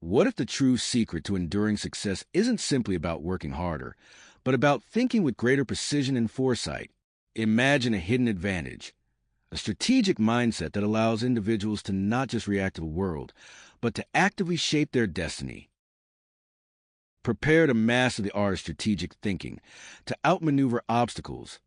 What if the true secret to enduring success isn't simply about working harder, but about thinking with greater precision and foresight? Imagine a hidden advantage, a strategic mindset that allows individuals to not just react to the world, but to actively shape their destiny. Prepare to master the art of strategic thinking, to outmaneuver obstacles,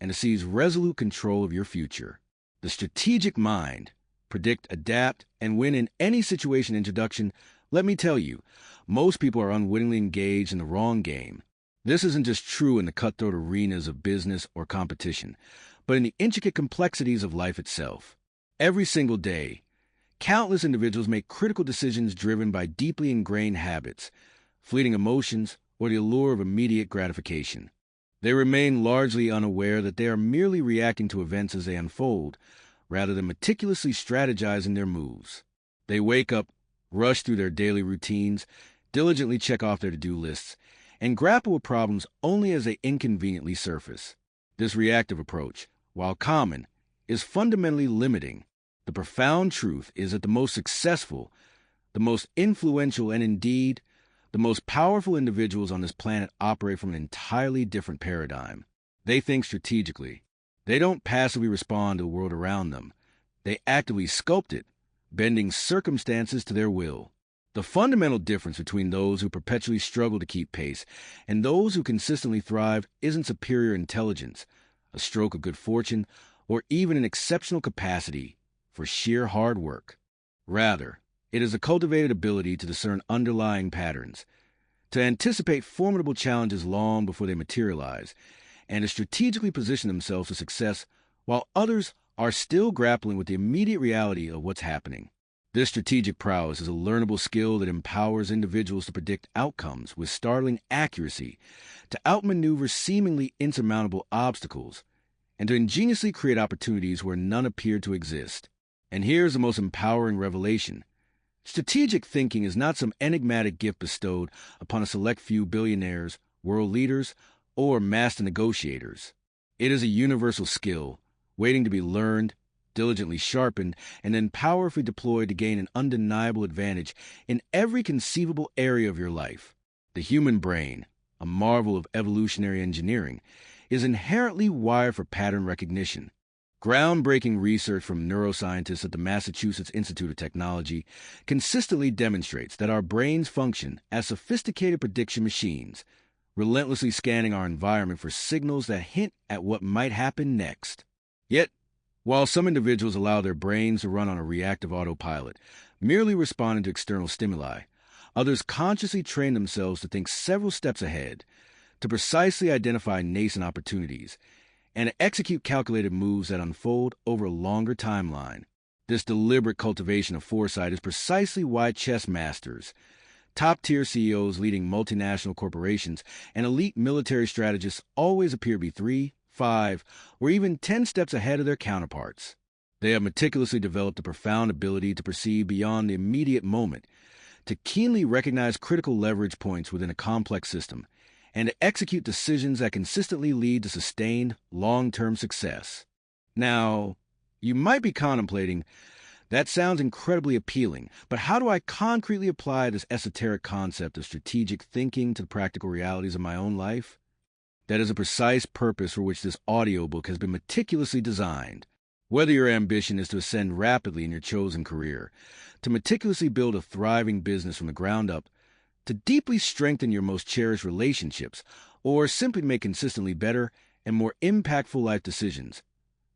and to seize resolute control of your future. The strategic mind, predict, adapt, and win in any situation introduction. Let me tell you, most people are unwittingly engaged in the wrong game. This isn't just true in the cutthroat arenas of business or competition, but in the intricate complexities of life itself. Every single day, countless individuals make critical decisions driven by deeply ingrained habits, fleeting emotions, or the allure of immediate gratification. They remain largely unaware that they are merely reacting to events as they unfold, rather than meticulously strategizing their moves. They wake up, rush through their daily routines, diligently check off their to-do lists, and grapple with problems only as they inconveniently surface. This reactive approach, while common, is fundamentally limiting. The profound truth is that the most successful, the most influential, and indeed, the most powerful individuals on this planet operate from an entirely different paradigm. They think strategically. They don't passively respond to the world around them. They actively sculpt it, bending circumstances to their will. The fundamental difference between those who perpetually struggle to keep pace and those who consistently thrive isn't superior intelligence, a stroke of good fortune, or even an exceptional capacity for sheer hard work. Rather, it is a cultivated ability to discern underlying patterns, to anticipate formidable challenges long before they materialize, and to strategically position themselves for success while others are still grappling with the immediate reality of what's happening. This strategic prowess is a learnable skill that empowers individuals to predict outcomes with startling accuracy, to outmaneuver seemingly insurmountable obstacles, and to ingeniously create opportunities where none appear to exist. And here's the most empowering revelation. Strategic thinking is not some enigmatic gift bestowed upon a select few billionaires, world leaders, or master negotiators. It is a universal skill, waiting to be learned, diligently sharpened, and then powerfully deployed to gain an undeniable advantage in every conceivable area of your life. The human brain, a marvel of evolutionary engineering, is inherently wired for pattern recognition. Groundbreaking research from neuroscientists at the Massachusetts Institute of Technology consistently demonstrates that our brains function as sophisticated prediction machines, relentlessly scanning our environment for signals that hint at what might happen next. Yet, while some individuals allow their brains to run on a reactive autopilot, merely responding to external stimuli, others consciously train themselves to think several steps ahead, to precisely identify nascent opportunities, and to execute calculated moves that unfold over a longer timeline. This deliberate cultivation of foresight is precisely why chess masters, top-tier CEOs leading multinational corporations, and elite military strategists always appear to be 3, 5, or even 10 steps ahead of their counterparts. They have meticulously developed a profound ability to perceive beyond the immediate moment, to keenly recognize critical leverage points within a complex system, and to execute decisions that consistently lead to sustained, long-term success. Now, you might be contemplating, that sounds incredibly appealing, but how do I concretely apply this esoteric concept of strategic thinking to the practical realities of my own life? That is a precise purpose for which this audiobook has been meticulously designed. Whether your ambition is to ascend rapidly in your chosen career, to meticulously build a thriving business from the ground up, to deeply strengthen your most cherished relationships, or simply make consistently better and more impactful life decisions,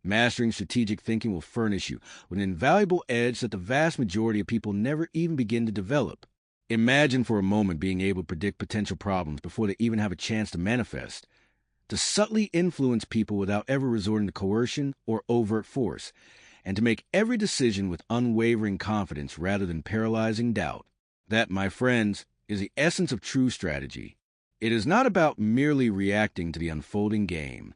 mastering strategic thinking will furnish you with an invaluable edge that the vast majority of people never even begin to develop. Imagine for a moment being able to predict potential problems before they even have a chance to manifest, to subtly influence people without ever resorting to coercion or overt force, and to make every decision with unwavering confidence rather than paralyzing doubt. That, my friends, is the essence of true strategy. It is not about merely reacting to the unfolding game.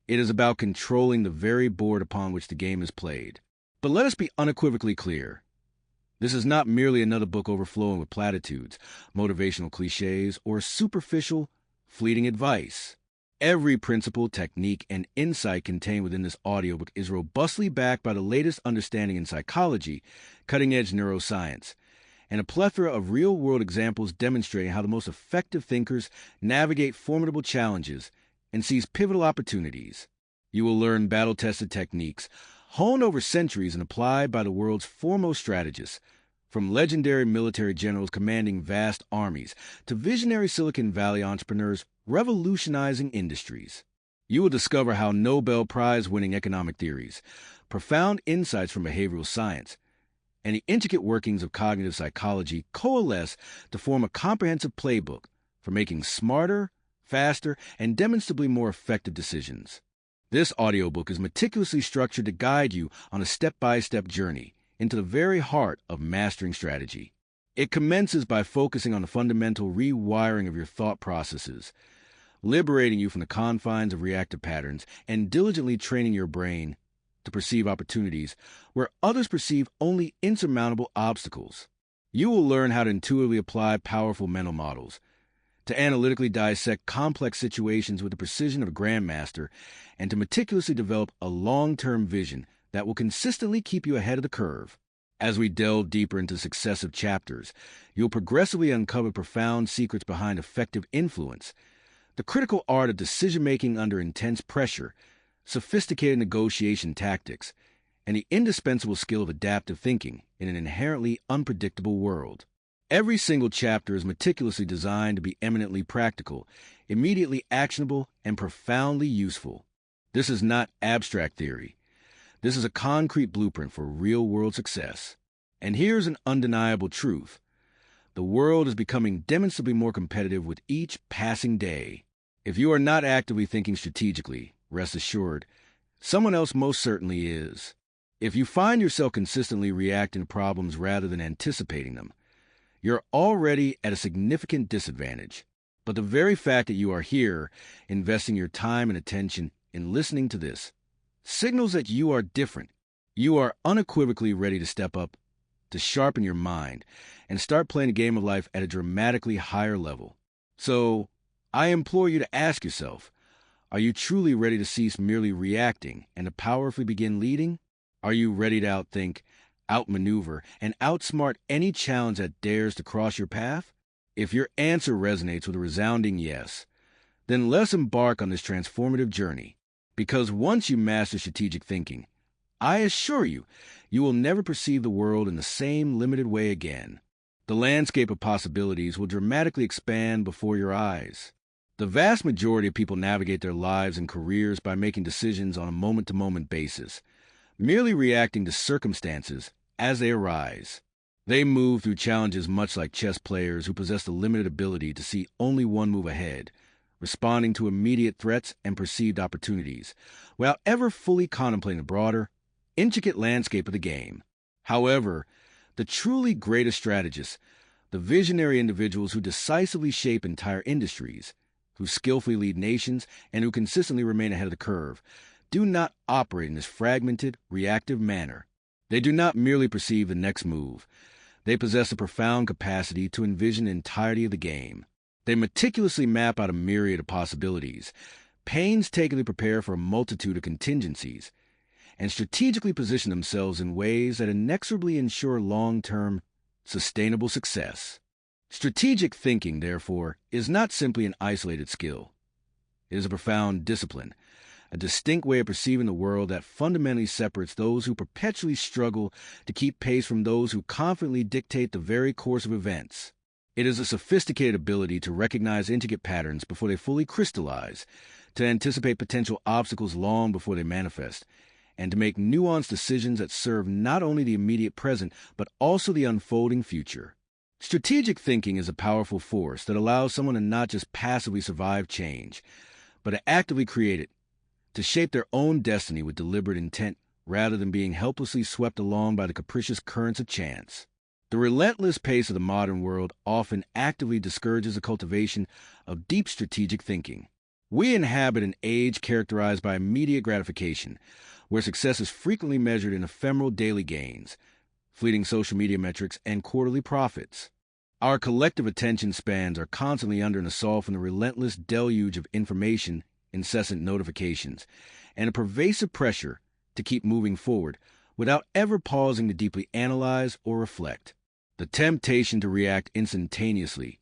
It is about controlling the very board upon which the game is played. But let us be unequivocally clear. This is not merely another book overflowing with platitudes, motivational cliches, or superficial, fleeting advice. Every principle, technique, and insight contained within this audiobook is robustly backed by the latest understanding in psychology, cutting-edge neuroscience, and a plethora of real-world examples demonstrating how the most effective thinkers navigate formidable challenges and seize pivotal opportunities. You will learn battle-tested techniques, honed over centuries and applied by the world's foremost strategists, from legendary military generals commanding vast armies to visionary Silicon Valley entrepreneurs revolutionizing industries. You will discover how Nobel Prize-winning economic theories, profound insights from behavioral science, and the intricate workings of cognitive psychology coalesce to form a comprehensive playbook for making smarter, faster, and demonstrably more effective decisions. This audiobook is meticulously structured to guide you on a step-by-step journey into the very heart of mastering strategy. It commences by focusing on the fundamental rewiring of your thought processes, liberating you from the confines of reactive patterns, and diligently training your brain to perceive opportunities where others perceive only insurmountable obstacles. You will learn how to intuitively apply powerful mental models, to analytically dissect complex situations with the precision of a grandmaster, and to meticulously develop a long-term vision that will consistently keep you ahead of the curve. As we delve deeper into successive chapters, you'll progressively uncover profound secrets behind effective influence, the critical art of decision-making under intense pressure, sophisticated negotiation tactics, and the indispensable skill of adaptive thinking in an inherently unpredictable world. Every single chapter is meticulously designed to be eminently practical, immediately actionable, and profoundly useful. This is not abstract theory. This is a concrete blueprint for real-world success. And here's an undeniable truth. The world is becoming demonstrably more competitive with each passing day. If you are not actively thinking strategically, rest assured, someone else most certainly is. If you find yourself consistently reacting to problems rather than anticipating them, you're already at a significant disadvantage. But the very fact that you are here, investing your time and attention in listening to this, signals that you are different. You are unequivocally ready to step up, to sharpen your mind, and start playing the game of life at a dramatically higher level. So, I implore you to ask yourself, are you truly ready to cease merely reacting and to powerfully begin leading? Are you ready to outthink, outmaneuver, and outsmart any challenge that dares to cross your path? If your answer resonates with a resounding yes, then let's embark on this transformative journey. Because once you master strategic thinking, I assure you, you will never perceive the world in the same limited way again. The landscape of possibilities will dramatically expand before your eyes. The vast majority of people navigate their lives and careers by making decisions on a moment-to-moment basis, merely reacting to circumstances as they arise. They move through challenges much like chess players who possess the limited ability to see only one move ahead, responding to immediate threats and perceived opportunities, without ever fully contemplating the broader, intricate landscape of the game. However, the truly greatest strategists, the visionary individuals who decisively shape entire industries, who skillfully lead nations, and who consistently remain ahead of the curve, do not operate in this fragmented, reactive manner. They do not merely perceive the next move. They possess a profound capacity to envision the entirety of the game. They meticulously map out a myriad of possibilities, painstakingly prepare for a multitude of contingencies, and strategically position themselves in ways that inexorably ensure long-term, sustainable success. Strategic thinking, therefore, is not simply an isolated skill. It is a profound discipline, a distinct way of perceiving the world that fundamentally separates those who perpetually struggle to keep pace from those who confidently dictate the very course of events. It is a sophisticated ability to recognize intricate patterns before they fully crystallize, to anticipate potential obstacles long before they manifest, and to make nuanced decisions that serve not only the immediate present, but also the unfolding future. Strategic thinking is a powerful force that allows someone to not just passively survive change, but to actively create it, to shape their own destiny with deliberate intent rather than being helplessly swept along by the capricious currents of chance. The relentless pace of the modern world often actively discourages the cultivation of deep strategic thinking. We inhabit an age characterized by immediate gratification, where success is frequently measured in ephemeral daily gains, fleeting social media metrics, and quarterly profits. Our collective attention spans are constantly under an assault from the relentless deluge of information, incessant notifications, and a pervasive pressure to keep moving forward without ever pausing to deeply analyze or reflect. The temptation to react instantaneously,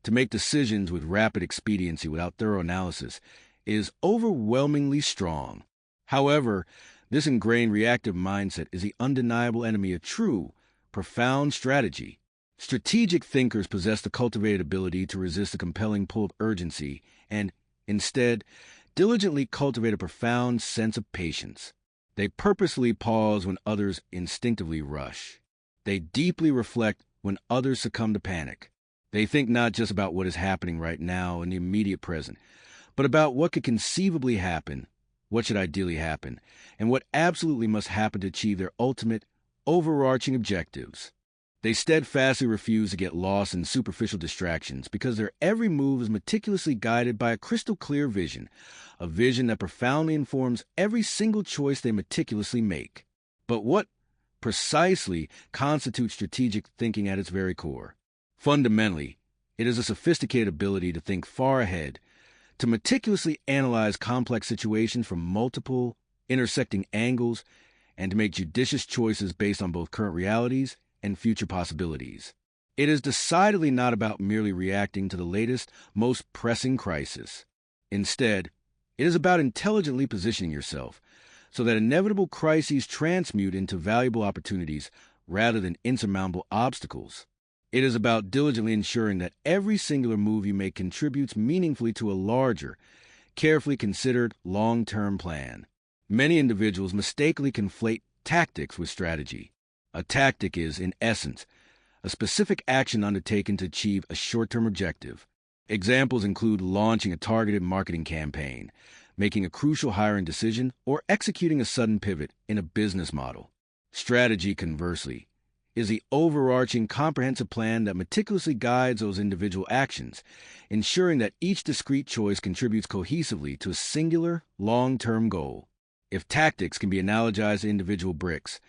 to make decisions with rapid expediency without thorough analysis, is overwhelmingly strong. However, this ingrained reactive mindset is the undeniable enemy of true, profound strategy. Strategic thinkers possess the cultivated ability to resist the compelling pull of urgency and, instead, diligently cultivate a profound sense of patience. They purposely pause when others instinctively rush. They deeply reflect when others succumb to panic. They think not just about what is happening right now in the immediate present, but about what could conceivably happen, what should ideally happen, and what absolutely must happen to achieve their ultimate, overarching objectives. They steadfastly refuse to get lost in superficial distractions because their every move is meticulously guided by a crystal-clear vision, a vision that profoundly informs every single choice they meticulously make. But what precisely constitutes strategic thinking at its very core? Fundamentally, it is a sophisticated ability to think far ahead, to meticulously analyze complex situations from multiple, intersecting angles, and to make judicious choices based on both current realities and future possibilities. It is decidedly not about merely reacting to the latest, most pressing crisis. Instead, it is about intelligently positioning yourself so that inevitable crises transmute into valuable opportunities rather than insurmountable obstacles. It is about diligently ensuring that every singular move you make contributes meaningfully to a larger, carefully considered long-term plan. Many individuals mistakenly conflate tactics with strategy. A tactic is, in essence, a specific action undertaken to achieve a short-term objective. Examples include launching a targeted marketing campaign, making a crucial hiring decision, or executing a sudden pivot in a business model. Strategy, conversely, is the overarching comprehensive plan that meticulously guides those individual actions, ensuring that each discrete choice contributes cohesively to a singular, long-term goal. If tactics can be analogized to individual bricks,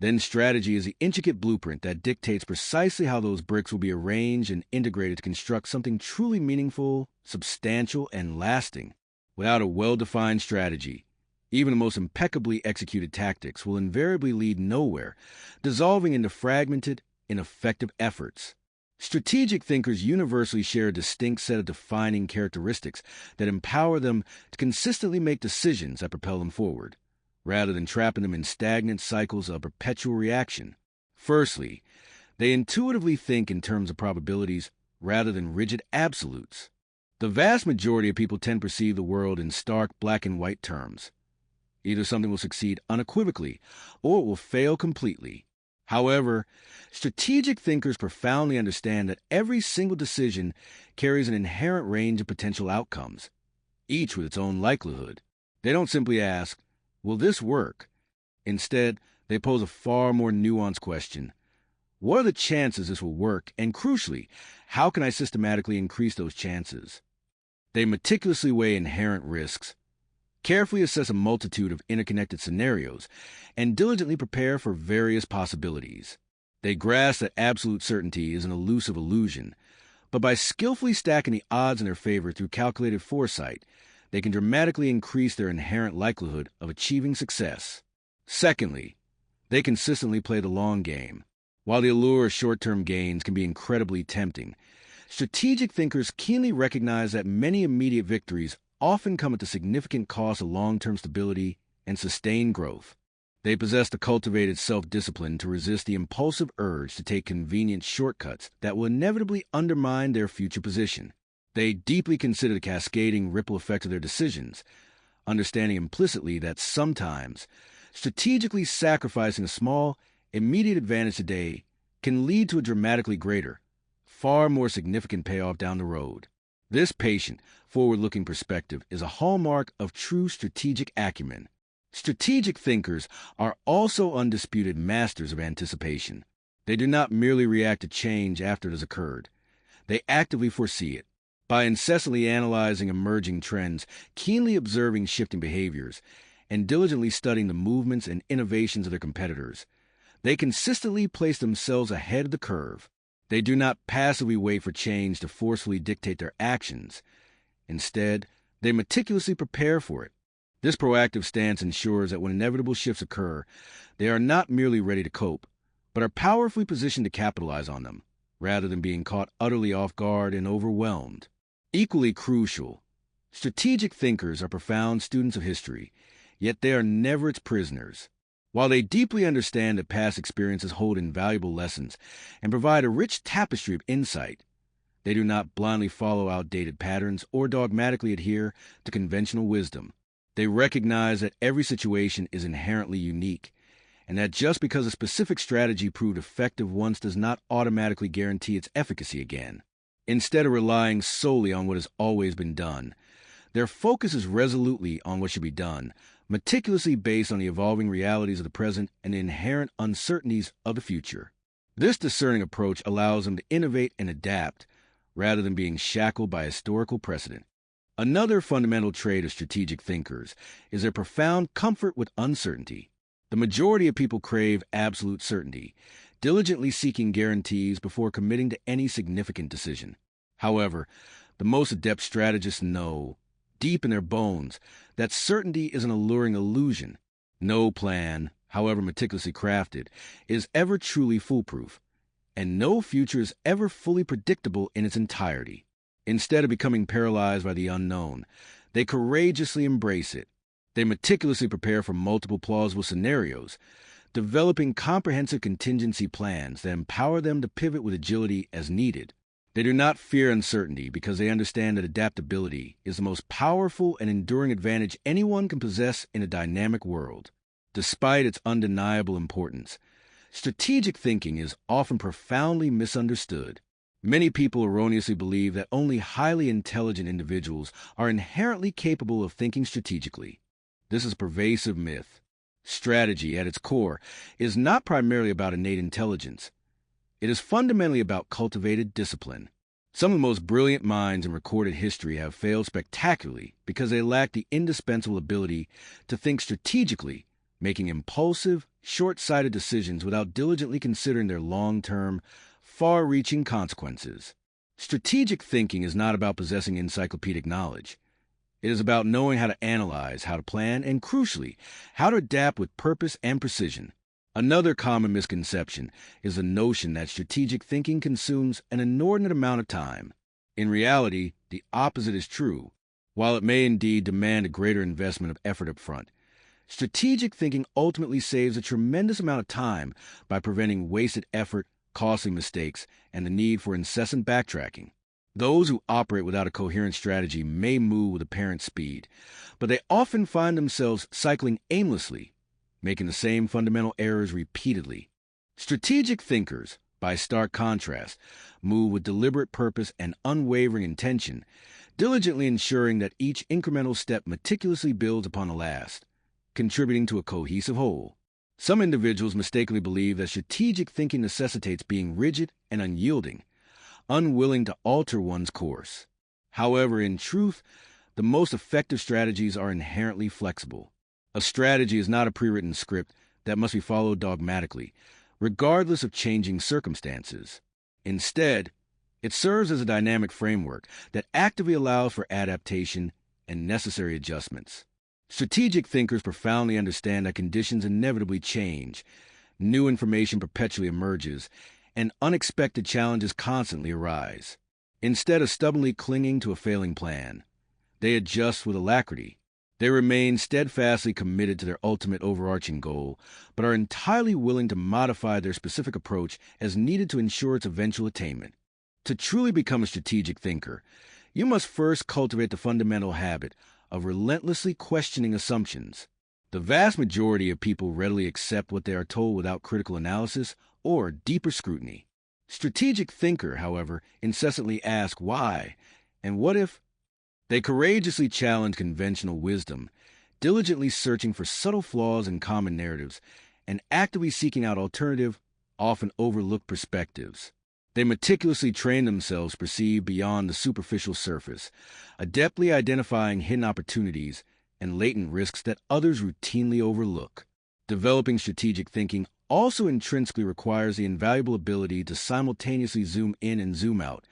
then strategy is the intricate blueprint that dictates precisely how those bricks will be arranged and integrated to construct something truly meaningful, substantial, and lasting. Without a well-defined strategy, even the most impeccably executed tactics will invariably lead nowhere, dissolving into fragmented, ineffective efforts. Strategic thinkers universally share a distinct set of defining characteristics that empower them to consistently make decisions that propel them forward, rather than trapping them in stagnant cycles of perpetual reaction. Firstly, they intuitively think in terms of probabilities rather than rigid absolutes. The vast majority of people tend to perceive the world in stark black and white terms. Either something will succeed unequivocally, or it will fail completely. However, strategic thinkers profoundly understand that every single decision carries an inherent range of potential outcomes, each with its own likelihood. They don't simply ask, will this work? Instead, they pose a far more nuanced question. What are the chances this will work? And crucially, how can I systematically increase those chances? They meticulously weigh inherent risks, carefully assess a multitude of interconnected scenarios, and diligently prepare for various possibilities. They grasp that absolute certainty is an elusive illusion, but by skillfully stacking the odds in their favor through calculated foresight, they can dramatically increase their inherent likelihood of achieving success. Secondly, they consistently play the long game. While the allure of short-term gains can be incredibly tempting, strategic thinkers keenly recognize that many immediate victories often come at the significant cost of long-term stability and sustained growth. They possess the cultivated self-discipline to resist the impulsive urge to take convenient shortcuts that will inevitably undermine their future position. They deeply consider the cascading ripple effect of their decisions, understanding implicitly that sometimes strategically sacrificing a small, immediate advantage today can lead to a dramatically greater, far more significant payoff down the road. This patient, forward-looking perspective is a hallmark of true strategic acumen. Strategic thinkers are also undisputed masters of anticipation. They do not merely react to change after it has occurred. They actively foresee it. By incessantly analyzing emerging trends, keenly observing shifting behaviors, and diligently studying the movements and innovations of their competitors, they consistently place themselves ahead of the curve. They do not passively wait for change to forcefully dictate their actions. Instead, they meticulously prepare for it. This proactive stance ensures that when inevitable shifts occur, they are not merely ready to cope, but are powerfully positioned to capitalize on them, rather than being caught utterly off guard and overwhelmed. Equally crucial, strategic thinkers are profound students of history, yet they are never its prisoners. While they deeply understand that past experiences hold invaluable lessons and provide a rich tapestry of insight, they do not blindly follow outdated patterns or dogmatically adhere to conventional wisdom. They recognize that every situation is inherently unique, and that just because a specific strategy proved effective once does not automatically guarantee its efficacy again. Instead of relying solely on what has always been done, their focus is resolutely on what should be done, meticulously based on the evolving realities of the present and the inherent uncertainties of the future. This discerning approach allows them to innovate and adapt, rather than being shackled by historical precedent. Another fundamental trait of strategic thinkers is their profound comfort with uncertainty. The majority of people crave absolute certainty, diligently seeking guarantees before committing to any significant decision. However, the most adept strategists know, deep in their bones, that certainty is an alluring illusion. No plan, however meticulously crafted, is ever truly foolproof, and no future is ever fully predictable in its entirety. Instead of becoming paralyzed by the unknown, they courageously embrace it. They meticulously prepare for multiple plausible scenarios, developing comprehensive contingency plans that empower them to pivot with agility as needed. They do not fear uncertainty because they understand that adaptability is the most powerful and enduring advantage anyone can possess in a dynamic world. Despite its undeniable importance, strategic thinking is often profoundly misunderstood. Many people erroneously believe that only highly intelligent individuals are inherently capable of thinking strategically. This is a pervasive myth. Strategy, at its core, is not primarily about innate intelligence. It is fundamentally about cultivated discipline. Some of the most brilliant minds in recorded history have failed spectacularly because they lack the indispensable ability to think strategically, making impulsive, short-sighted decisions without diligently considering their long-term, far-reaching consequences. Strategic thinking is not about possessing encyclopedic knowledge. It is about knowing how to analyze, how to plan, and crucially, how to adapt with purpose and precision. Another common misconception is the notion that strategic thinking consumes an inordinate amount of time. In reality, the opposite is true. While it may indeed demand a greater investment of effort up front, strategic thinking ultimately saves a tremendous amount of time by preventing wasted effort, costly mistakes, and the need for incessant backtracking. Those who operate without a coherent strategy may move with apparent speed, but they often find themselves cycling aimlessly, making the same fundamental errors repeatedly. Strategic thinkers, by stark contrast, move with deliberate purpose and unwavering intention, diligently ensuring that each incremental step meticulously builds upon the last, contributing to a cohesive whole. Some individuals mistakenly believe that strategic thinking necessitates being rigid and unyielding, unwilling to alter one's course. However, in truth, the most effective strategies are inherently flexible. A strategy is not a pre-written script that must be followed dogmatically, regardless of changing circumstances. Instead, it serves as a dynamic framework that actively allows for adaptation and necessary adjustments. Strategic thinkers profoundly understand that conditions inevitably change, new information perpetually emerges, and unexpected challenges constantly arise. Instead of stubbornly clinging to a failing plan, they adjust with alacrity. They remain steadfastly committed to their ultimate overarching goal, but are entirely willing to modify their specific approach as needed to ensure its eventual attainment. To truly become a strategic thinker, you must first cultivate the fundamental habit of relentlessly questioning assumptions. The vast majority of people readily accept what they are told without critical analysis or deeper scrutiny. Strategic thinker, however, incessantly ask why and what if. They courageously challenge conventional wisdom, diligently searching for subtle flaws in common narratives, and actively seeking out alternative, often overlooked perspectives. They meticulously train themselves to perceive beyond the superficial surface, adeptly identifying hidden opportunities and latent risks that others routinely overlook. Developing strategic thinking also intrinsically requires the invaluable ability to simultaneously zoom in and zoom out,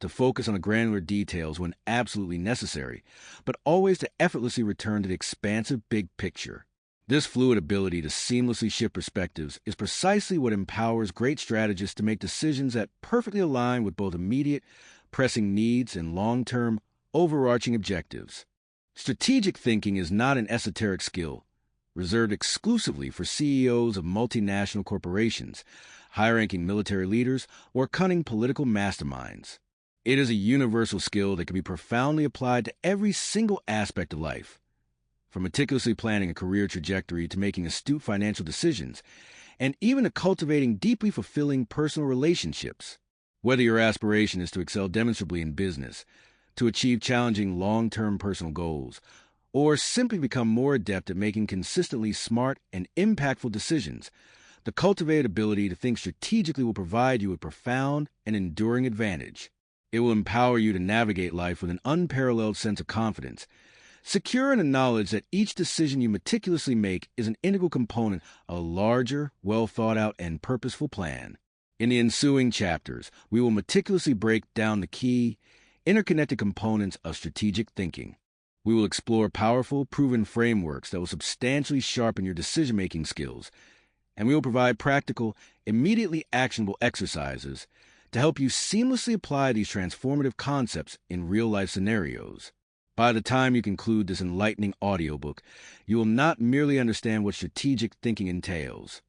to focus on the granular details when absolutely necessary, but always to effortlessly return to the expansive big picture. This fluid ability to seamlessly shift perspectives is precisely what empowers great strategists to make decisions that perfectly align with both immediate, pressing needs and long-term, overarching objectives. Strategic thinking is not an esoteric skill reserved exclusively for CEOs of multinational corporations, high-ranking military leaders, or cunning political masterminds. It is a universal skill that can be profoundly applied to every single aspect of life, from meticulously planning a career trajectory to making astute financial decisions, and even to cultivating deeply fulfilling personal relationships. Whether your aspiration is to excel demonstrably in business, to achieve challenging long-term personal goals, or simply become more adept at making consistently smart and impactful decisions, the cultivated ability to think strategically will provide you with profound and enduring advantage. It will empower you to navigate life with an unparalleled sense of confidence, secure in the knowledge that each decision you meticulously make is an integral component of a larger, well-thought-out, and purposeful plan. In the ensuing chapters, we will meticulously break down the key, interconnected components of strategic thinking. We will explore powerful, proven frameworks that will substantially sharpen your decision-making skills, and we will provide practical, immediately actionable exercises to help you seamlessly apply these transformative concepts in real-life scenarios. By the time you conclude this enlightening audiobook, you will not merely understand what strategic thinking entails.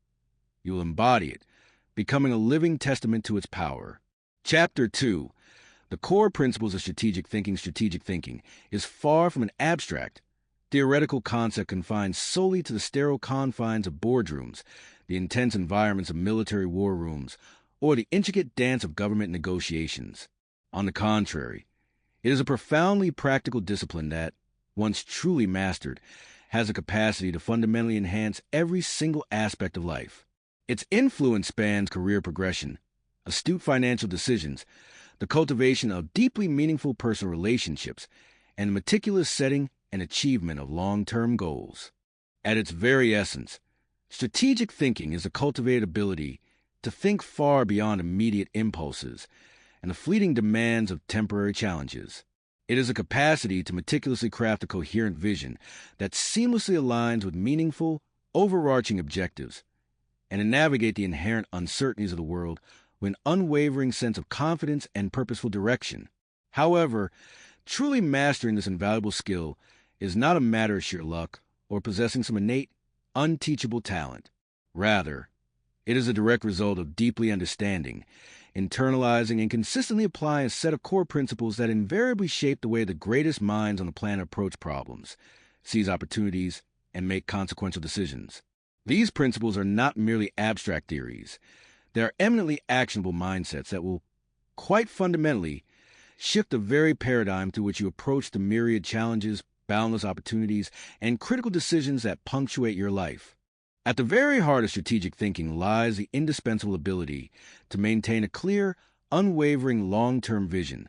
You will embody it, becoming a living testament to its power. Chapter 2. The core principles of strategic thinking is far from an abstract, theoretical concept confined solely to the sterile confines of boardrooms, the intense environments of military war rooms, or the intricate dance of government negotiations. On the contrary, it is a profoundly practical discipline that, once truly mastered, has the capacity to fundamentally enhance every single aspect of life. Its influence spans career progression, astute financial decisions, the cultivation of deeply meaningful personal relationships, and the meticulous setting and achievement of long-term goals. At its very essence, strategic thinking is a cultivated ability to think far beyond immediate impulses and the fleeting demands of temporary challenges. It is a capacity to meticulously craft a coherent vision that seamlessly aligns with meaningful, overarching objectives, and to navigate the inherent uncertainties of the world with an unwavering sense of confidence and purposeful direction. However, truly mastering this invaluable skill is not a matter of sheer luck or possessing some innate, unteachable talent. Rather, it is a direct result of deeply understanding, internalizing, and consistently applying a set of core principles that invariably shape the way the greatest minds on the planet approach problems, seize opportunities, and make consequential decisions. These principles are not merely abstract theories. They are eminently actionable mindsets that will, quite fundamentally, shift the very paradigm through which you approach the myriad challenges, boundless opportunities, and critical decisions that punctuate your life. At the very heart of strategic thinking lies the indispensable ability to maintain a clear, unwavering long-term vision,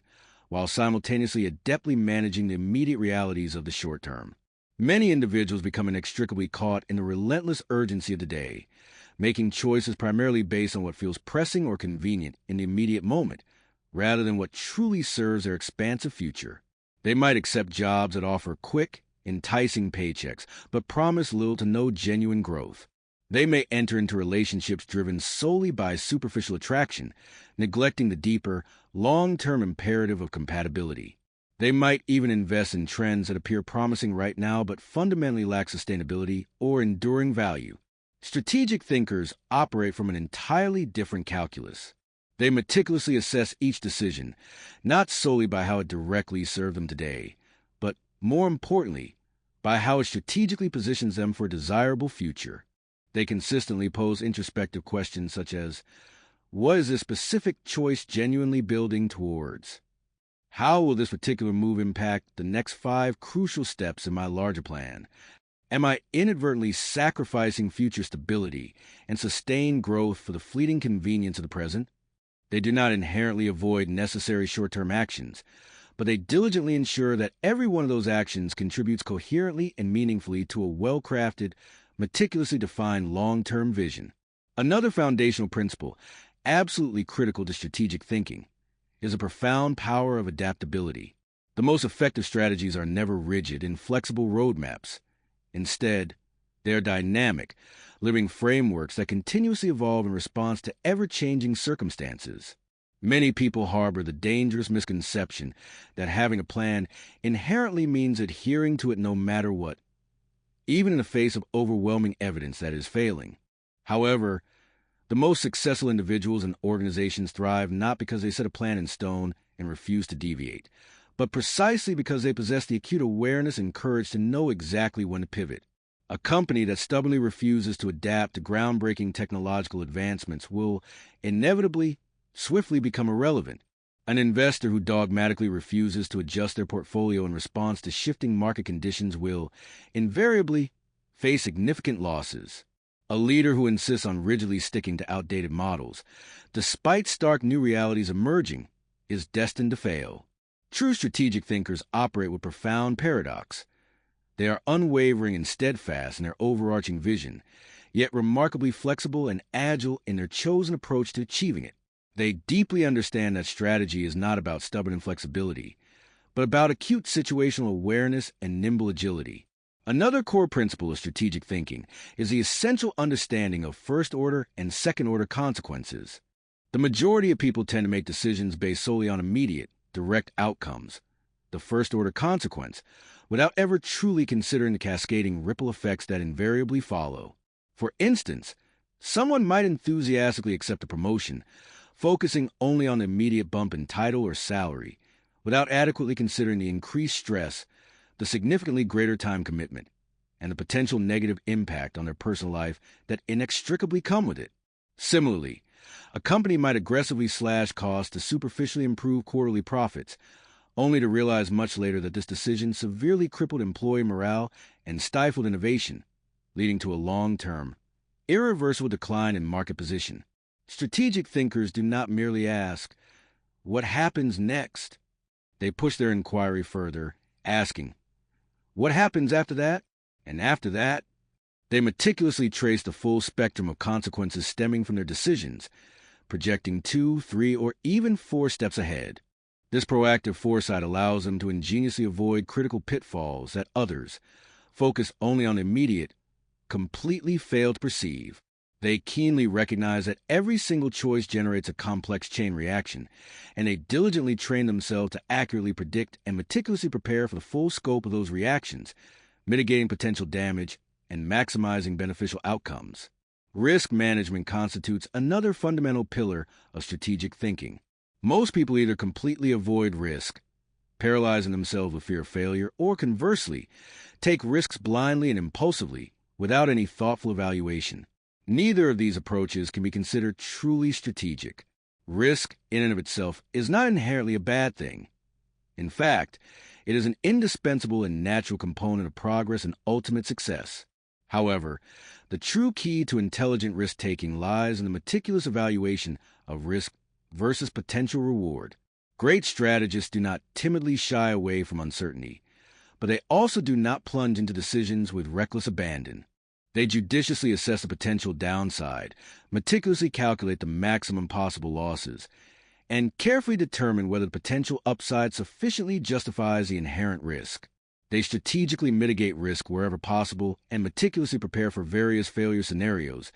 while simultaneously adeptly managing the immediate realities of the short term. Many individuals become inextricably caught in the relentless urgency of the day, making choices primarily based on what feels pressing or convenient in the immediate moment, rather than what truly serves their expansive future. They might accept jobs that offer quick, enticing paychecks, but promise little to no genuine growth. They may enter into relationships driven solely by superficial attraction, neglecting the deeper, long-term imperative of compatibility. They might even invest in trends that appear promising right now but fundamentally lack sustainability or enduring value. Strategic thinkers operate from an entirely different calculus. They meticulously assess each decision, not solely by how it directly served them today, but, more importantly, by how it strategically positions them for a desirable future. They consistently pose introspective questions such as, what is this specific choice genuinely building towards? How will this particular move impact the next 5 crucial steps in my larger plan? Am I inadvertently sacrificing future stability and sustained growth for the fleeting convenience of the present? They do not inherently avoid necessary short-term actions, but they diligently ensure that every one of those actions contributes coherently and meaningfully to a well-crafted, meticulously defined long-term vision. Another foundational principle, absolutely critical to strategic thinking, is a profound power of adaptability. The most effective strategies are never rigid, inflexible roadmaps. Instead, They are dynamic, living frameworks that continuously evolve in response to ever-changing circumstances. Many people harbor the dangerous misconception that having a plan inherently means adhering to it no matter what, even in the face of overwhelming evidence that it is failing. However, the most successful individuals and organizations thrive not because they set a plan in stone and refuse to deviate, but precisely because they possess the acute awareness and courage to know exactly when to pivot. A company that stubbornly refuses to adapt to groundbreaking technological advancements will inevitably swiftly become irrelevant. An investor who dogmatically refuses to adjust their portfolio in response to shifting market conditions will invariably face significant losses. A leader who insists on rigidly sticking to outdated models, despite stark new realities emerging, is destined to fail. True strategic thinkers operate with profound paradox. They are unwavering and steadfast in their overarching vision, yet remarkably flexible and agile in their chosen approach to achieving it. They deeply understand that strategy is not about stubborn inflexibility, but about acute situational awareness and nimble agility. Another core principle of strategic thinking is the essential understanding of first-order and second-order consequences. The majority of people tend to make decisions based solely on immediate, direct outcomes, the first-order consequence, without ever truly considering the cascading ripple effects that invariably follow. For instance, someone might enthusiastically accept a promotion, focusing only on the immediate bump in title or salary, without adequately considering the increased stress, the significantly greater time commitment, and the potential negative impact on their personal life that inextricably come with it. Similarly, a company might aggressively slash costs to superficially improve quarterly profits, only to realize much later that this decision severely crippled employee morale and stifled innovation, leading to a long-term, irreversible decline in market position. Strategic thinkers do not merely ask, "What happens next?" They push their inquiry further, asking, "What happens after that? And after that?" They meticulously trace the full spectrum of consequences stemming from their decisions, projecting 2, 3, or even 4 steps ahead. This proactive foresight allows them to ingeniously avoid critical pitfalls that others, focused only on the immediate, completely fail to perceive. They keenly recognize that every single choice generates a complex chain reaction, and they diligently train themselves to accurately predict and meticulously prepare for the full scope of those reactions, mitigating potential damage and maximizing beneficial outcomes. Risk management constitutes another fundamental pillar of strategic thinking. Most people either completely avoid risk, paralyzing themselves with fear of failure, or conversely, take risks blindly and impulsively without any thoughtful evaluation. Neither of these approaches can be considered truly strategic. Risk, in and of itself, is not inherently a bad thing. In fact, it is an indispensable and natural component of progress and ultimate success. However, the true key to intelligent risk-taking lies in the meticulous evaluation of risk versus potential reward. Great strategists do not timidly shy away from uncertainty, but they also do not plunge into decisions with reckless abandon. They judiciously assess the potential downside, meticulously calculate the maximum possible losses, and carefully determine whether the potential upside sufficiently justifies the inherent risk. They strategically mitigate risk wherever possible and meticulously prepare for various failure scenarios,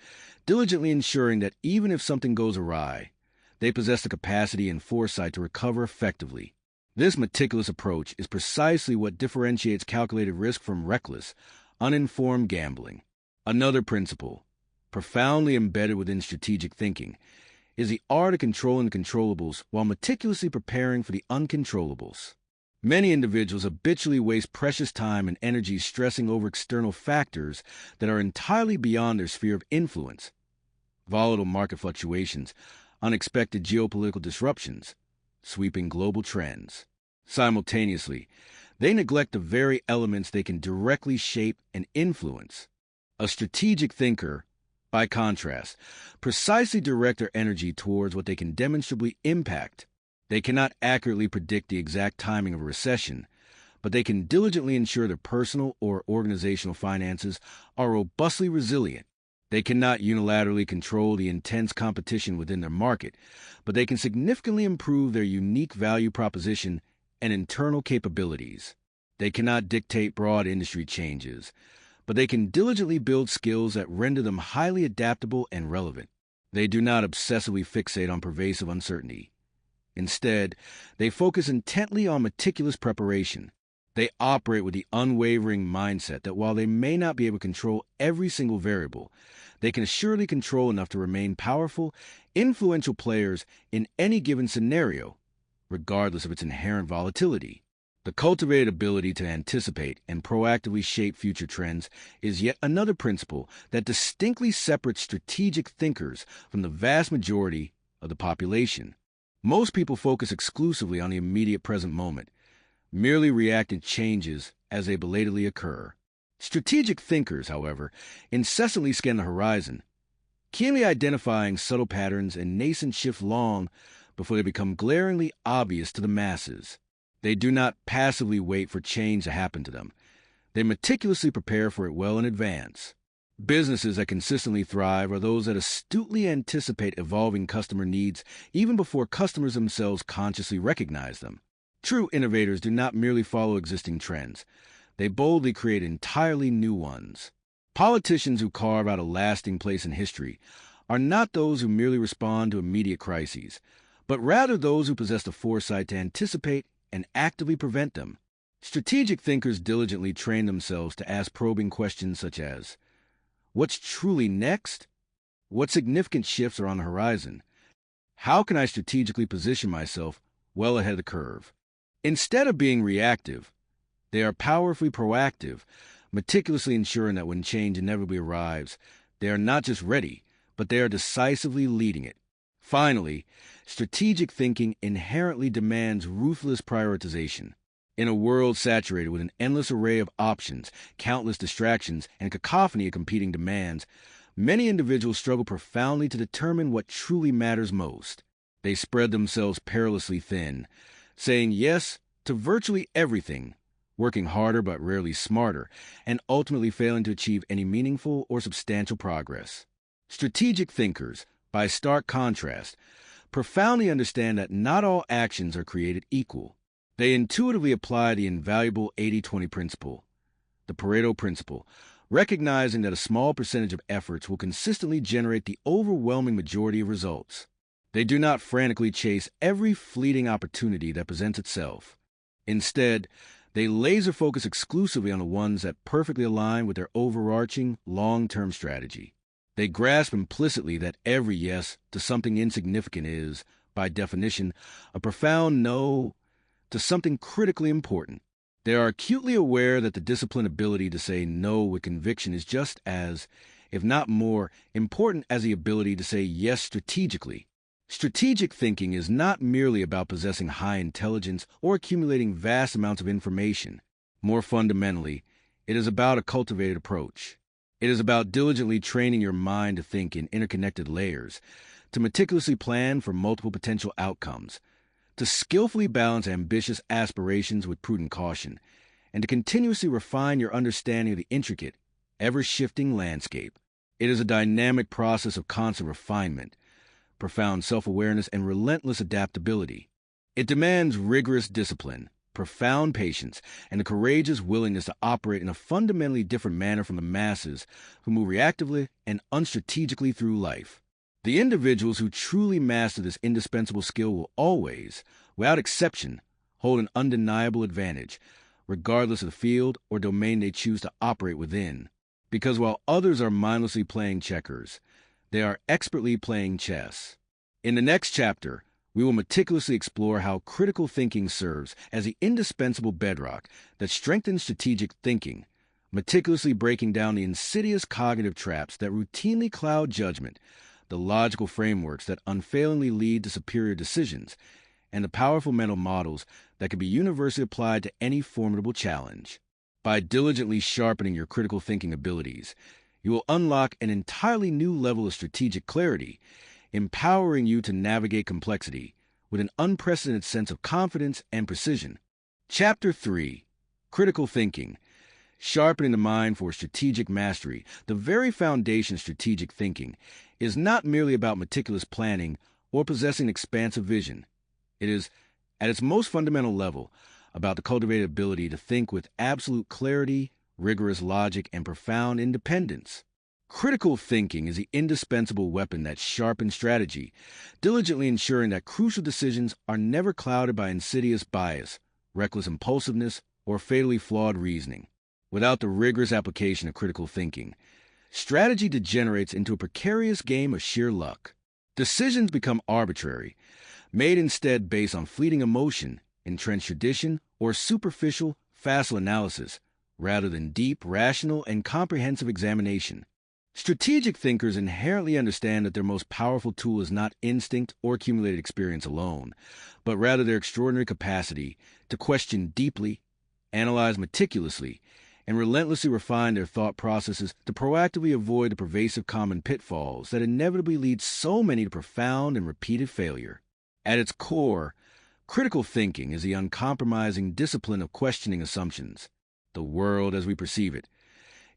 diligently ensuring that even if something goes awry, they possess the capacity and foresight to recover effectively. This meticulous approach is precisely what differentiates calculated risk from reckless, uninformed gambling. Another principle, profoundly embedded within strategic thinking, is the art of controlling the controllables while meticulously preparing for the uncontrollables. Many individuals habitually waste precious time and energy stressing over external factors that are entirely beyond their sphere of influence. Volatile market fluctuations, unexpected geopolitical disruptions, sweeping global trends. Simultaneously, they neglect the very elements they can directly shape and influence. A strategic thinker, by contrast, precisely direct their energy towards what they can demonstrably impact. They cannot accurately predict the exact timing of a recession, but they can diligently ensure their personal or organizational finances are robustly resilient. They cannot unilaterally control the intense competition within their market, but they can significantly improve their unique value proposition and internal capabilities. They cannot dictate broad industry changes, but they can diligently build skills that render them highly adaptable and relevant. They do not obsessively fixate on pervasive uncertainty. Instead, they focus intently on meticulous preparation. They operate with the unwavering mindset that while they may not be able to control every single variable, they can assuredly control enough to remain powerful, influential players in any given scenario, regardless of its inherent volatility. The cultivated ability to anticipate and proactively shape future trends is yet another principle that distinctly separates strategic thinkers from the vast majority of the population. Most people focus exclusively on the immediate present moment, merely reacting to changes as they belatedly occur. Strategic thinkers, however, incessantly scan the horizon, keenly identifying subtle patterns and nascent shifts long before they become glaringly obvious to the masses. They do not passively wait for change to happen to them. They meticulously prepare for it well in advance. Businesses that consistently thrive are those that astutely anticipate evolving customer needs even before customers themselves consciously recognize them. True innovators do not merely follow existing trends. They boldly create entirely new ones. Politicians who carve out a lasting place in history are not those who merely respond to immediate crises, but rather those who possess the foresight to anticipate and actively prevent them. Strategic thinkers diligently train themselves to ask probing questions such as, what's truly next? What significant shifts are on the horizon? How can I strategically position myself well ahead of the curve? Instead of being reactive, they are powerfully proactive, meticulously ensuring that when change inevitably arrives, they are not just ready, but they are decisively leading it. Finally, strategic thinking inherently demands ruthless prioritization. In a world saturated with an endless array of options, countless distractions, and cacophony of competing demands, many individuals struggle profoundly to determine what truly matters most. They spread themselves perilously thin, saying yes to virtually everything, working harder but rarely smarter, and ultimately failing to achieve any meaningful or substantial progress. Strategic thinkers, by stark contrast, profoundly understand that not all actions are created equal. They intuitively apply the invaluable 80-20 principle, the Pareto principle, recognizing that a small percentage of efforts will consistently generate the overwhelming majority of results. They do not frantically chase every fleeting opportunity that presents itself. Instead, they laser focus exclusively on the ones that perfectly align with their overarching long-term strategy. They grasp implicitly that every yes to something insignificant is, by definition, a profound no to something critically important. They are acutely aware that the disciplined ability to say no with conviction is just as, if not more, important as the ability to say yes strategically. Strategic thinking is not merely about possessing high intelligence or accumulating vast amounts of information. More fundamentally, it is about a cultivated approach. It is about diligently training your mind to think in interconnected layers, to meticulously plan for multiple potential outcomes, to skillfully balance ambitious aspirations with prudent caution, and to continuously refine your understanding of the intricate, ever-shifting landscape. It is a dynamic process of constant refinement, profound self-awareness, and relentless adaptability. It demands rigorous discipline, profound patience, and a courageous willingness to operate in a fundamentally different manner from the masses who move reactively and unstrategically through life. The individuals who truly master this indispensable skill will always, without exception, hold an undeniable advantage, regardless of the field or domain they choose to operate within. Because while others are mindlessly playing checkers, they are expertly playing chess. In the next chapter, we will meticulously explore how critical thinking serves as the indispensable bedrock that strengthens strategic thinking, meticulously breaking down the insidious cognitive traps that routinely cloud judgment, the logical frameworks that unfailingly lead to superior decisions, and the powerful mental models that can be universally applied to any formidable challenge. By diligently sharpening your critical thinking abilities, you will unlock an entirely new level of strategic clarity, empowering you to navigate complexity with an unprecedented sense of confidence and precision. Chapter 3. Critical Thinking. Sharpening the mind for strategic mastery, the very foundation of strategic thinking, is not merely about meticulous planning or possessing expansive vision. It is, at its most fundamental level, about the cultivated ability to think with absolute clarity, rigorous logic, and profound independence. Critical thinking is the indispensable weapon that sharpens strategy, diligently ensuring that crucial decisions are never clouded by insidious bias, reckless impulsiveness, or fatally flawed reasoning. Without the rigorous application of critical thinking, strategy degenerates into a precarious game of sheer luck. Decisions become arbitrary, made instead based on fleeting emotion, entrenched tradition, or superficial, facile analysis, rather than deep, rational, and comprehensive examination. Strategic thinkers inherently understand that their most powerful tool is not instinct or accumulated experience alone, but rather their extraordinary capacity to question deeply, analyze meticulously, and relentlessly refine their thought processes to proactively avoid the pervasive common pitfalls that inevitably lead so many to profound and repeated failure. At its core, critical thinking is the uncompromising discipline of questioning assumptions. The world, as we perceive it,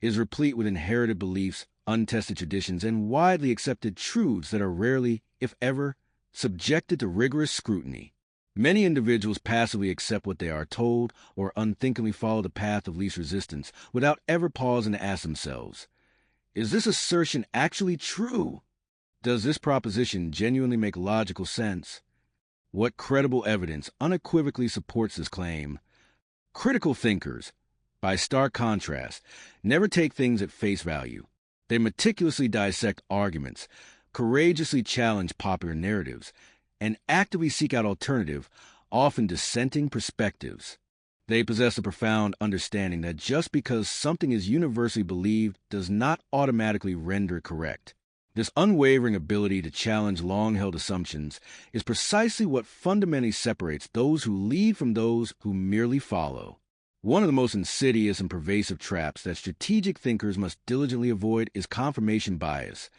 is replete with inherited beliefs, untested traditions, and widely accepted truths that are rarely, if ever, subjected to rigorous scrutiny. Many individuals passively accept what they are told or unthinkingly follow the path of least resistance without ever pausing to ask themselves, is this assertion actually true? Does this proposition genuinely make logical sense? What credible evidence unequivocally supports this claim? Critical thinkers, by stark contrast, never take things at face value. They meticulously dissect arguments, courageously challenge popular narratives, and actively seek out alternative, often dissenting perspectives. They possess a profound understanding that just because something is universally believed does not automatically render it correct. This unwavering ability to challenge long-held assumptions is precisely what fundamentally separates those who lead from those who merely follow. One of the most insidious and pervasive traps that strategic thinkers must diligently avoid is confirmation bias,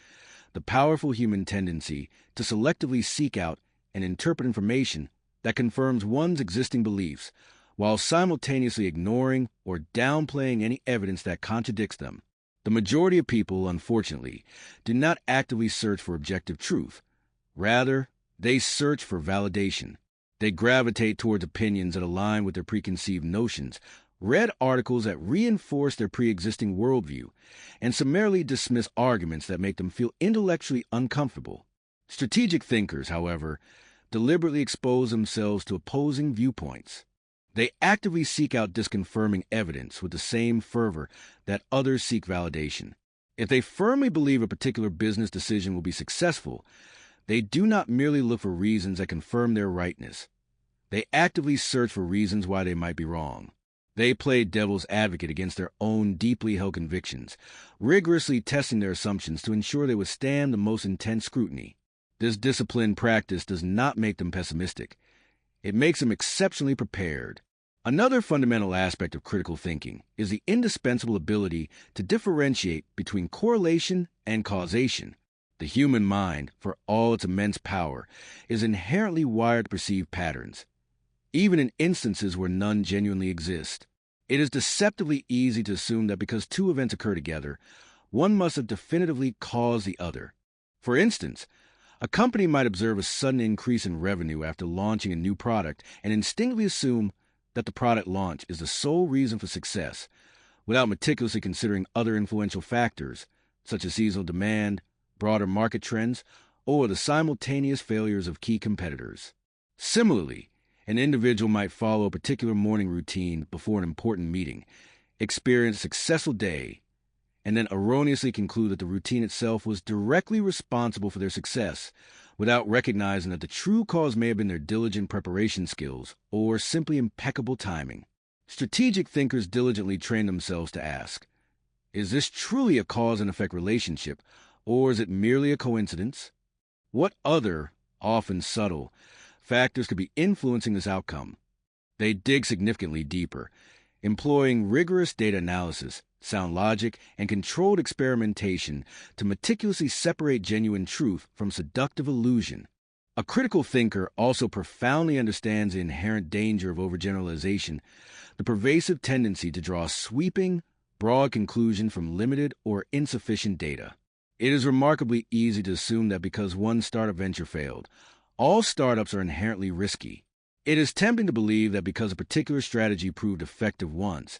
the powerful human tendency to selectively seek out and interpret information that confirms one's existing beliefs, while simultaneously ignoring or downplaying any evidence that contradicts them. The majority of people, unfortunately, do not actively search for objective truth. Rather, they search for validation. They gravitate towards opinions that align with their preconceived notions, read articles that reinforce their pre-existing worldview, and summarily dismiss arguments that make them feel intellectually uncomfortable. Strategic thinkers, however, deliberately expose themselves to opposing viewpoints. They actively seek out disconfirming evidence with the same fervor that others seek validation. If they firmly believe a particular business decision will be successful, they do not merely look for reasons that confirm their rightness. They actively search for reasons why they might be wrong. They play devil's advocate against their own deeply held convictions, rigorously testing their assumptions to ensure they withstand the most intense scrutiny. This disciplined practice does not make them pessimistic. It makes them exceptionally prepared. Another fundamental aspect of critical thinking is the indispensable ability to differentiate between correlation and causation. The human mind, for all its immense power, is inherently wired to perceive patterns, even in instances where none genuinely exist. It is deceptively easy to assume that because two events occur together, one must have definitively caused the other. For instance, a company might observe a sudden increase in revenue after launching a new product and instinctively assume that the product launch is the sole reason for success, without meticulously considering other influential factors, such as seasonal demand, broader market trends, or the simultaneous failures of key competitors. Similarly, an individual might follow a particular morning routine before an important meeting, experience a successful day, and then erroneously conclude that the routine itself was directly responsible for their success, without recognizing that the true cause may have been their diligent preparation skills or simply impeccable timing. Strategic thinkers diligently train themselves to ask, is this truly a cause and effect relationship, or is it merely a coincidence? What other, often subtle, factors could be influencing this outcome? They dig significantly deeper, employing rigorous data analysis, sound logic, and controlled experimentation to meticulously separate genuine truth from seductive illusion. A critical thinker also profoundly understands the inherent danger of overgeneralization, the pervasive tendency to draw sweeping, broad conclusions from limited or insufficient data. It is remarkably easy to assume that because one startup venture failed, all startups are inherently risky. It is tempting to believe that because a particular strategy proved effective once,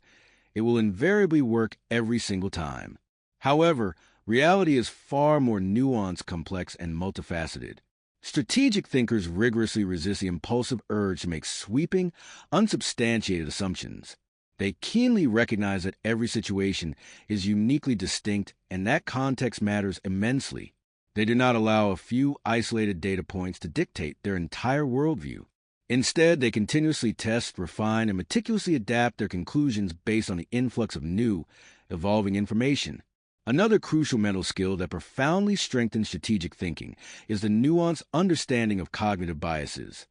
it will invariably work every single time. However, reality is far more nuanced, complex, and multifaceted. Strategic thinkers rigorously resist the impulsive urge to make sweeping, unsubstantiated assumptions. They keenly recognize that every situation is uniquely distinct and that context matters immensely. They do not allow a few isolated data points to dictate their entire worldview. Instead, they continuously test, refine, and meticulously adapt their conclusions based on the influx of new, evolving information. Another crucial mental skill that profoundly strengthens strategic thinking is the nuanced understanding of cognitive biases.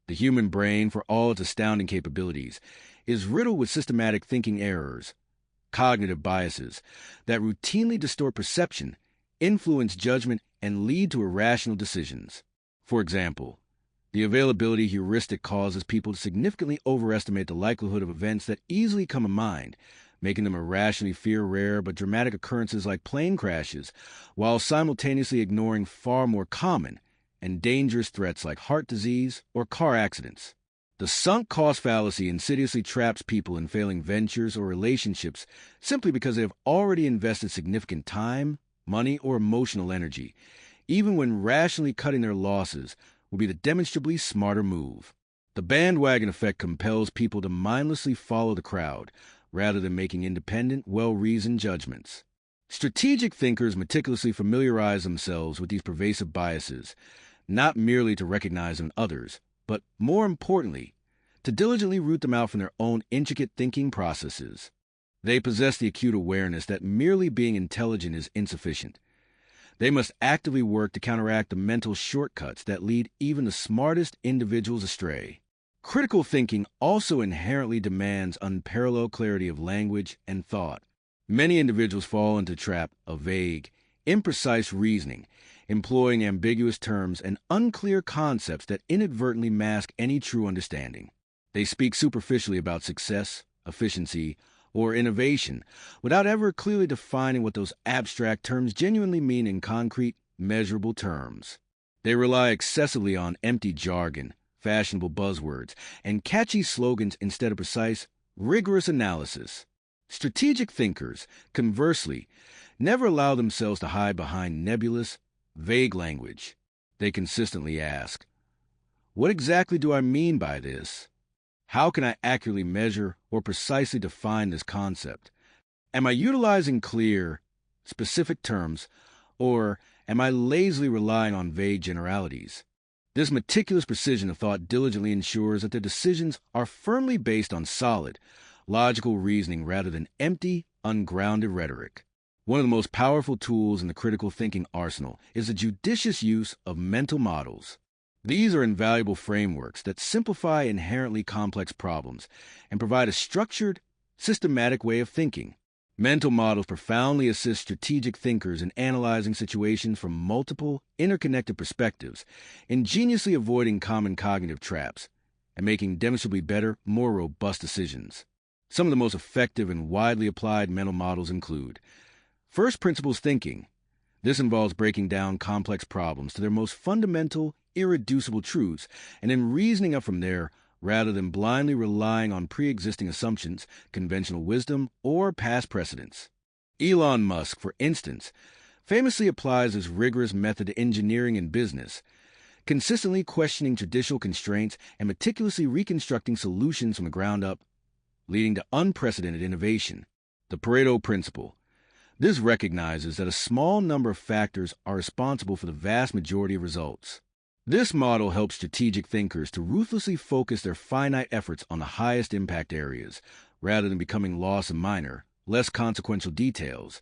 The human brain, for all its astounding capabilities, is riddled with systematic thinking errors, cognitive biases, that routinely distort perception, influence judgment, and lead to irrational decisions. For example, the availability heuristic causes people to significantly overestimate the likelihood of events that easily come to mind, making them irrationally fear rare but dramatic occurrences like plane crashes, while simultaneously ignoring far more common and dangerous threats like heart disease or car accidents. The sunk cost fallacy insidiously traps people in failing ventures or relationships simply because they have already invested significant time, money, or emotional energy, even when rationally cutting their losses will be the demonstrably smarter move. The bandwagon effect compels people to mindlessly follow the crowd, rather than making independent, well-reasoned judgments. Strategic thinkers meticulously familiarize themselves with these pervasive biases, not merely to recognize them in others, but, more importantly, to diligently root them out from their own intricate thinking processes. They possess the acute awareness that merely being intelligent is insufficient. They must actively work to counteract the mental shortcuts that lead even the smartest individuals astray. Critical thinking also inherently demands unparalleled clarity of language and thought. Many individuals fall into the trap of vague, imprecise reasoning, employing ambiguous terms and unclear concepts that inadvertently mask any true understanding. They speak superficially about success, efficiency, or innovation, without ever clearly defining what those abstract terms genuinely mean in concrete, measurable terms. They rely excessively on empty jargon, fashionable buzzwords, and catchy slogans instead of precise, rigorous analysis. Strategic thinkers, conversely, never allow themselves to hide behind nebulous, vague language. They consistently ask, "What exactly do I mean by this? How can I accurately measure or precisely define this concept? Am I utilizing clear, specific terms, or am I lazily relying on vague generalities?" This meticulous precision of thought diligently ensures that their decisions are firmly based on solid, logical reasoning rather than empty, ungrounded rhetoric. One of the most powerful tools in the critical thinking arsenal is the judicious use of mental models. These are invaluable frameworks that simplify inherently complex problems and provide a structured, systematic way of thinking. Mental models profoundly assist strategic thinkers in analyzing situations from multiple, interconnected perspectives, ingeniously avoiding common cognitive traps, and making demonstrably better, more robust decisions. Some of the most effective and widely applied mental models include first principles thinking. This involves breaking down complex problems to their most fundamental, irreducible truths, and then reasoning up from there rather than blindly relying on pre-existing assumptions, conventional wisdom, or past precedents. Elon Musk, for instance, famously applies this rigorous method to engineering and business, consistently questioning traditional constraints and meticulously reconstructing solutions from the ground up, leading to unprecedented innovation. The Pareto Principle. This recognizes that a small number of factors are responsible for the vast majority of results. This model helps strategic thinkers to ruthlessly focus their finite efforts on the highest impact areas, rather than becoming lost in minor, less consequential details,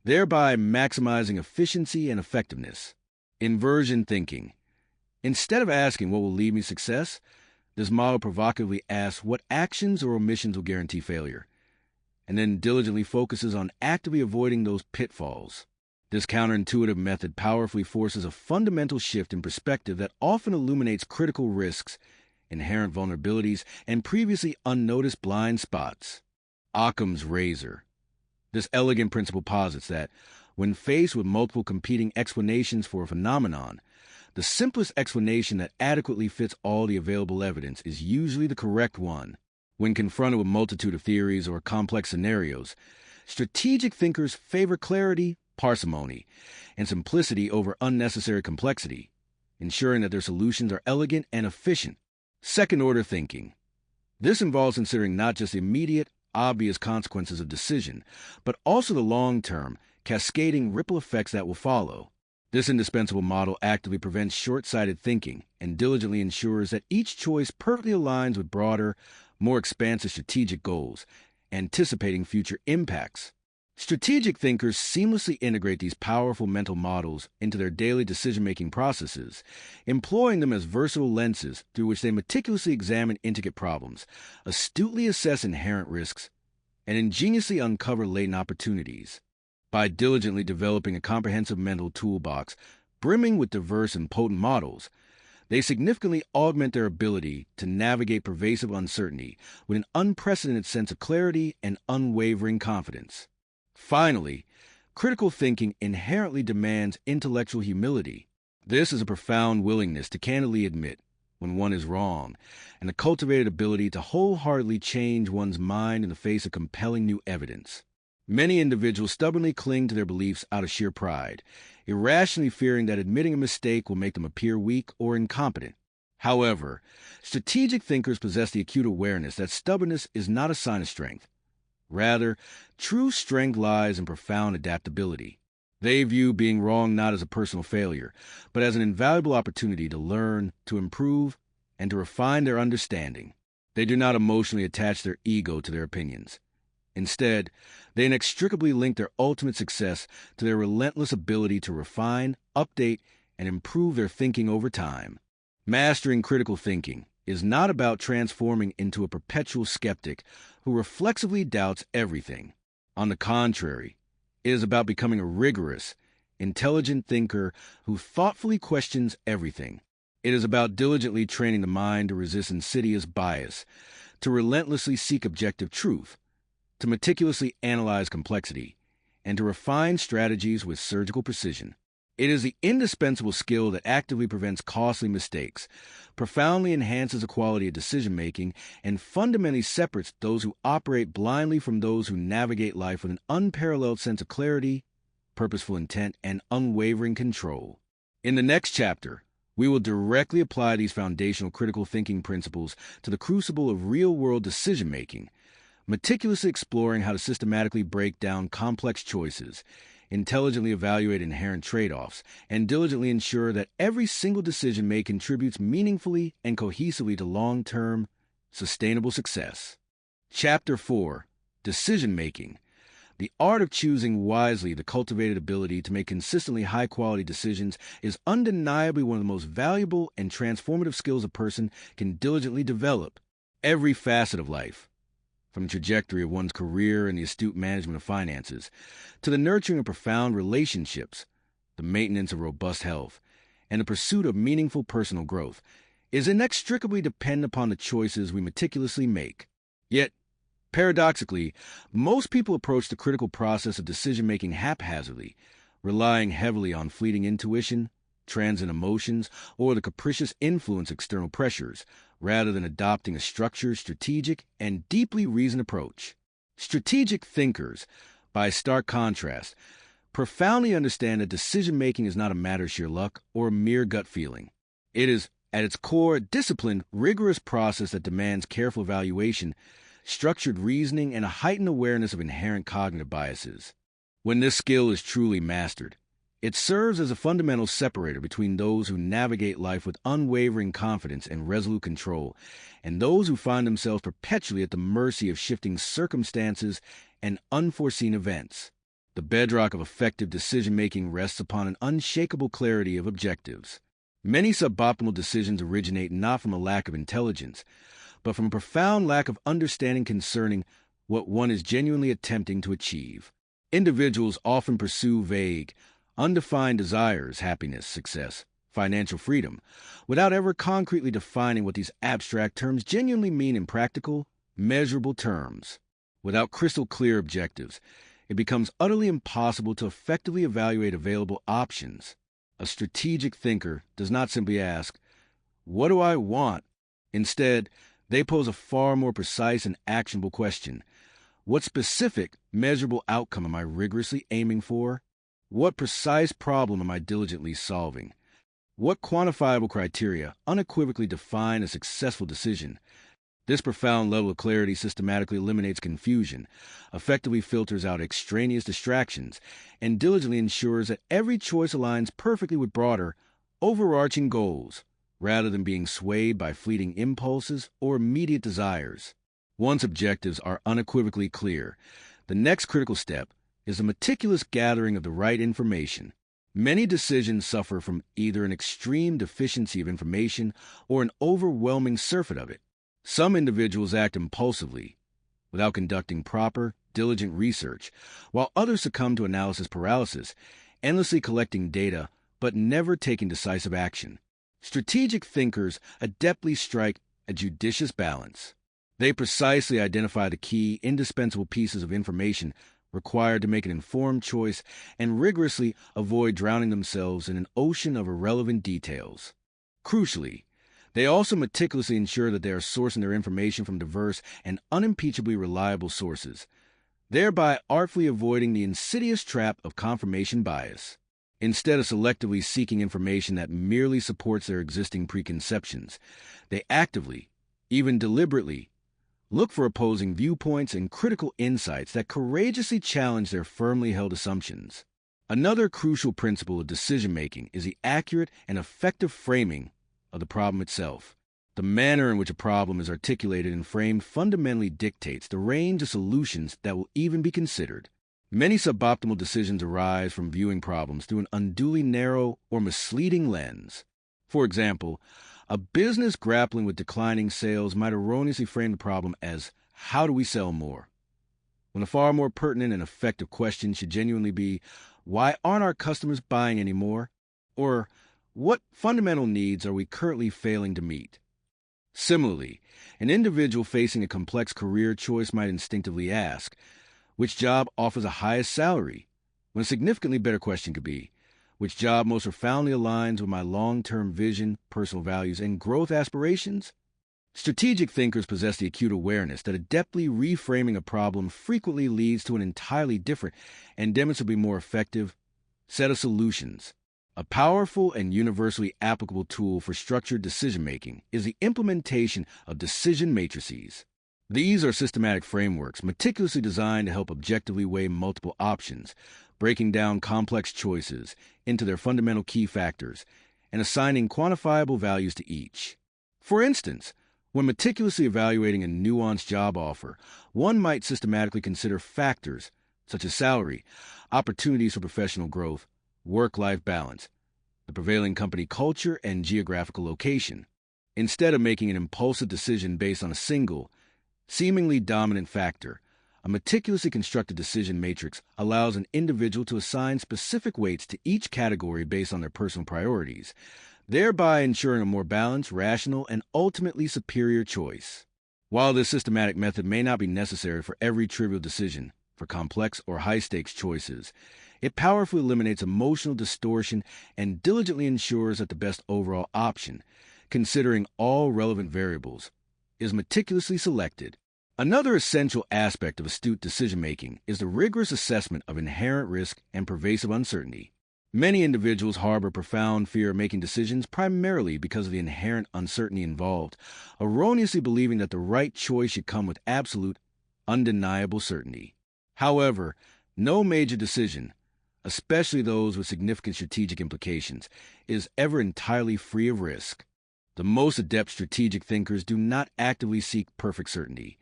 thereby maximizing efficiency and effectiveness. Inversion thinking. Instead of asking what will lead me to success, this model provocatively asks what actions or omissions will guarantee failure, and then diligently focuses on actively avoiding those pitfalls. This counterintuitive method powerfully forces a fundamental shift in perspective that often illuminates critical risks, inherent vulnerabilities, and previously unnoticed blind spots. Occam's razor. This elegant principle posits that, when faced with multiple competing explanations for a phenomenon, the simplest explanation that adequately fits all the available evidence is usually the correct one. When confronted with a multitude of theories or complex scenarios, strategic thinkers favor clarity, parsimony, and simplicity over unnecessary complexity, ensuring that their solutions are elegant and efficient. Second-order thinking. This involves considering not just the immediate, obvious consequences of decision, but also the long-term, cascading ripple effects that will follow. This indispensable model actively prevents short-sighted thinking and diligently ensures that each choice perfectly aligns with broader, more expansive strategic goals, anticipating future impacts. Strategic thinkers seamlessly integrate these powerful mental models into their daily decision-making processes, employing them as versatile lenses through which they meticulously examine intricate problems, astutely assess inherent risks, and ingeniously uncover latent opportunities. By diligently developing a comprehensive mental toolbox brimming with diverse and potent models, they significantly augment their ability to navigate pervasive uncertainty with an unprecedented sense of clarity and unwavering confidence. Finally, critical thinking inherently demands intellectual humility. This is a profound willingness to candidly admit when one is wrong, and a cultivated ability to wholeheartedly change one's mind in the face of compelling new evidence. Many individuals stubbornly cling to their beliefs out of sheer pride, irrationally fearing that admitting a mistake will make them appear weak or incompetent. However, strategic thinkers possess the acute awareness that stubbornness is not a sign of strength. Rather, true strength lies in profound adaptability. They view being wrong not as a personal failure, but as an invaluable opportunity to learn, to improve, and to refine their understanding. They do not emotionally attach their ego to their opinions. Instead, they inextricably link their ultimate success to their relentless ability to refine, update, and improve their thinking over time. Mastering critical thinking is not about transforming into a perpetual skeptic who reflexively doubts everything. On the contrary, it is about becoming a rigorous, intelligent thinker who thoughtfully questions everything. It is about diligently training the mind to resist insidious bias, to relentlessly seek objective truth, to meticulously analyze complexity, and to refine strategies with surgical precision. It is the indispensable skill that actively prevents costly mistakes, profoundly enhances the quality of decision-making, and fundamentally separates those who operate blindly from those who navigate life with an unparalleled sense of clarity, purposeful intent, and unwavering control. In the next chapter, we will directly apply these foundational critical thinking principles to the crucible of real-world decision-making, meticulously exploring how to systematically break down complex choices, intelligently evaluate inherent trade-offs, and diligently ensure that every single decision made contributes meaningfully and cohesively to long-term, sustainable success. Chapter 4. Decision-Making. The art of choosing wisely, the cultivated ability to make consistently high-quality decisions, is undeniably one of the most valuable and transformative skills a person can diligently develop. Every facet of life, from the trajectory of one's career and the astute management of finances, to the nurturing of profound relationships, the maintenance of robust health, and the pursuit of meaningful personal growth, is inextricably dependent upon the choices we meticulously make. Yet, paradoxically, most people approach the critical process of decision-making haphazardly, relying heavily on fleeting intuition, transient emotions, or the capricious influence of external pressures, rather than adopting a structured, strategic, and deeply reasoned approach. Strategic thinkers, by stark contrast, profoundly understand that decision-making is not a matter of sheer luck or a mere gut feeling. It is, at its core, a disciplined, rigorous process that demands careful evaluation, structured reasoning, and a heightened awareness of inherent cognitive biases. When this skill is truly mastered, it serves as a fundamental separator between those who navigate life with unwavering confidence and resolute control, and those who find themselves perpetually at the mercy of shifting circumstances and unforeseen events. The bedrock of effective decision-making rests upon an unshakable clarity of objectives. Many suboptimal decisions originate not from a lack of intelligence, but from a profound lack of understanding concerning what one is genuinely attempting to achieve. Individuals often pursue vague, undefined desires, happiness, success, financial freedom, without ever concretely defining what these abstract terms genuinely mean in practical, measurable terms. Without crystal clear objectives, it becomes utterly impossible to effectively evaluate available options. A strategic thinker does not simply ask, "What do I want?" Instead, They pose a far more precise and actionable question. What specific, measurable outcome am I rigorously aiming for? What precise problem am I diligently solving? What quantifiable criteria unequivocally define a successful decision? This profound level of clarity systematically eliminates confusion, effectively filters out extraneous distractions, and diligently ensures that every choice aligns perfectly with broader, overarching goals, rather than being swayed by fleeting impulses or immediate desires. Once objectives are unequivocally clear, the next critical step is the meticulous gathering of the right information. Many decisions suffer from either an extreme deficiency of information or an overwhelming surfeit of it. Some individuals act impulsively, without conducting proper, diligent research, while others succumb to analysis paralysis, endlessly collecting data but never taking decisive action. Strategic thinkers adeptly strike a judicious balance. They precisely identify the key, indispensable pieces of information required to make an informed choice and rigorously avoid drowning themselves in an ocean of irrelevant details. Crucially, they also meticulously ensure that they are sourcing their information from diverse and unimpeachably reliable sources, thereby artfully avoiding the insidious trap of confirmation bias. Instead of selectively seeking information that merely supports their existing preconceptions, they actively, even deliberately, look for opposing viewpoints and critical insights that courageously challenge their firmly held assumptions. Another crucial principle of decision-making is the accurate and effective framing of the problem itself. The manner in which a problem is articulated and framed fundamentally dictates the range of solutions that will even be considered. Many suboptimal decisions arise from viewing problems through an unduly narrow or misleading lens. For example, a business grappling with declining sales might erroneously frame the problem as, how do we sell more? When a far more pertinent and effective question should genuinely be, why aren't our customers buying anymore? Or, what fundamental needs are we currently failing to meet? Similarly, an individual facing a complex career choice might instinctively ask, which job offers the highest salary? When a significantly better question could be, which job most profoundly aligns with my long-term vision, personal values, and growth aspirations? Strategic thinkers possess the acute awareness that adeptly reframing a problem frequently leads to an entirely different and demonstrably more effective set of solutions. A powerful and universally applicable tool for structured decision-making is the implementation of decision matrices. These are systematic frameworks meticulously designed to help objectively weigh multiple options, breaking down complex choices into their fundamental key factors and assigning quantifiable values to each. For instance, when meticulously evaluating a nuanced job offer, one might systematically consider factors such as salary, opportunities for professional growth, work-life balance, the prevailing company culture, and geographical location. Instead of making an impulsive decision based on a single, seemingly dominant factor, a meticulously constructed decision matrix allows an individual to assign specific weights to each category based on their personal priorities, thereby ensuring a more balanced, rational, and ultimately superior choice. While this systematic method may not be necessary for every trivial decision, for complex or high-stakes choices, it powerfully eliminates emotional distortion and diligently ensures that the best overall option, considering all relevant variables, is meticulously selected. Another essential aspect of astute decision-making is the rigorous assessment of inherent risk and pervasive uncertainty. Many individuals harbor profound fear of making decisions primarily because of the inherent uncertainty involved, erroneously believing that the right choice should come with absolute, undeniable certainty. However, no major decision, especially those with significant strategic implications, is ever entirely free of risk. The most adept strategic thinkers do not actively seek perfect certainty.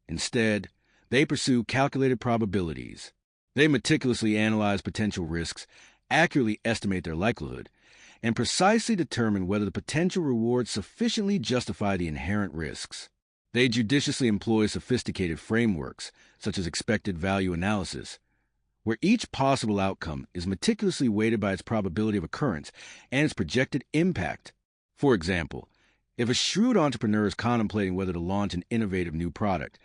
Instead, they pursue calculated probabilities. They meticulously analyze potential risks, accurately estimate their likelihood, and precisely determine whether the potential rewards sufficiently justify the inherent risks. They judiciously employ sophisticated frameworks, such as expected value analysis, where each possible outcome is meticulously weighted by its probability of occurrence and its projected impact. For example, if a shrewd entrepreneur is contemplating whether to launch an innovative new product,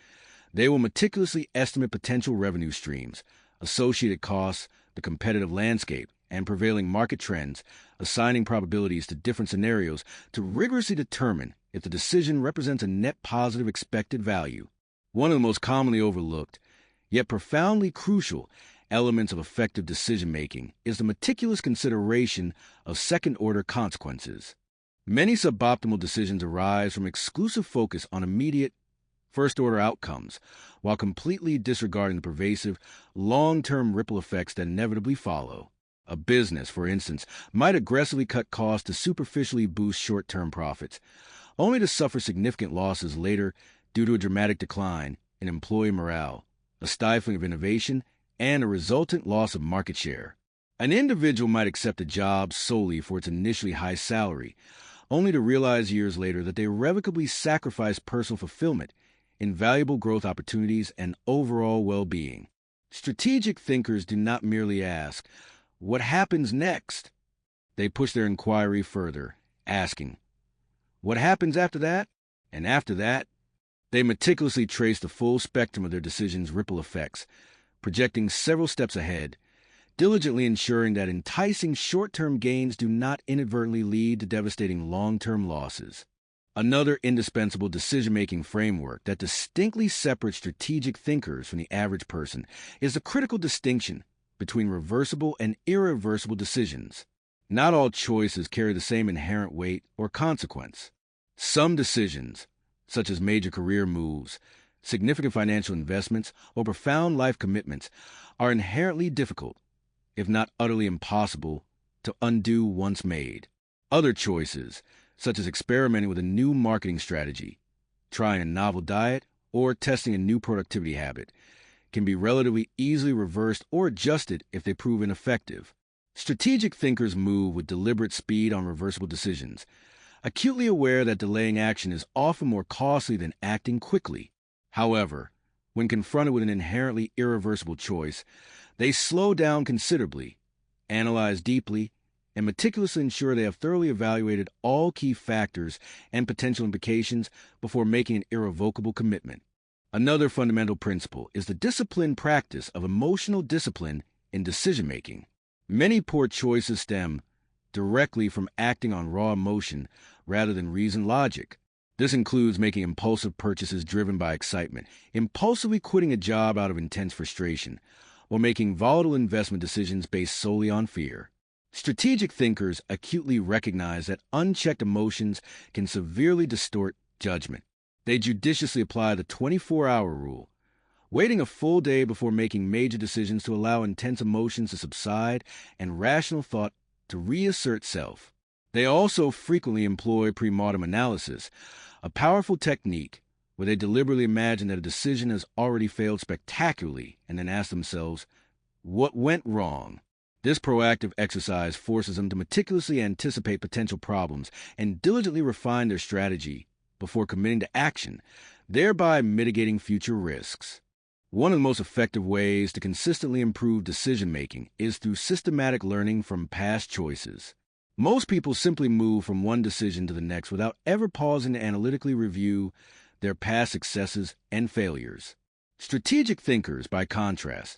they will meticulously estimate potential revenue streams, associated costs, the competitive landscape, and prevailing market trends, assigning probabilities to different scenarios to rigorously determine if the decision represents a net positive expected value. One of the most commonly overlooked, yet profoundly crucial, elements of effective decision-making is the meticulous consideration of second-order consequences. Many suboptimal decisions arise from exclusive focus on immediate, first-order outcomes, while completely disregarding the pervasive, long-term ripple effects that inevitably follow. A business, for instance, might aggressively cut costs to superficially boost short-term profits, only to suffer significant losses later due to a dramatic decline in employee morale, a stifling of innovation, and a resultant loss of market share. An individual might accept a job solely for its initially high salary, only to realize years later that they irrevocably sacrificed personal fulfillment, invaluable growth opportunities, and overall well-being. Strategic thinkers do not merely ask, "What happens next?" They push their inquiry further, asking, "What happens after that? And after that?" They meticulously trace the full spectrum of their decisions' ripple effects, projecting several steps ahead, diligently ensuring that enticing short-term gains do not inadvertently lead to devastating long-term losses. Another indispensable decision-making framework that distinctly separates strategic thinkers from the average person is the critical distinction between reversible and irreversible decisions. Not all choices carry the same inherent weight or consequence. Some decisions, such as major career moves, significant financial investments, or profound life commitments, are inherently difficult, if not utterly impossible, to undo once made. Other choices, such as experimenting with a new marketing strategy, trying a novel diet, or testing a new productivity habit, can be relatively easily reversed or adjusted if they prove ineffective. Strategic thinkers move with deliberate speed on reversible decisions, acutely aware that delaying action is often more costly than acting quickly. However, when confronted with an inherently irreversible choice, they slow down considerably, analyze deeply, and meticulously ensure they have thoroughly evaluated all key factors and potential implications before making an irrevocable commitment. Another fundamental principle is the disciplined practice of emotional discipline in decision-making. Many poor choices stem directly from acting on raw emotion rather than reasoned logic. This includes making impulsive purchases driven by excitement, impulsively quitting a job out of intense frustration, or making volatile investment decisions based solely on fear. Strategic thinkers acutely recognize that unchecked emotions can severely distort judgment. They judiciously apply the 24-hour rule, waiting a full day before making major decisions to allow intense emotions to subside and rational thought to reassert self. They also frequently employ pre-mortem analysis, a powerful technique where they deliberately imagine that a decision has already failed spectacularly and then ask themselves, "What went wrong?" This proactive exercise forces them to meticulously anticipate potential problems and diligently refine their strategy before committing to action, thereby mitigating future risks. One of the most effective ways to consistently improve decision-making is through systematic learning from past choices. Most people simply move from one decision to the next without ever pausing to analytically review their past successes and failures. Strategic thinkers, by contrast,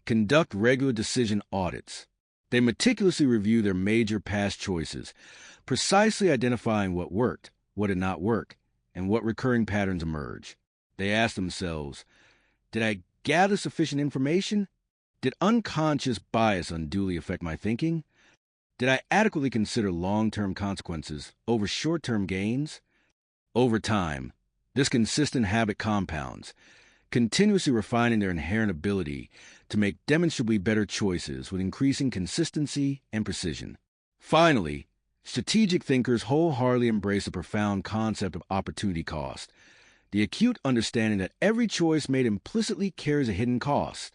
conduct regular decision audits. They meticulously review their major past choices, precisely identifying what worked, what did not work, and what recurring patterns emerge. They ask themselves, did I gather sufficient information? Did unconscious bias unduly affect my thinking? Did I adequately consider long-term consequences over short-term gains? Over time, this consistent habit compounds, continuously refining their inherent ability to make demonstrably better choices with increasing consistency and precision. Finally, strategic thinkers wholeheartedly embrace the profound concept of opportunity cost, the acute understanding that every choice made implicitly carries a hidden cost,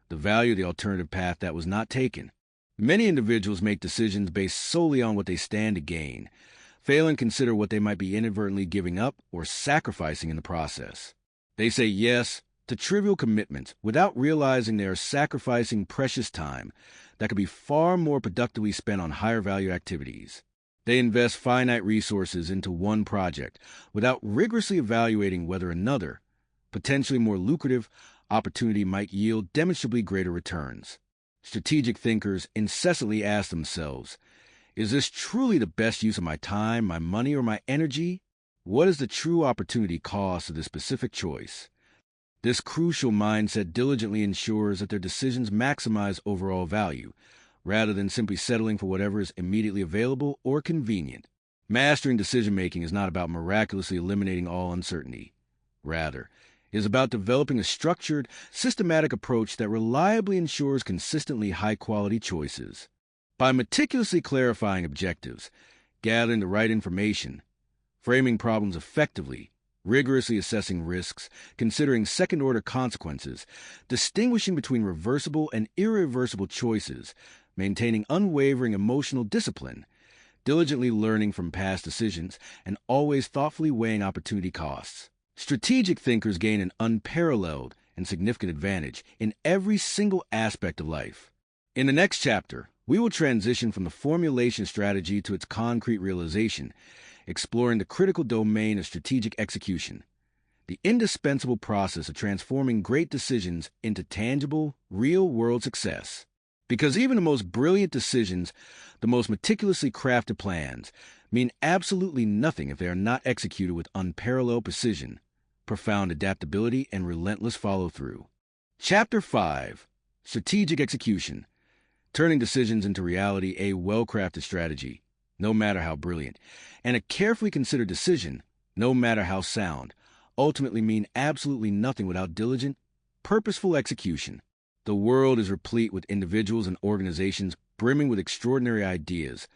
the value of the alternative path that was not taken. Many individuals make decisions based solely on what they stand to gain, failing to consider what they might be inadvertently giving up or sacrificing in the process. They say yes to trivial commitments without realizing they are sacrificing precious time that could be far more productively spent on higher value activities. They invest finite resources into one project without rigorously evaluating whether another, potentially more lucrative, opportunity might yield demonstrably greater returns. Strategic thinkers incessantly ask themselves, is this truly the best use of my time, my money, or my energy? What is the true opportunity cost of this specific choice? This crucial mindset diligently ensures that their decisions maximize overall value, rather than simply settling for whatever is immediately available or convenient. Mastering decision-making is not about miraculously eliminating all uncertainty. Rather, it is about developing a structured, systematic approach that reliably ensures consistently high-quality choices. By meticulously clarifying objectives, gathering the right information, framing problems effectively, rigorously assessing risks, considering second-order consequences, distinguishing between reversible and irreversible choices, maintaining unwavering emotional discipline, diligently learning from past decisions, and always thoughtfully weighing opportunity costs. Strategic thinkers gain an unparalleled and significant advantage in every single aspect of life. In the next chapter, we will transition from the formulation strategy to its concrete realization, exploring the critical domain of strategic execution, the indispensable process of transforming great decisions into tangible, real-world success. Because even the most brilliant decisions, the most meticulously crafted plans, mean absolutely nothing if they are not executed with unparalleled precision, profound adaptability, and relentless follow-through. Chapter 5. Strategic Execution. Turning decisions into reality, a well-crafted strategy, no matter how brilliant, and a carefully considered decision, no matter how sound, ultimately mean absolutely nothing without diligent, purposeful execution. The world is replete with individuals and organizations brimming with extraordinary ideas,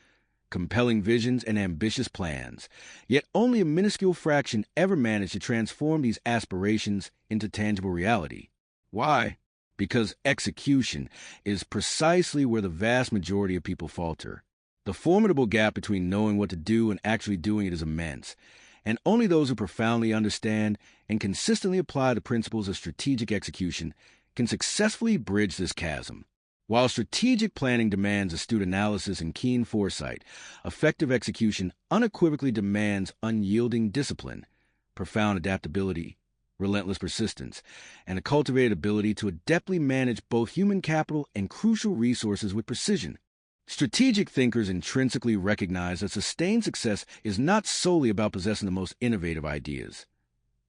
compelling visions, and ambitious plans, yet only a minuscule fraction ever manage to transform these aspirations into tangible reality. Why? Because execution is precisely where the vast majority of people falter. The formidable gap between knowing what to do and actually doing it is immense, and only those who profoundly understand and consistently apply the principles of strategic execution can successfully bridge this chasm. While strategic planning demands astute analysis and keen foresight, effective execution unequivocally demands unyielding discipline, profound adaptability, relentless persistence, and a cultivated ability to adeptly manage both human capital and crucial resources with precision. Strategic thinkers intrinsically recognize that sustained success is not solely about possessing the most innovative ideas.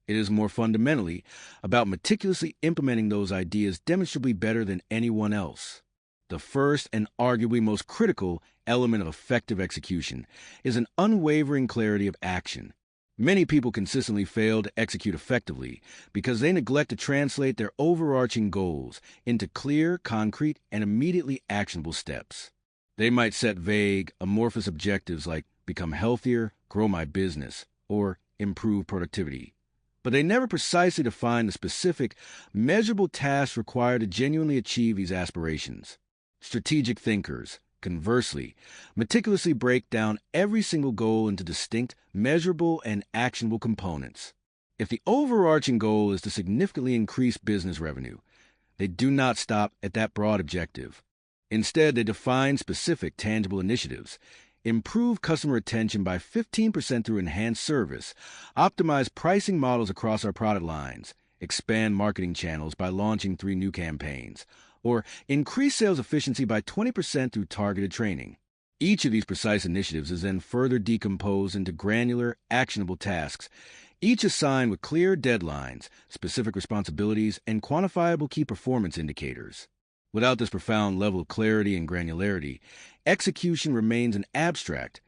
It is more fundamentally about meticulously implementing those ideas demonstrably better than anyone else. The first and arguably most critical element of effective execution is an unwavering clarity of action. Many people consistently fail to execute effectively because they neglect to translate their overarching goals into clear, concrete, and immediately actionable steps. They might set vague, amorphous objectives like become healthier, grow my business, or improve productivity. But they never precisely define the specific, measurable tasks required to genuinely achieve these aspirations. Strategic thinkers, conversely, meticulously break down every single goal into distinct, measurable, and actionable components. If the overarching goal is to significantly increase business revenue, they do not stop at that broad objective. Instead, they define specific, tangible initiatives, improve customer retention by 15% through enhanced service, optimize pricing models across our product lines, expand marketing channels by launching 3 new campaigns, or increase sales efficiency by 20% through targeted training. Each of these precise initiatives is then further decomposed into granular, actionable tasks, each assigned with clear deadlines, specific responsibilities, and quantifiable key performance indicators. Without this profound level of clarity and granularity, execution remains an abstract,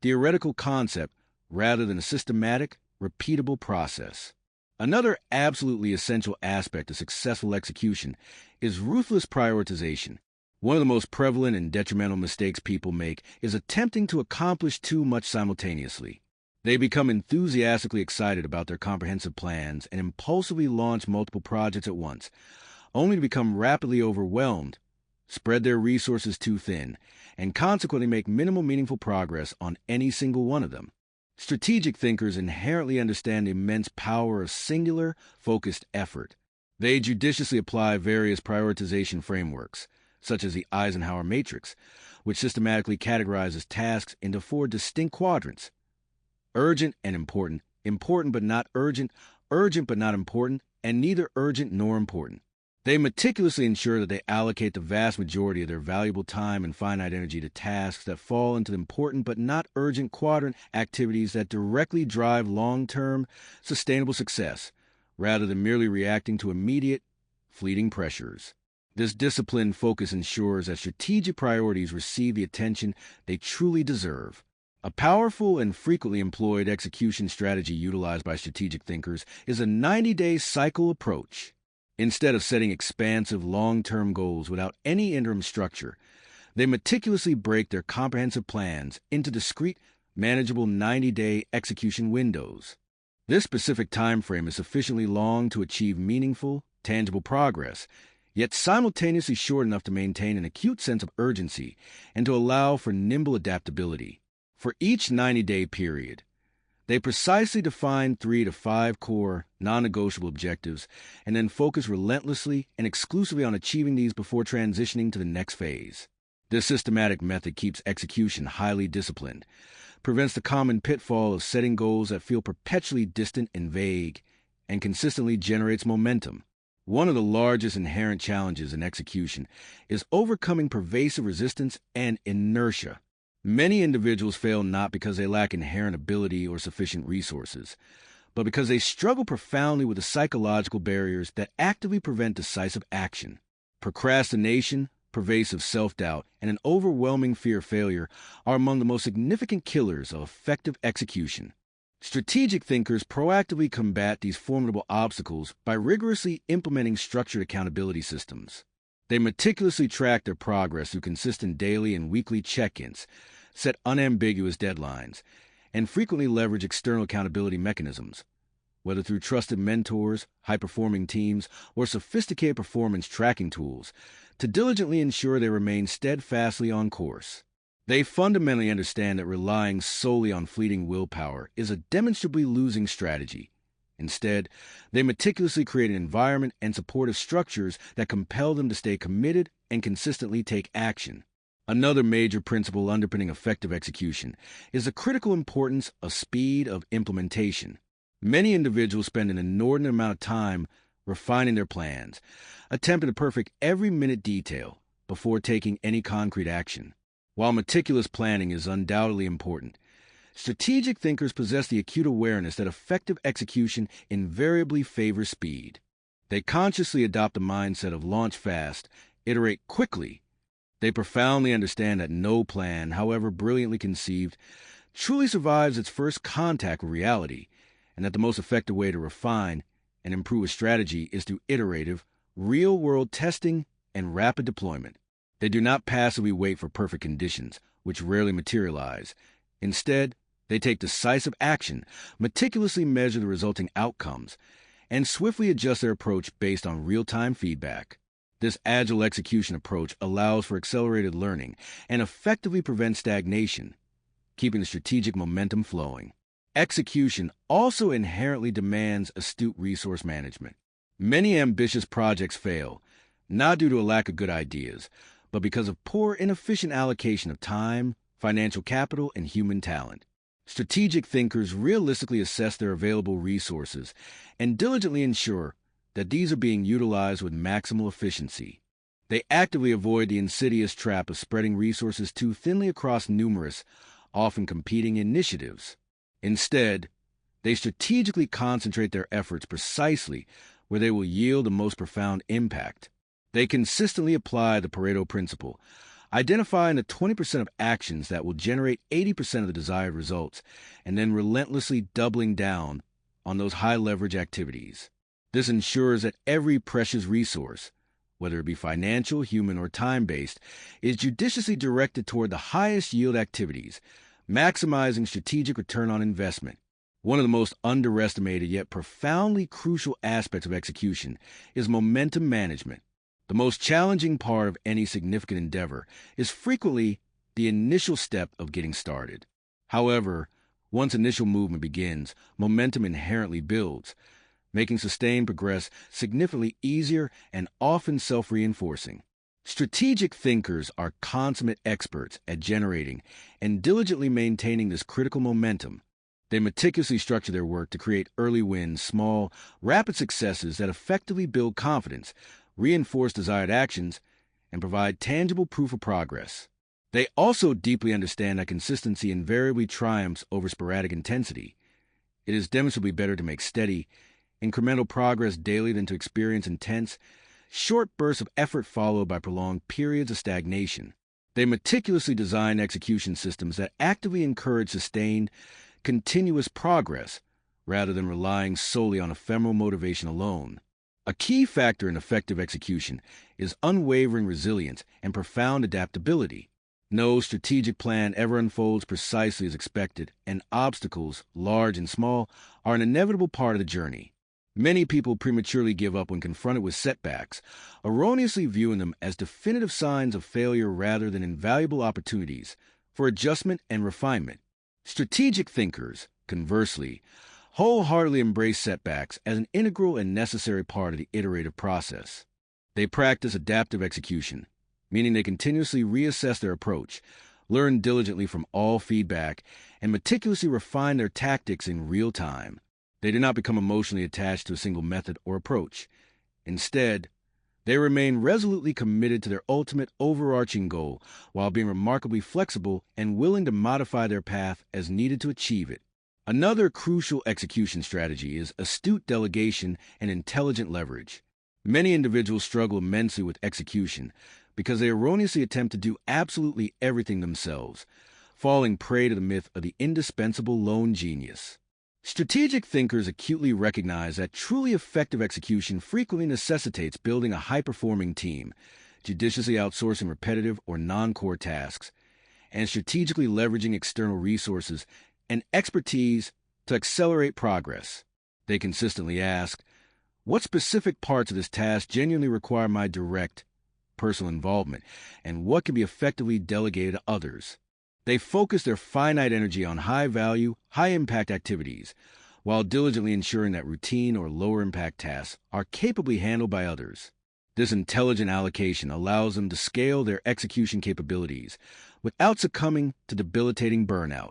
theoretical concept rather than a systematic, repeatable process. Another absolutely essential aspect of successful execution is ruthless prioritization. One of the most prevalent and detrimental mistakes people make is attempting to accomplish too much simultaneously. They become enthusiastically excited about their comprehensive plans and impulsively launch multiple projects at once, only to become rapidly overwhelmed, spread their resources too thin, and consequently make minimal meaningful progress on any single one of them. Strategic thinkers inherently understand the immense power of singular, focused effort. They judiciously apply various prioritization frameworks, such as the Eisenhower matrix, which systematically categorizes tasks into 4 distinct quadrants: urgent and important, important but not urgent, urgent but not important, and neither urgent nor important. They meticulously ensure that they allocate the vast majority of their valuable time and finite energy to tasks that fall into the important but not urgent quadrant, activities that directly drive long-term, sustainable success, rather than merely reacting to immediate, fleeting pressures. This disciplined focus ensures that strategic priorities receive the attention they truly deserve. A powerful and frequently employed execution strategy utilized by strategic thinkers is a 90-day cycle approach. Instead of setting expansive, long-term goals without any interim structure, they meticulously break their comprehensive plans into discrete, manageable 90-day execution windows. This specific time frame is sufficiently long to achieve meaningful, tangible progress, yet simultaneously short enough to maintain an acute sense of urgency and to allow for nimble adaptability. For each 90-day period, they precisely define 3 to 5 core, non-negotiable objectives and then focus relentlessly and exclusively on achieving these before transitioning to the next phase. This systematic method keeps execution highly disciplined, prevents the common pitfall of setting goals that feel perpetually distant and vague, and consistently generates momentum. One of the largest inherent challenges in execution is overcoming pervasive resistance and inertia. Many individuals fail not because they lack inherent ability or sufficient resources, but because they struggle profoundly with the psychological barriers that actively prevent decisive action. Procrastination, pervasive self-doubt, and an overwhelming fear of failure are among the most significant killers of effective execution. Strategic thinkers proactively combat these formidable obstacles by rigorously implementing structured accountability systems. They meticulously track their progress through consistent daily and weekly check-ins, set unambiguous deadlines, and frequently leverage external accountability mechanisms, whether through trusted mentors, high-performing teams, or sophisticated performance tracking tools, to diligently ensure they remain steadfastly on course. They fundamentally understand that relying solely on fleeting willpower is a demonstrably losing strategy. Instead, they meticulously create an environment and supportive structures that compel them to stay committed and consistently take action. Another major principle underpinning effective execution is the critical importance of speed of implementation. Many individuals spend an inordinate amount of time refining their plans, attempting to perfect every minute detail before taking any concrete action. While meticulous planning is undoubtedly important, strategic thinkers possess the acute awareness that effective execution invariably favors speed. They consciously adopt a mindset of launch fast, iterate quickly. They profoundly understand that no plan, however brilliantly conceived, truly survives its first contact with reality, and that the most effective way to refine and improve a strategy is through iterative, real-world testing and rapid deployment. They do not passively wait for perfect conditions, which rarely materialize. Instead, they take decisive action, meticulously measure the resulting outcomes, and swiftly adjust their approach based on real-time feedback. This agile execution approach allows for accelerated learning and effectively prevents stagnation, keeping the strategic momentum flowing. Execution also inherently demands astute resource management. Many ambitious projects fail, not due to a lack of good ideas, but because of poor, inefficient allocation of time, financial capital, and human talent. Strategic thinkers realistically assess their available resources and diligently ensure that these are being utilized with maximal efficiency. They actively avoid the insidious trap of spreading resources too thinly across numerous, often competing initiatives. Instead, they strategically concentrate their efforts precisely where they will yield the most profound impact. They consistently apply the Pareto principle, identifying the 20% of actions that will generate 80% of the desired results, and then relentlessly doubling down on those high-leverage activities. This ensures that every precious resource, whether it be financial, human, or time-based, is judiciously directed toward the highest yield activities, maximizing strategic return on investment. One of the most underestimated yet profoundly crucial aspects of execution is momentum management. The most challenging part of any significant endeavor is frequently the initial step of getting started. However, once initial movement begins, momentum inherently builds, making sustained progress significantly easier and often self-reinforcing. Strategic thinkers are consummate experts at generating and diligently maintaining this critical momentum. They meticulously structure their work to create early wins, small, rapid successes that effectively build confidence, reinforce desired actions, and provide tangible proof of progress. They also deeply understand that consistency invariably triumphs over sporadic intensity. It is demonstrably better to make steady, incremental progress daily than to experience intense, short bursts of effort followed by prolonged periods of stagnation. They meticulously design execution systems that actively encourage sustained, continuous progress rather than relying solely on ephemeral motivation alone. A key factor in effective execution is unwavering resilience and profound adaptability. No strategic plan ever unfolds precisely as expected, and obstacles, large and small, are an inevitable part of the journey. Many people prematurely give up when confronted with setbacks, erroneously viewing them as definitive signs of failure rather than invaluable opportunities for adjustment and refinement. Strategic thinkers, conversely, wholeheartedly embrace setbacks as an integral and necessary part of the iterative process. They practice adaptive execution, meaning they continuously reassess their approach, learn diligently from all feedback, and meticulously refine their tactics in real time. They do not become emotionally attached to a single method or approach. Instead, they remain resolutely committed to their ultimate overarching goal while being remarkably flexible and willing to modify their path as needed to achieve it. Another crucial execution strategy is astute delegation and intelligent leverage. Many individuals struggle immensely with execution because they erroneously attempt to do absolutely everything themselves, falling prey to the myth of the indispensable lone genius. Strategic thinkers acutely recognize that truly effective execution frequently necessitates building a high-performing team, judiciously outsourcing repetitive or non-core tasks, and strategically leveraging external resources and expertise to accelerate progress. They consistently ask, what specific parts of this task genuinely require my direct, personal involvement, and what can be effectively delegated to others? They focus their finite energy on high-value, high-impact activities, while diligently ensuring that routine or lower-impact tasks are capably handled by others. This intelligent allocation allows them to scale their execution capabilities without succumbing to debilitating burnout.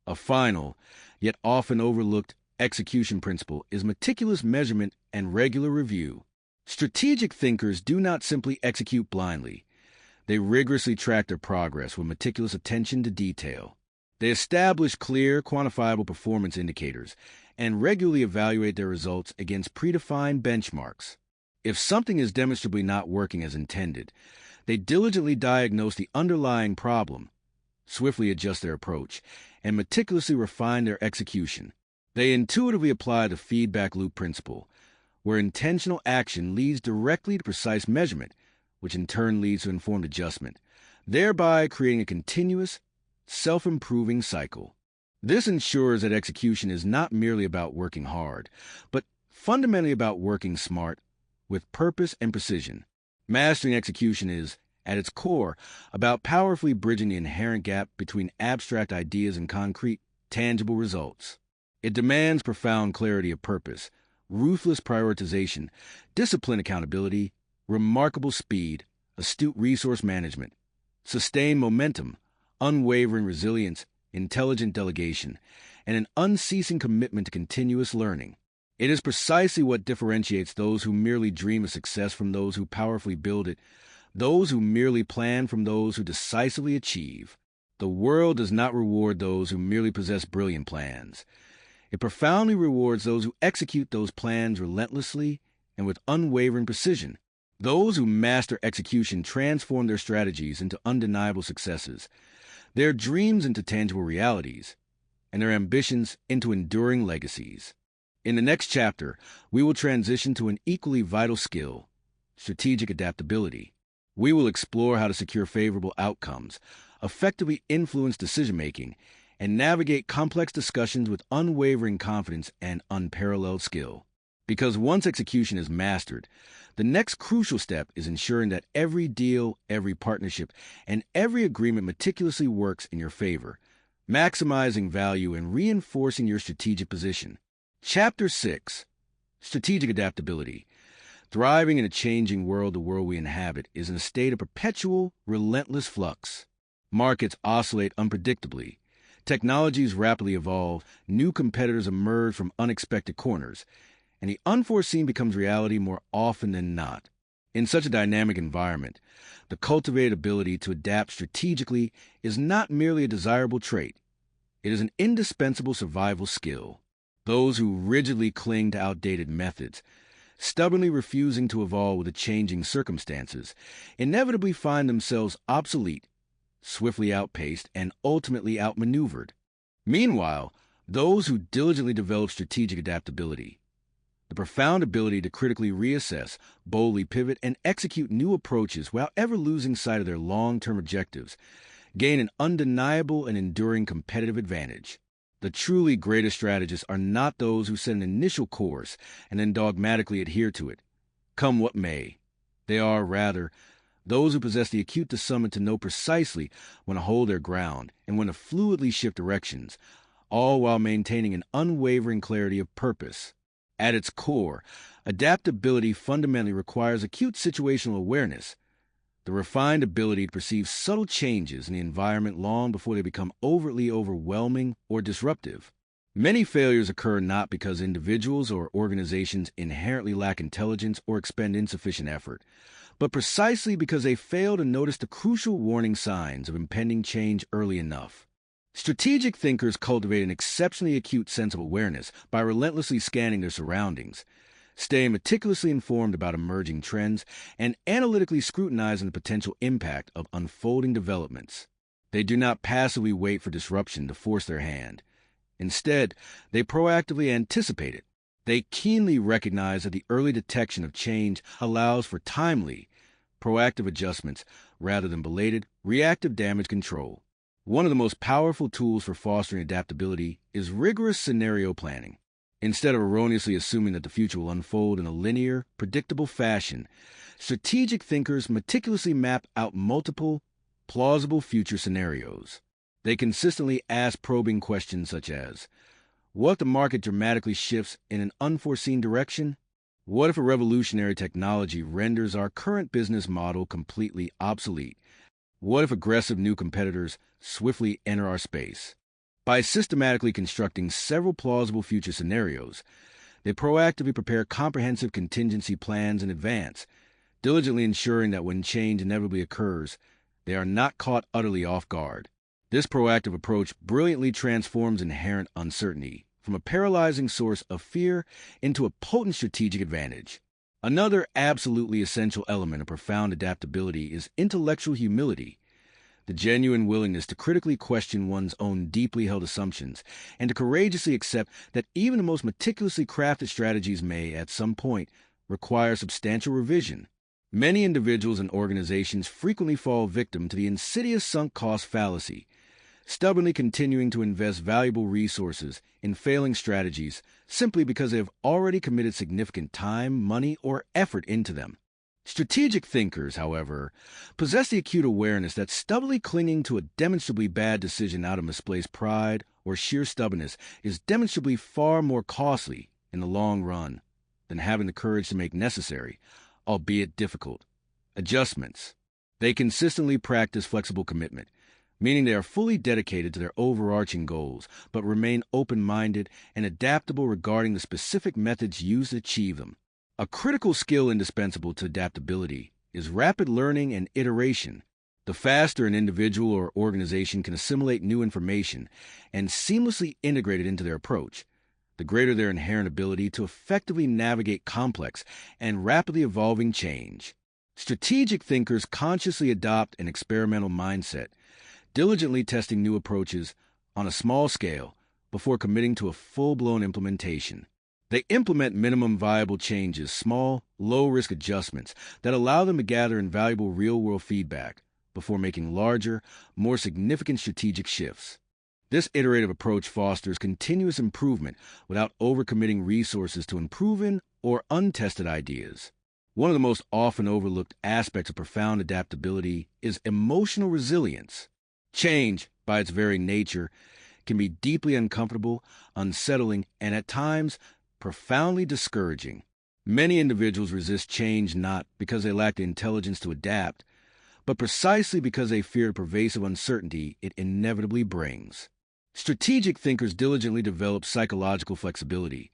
A final, yet often overlooked, execution principle is meticulous measurement and regular review. Strategic thinkers do not simply execute blindly. They rigorously track their progress with meticulous attention to detail. They establish clear, quantifiable performance indicators and regularly evaluate their results against predefined benchmarks. If something is demonstrably not working as intended, they diligently diagnose the underlying problem, swiftly adjust their approach, and meticulously refine their execution. They intuitively apply the feedback loop principle, where intentional action leads directly to precise measurement, which in turn leads to informed adjustment, thereby creating a continuous, self-improving cycle. This ensures that execution is not merely about working hard, but fundamentally about working smart, with purpose and precision. Mastering execution is, at its core, about powerfully bridging the inherent gap between abstract ideas and concrete, tangible results. It demands profound clarity of purpose, ruthless prioritization, disciplined accountability, remarkable speed, astute resource management, sustained momentum, unwavering resilience, intelligent delegation, and an unceasing commitment to continuous learning. It is precisely what differentiates those who merely dream of success from those who powerfully build it, those who merely plan from those who decisively achieve. The world does not reward those who merely possess brilliant plans. It profoundly rewards those who execute those plans relentlessly and with unwavering precision. Those who master execution transform their strategies into undeniable successes, their dreams into tangible realities, and their ambitions into enduring legacies. In the next chapter, we will transition to an equally vital skill, strategic adaptability. We will explore how to secure favorable outcomes, effectively influence decision-making, and navigate complex discussions with unwavering confidence and unparalleled skill. Because once execution is mastered, the next crucial step is ensuring that every deal, every partnership, and every agreement meticulously works in your favor, maximizing value and reinforcing your strategic position. Chapter 6. Strategic Adaptability. Thriving in a changing world, the world we inhabit is in a state of perpetual, relentless flux. Markets oscillate unpredictably. Technologies rapidly evolve, new competitors emerge from unexpected corners, and the unforeseen becomes reality more often than not. In such a dynamic environment, the cultivated ability to adapt strategically is not merely a desirable trait. It is an indispensable survival skill. Those who rigidly cling to outdated methods, stubbornly refusing to evolve with the changing circumstances, inevitably find themselves obsolete, swiftly outpaced, and ultimately outmaneuvered. Meanwhile, those who diligently develop strategic adaptability, the profound ability to critically reassess, boldly pivot, and execute new approaches while ever losing sight of their long-term objectives, gain an undeniable and enduring competitive advantage. The truly greatest strategists are not those who set an initial course and then dogmatically adhere to it, come what may. They are, rather, those who possess the acute discernment to know precisely when to hold their ground and when to fluidly shift directions, all while maintaining an unwavering clarity of purpose. At its core, adaptability fundamentally requires acute situational awareness, the refined ability to perceive subtle changes in the environment long before they become overtly overwhelming or disruptive. Many failures occur not because individuals or organizations inherently lack intelligence or expend insufficient effort, but precisely because they fail to notice the crucial warning signs of impending change early enough. Strategic thinkers cultivate an exceptionally acute sense of awareness by relentlessly scanning their surroundings, staying meticulously informed about emerging trends, and analytically scrutinizing the potential impact of unfolding developments. They do not passively wait for disruption to force their hand. Instead, they proactively anticipate it. They keenly recognize that the early detection of change allows for timely, proactive adjustments rather than belated, reactive damage control. One of the most powerful tools for fostering adaptability is rigorous scenario planning. Instead of erroneously assuming that the future will unfold in a linear, predictable fashion, strategic thinkers meticulously map out multiple, plausible future scenarios. They consistently ask probing questions such as, what if the market dramatically shifts in an unforeseen direction? What if a revolutionary technology renders our current business model completely obsolete? What if aggressive new competitors swiftly enter our space? By systematically constructing several plausible future scenarios, they proactively prepare comprehensive contingency plans in advance, diligently ensuring that when change inevitably occurs, they are not caught utterly off guard. This proactive approach brilliantly transforms inherent uncertainty from a paralyzing source of fear into a potent strategic advantage. Another absolutely essential element of profound adaptability is intellectual humility, the genuine willingness to critically question one's own deeply held assumptions and to courageously accept that even the most meticulously crafted strategies may, at some point, require substantial revision. Many individuals and organizations frequently fall victim to the insidious sunk cost fallacy, stubbornly continuing to invest valuable resources in failing strategies simply because they have already committed significant time, money, or effort into them. Strategic thinkers, however, possess the acute awareness that stubbornly clinging to a demonstrably bad decision out of misplaced pride or sheer stubbornness is demonstrably far more costly in the long run than having the courage to make necessary, albeit difficult, adjustments. They consistently practice flexible commitment, meaning they are fully dedicated to their overarching goals, but remain open-minded and adaptable regarding the specific methods used to achieve them. A critical skill indispensable to adaptability is rapid learning and iteration. The faster an individual or organization can assimilate new information and seamlessly integrate it into their approach, the greater their inherent ability to effectively navigate complex and rapidly evolving change. Strategic thinkers consciously adopt an experimental mindset, diligently testing new approaches on a small scale before committing to a full-blown implementation. They implement minimum viable changes, small, low-risk adjustments that allow them to gather invaluable real-world feedback before making larger, more significant strategic shifts. This iterative approach fosters continuous improvement without overcommitting resources to unproven or untested ideas. One of the most often overlooked aspects of profound adaptability is emotional resilience. Change, by its very nature, can be deeply uncomfortable, unsettling, and at times profoundly discouraging. Many individuals resist change not because they lack the intelligence to adapt, but precisely because they fear the pervasive uncertainty it inevitably brings. Strategic thinkers diligently develop psychological flexibility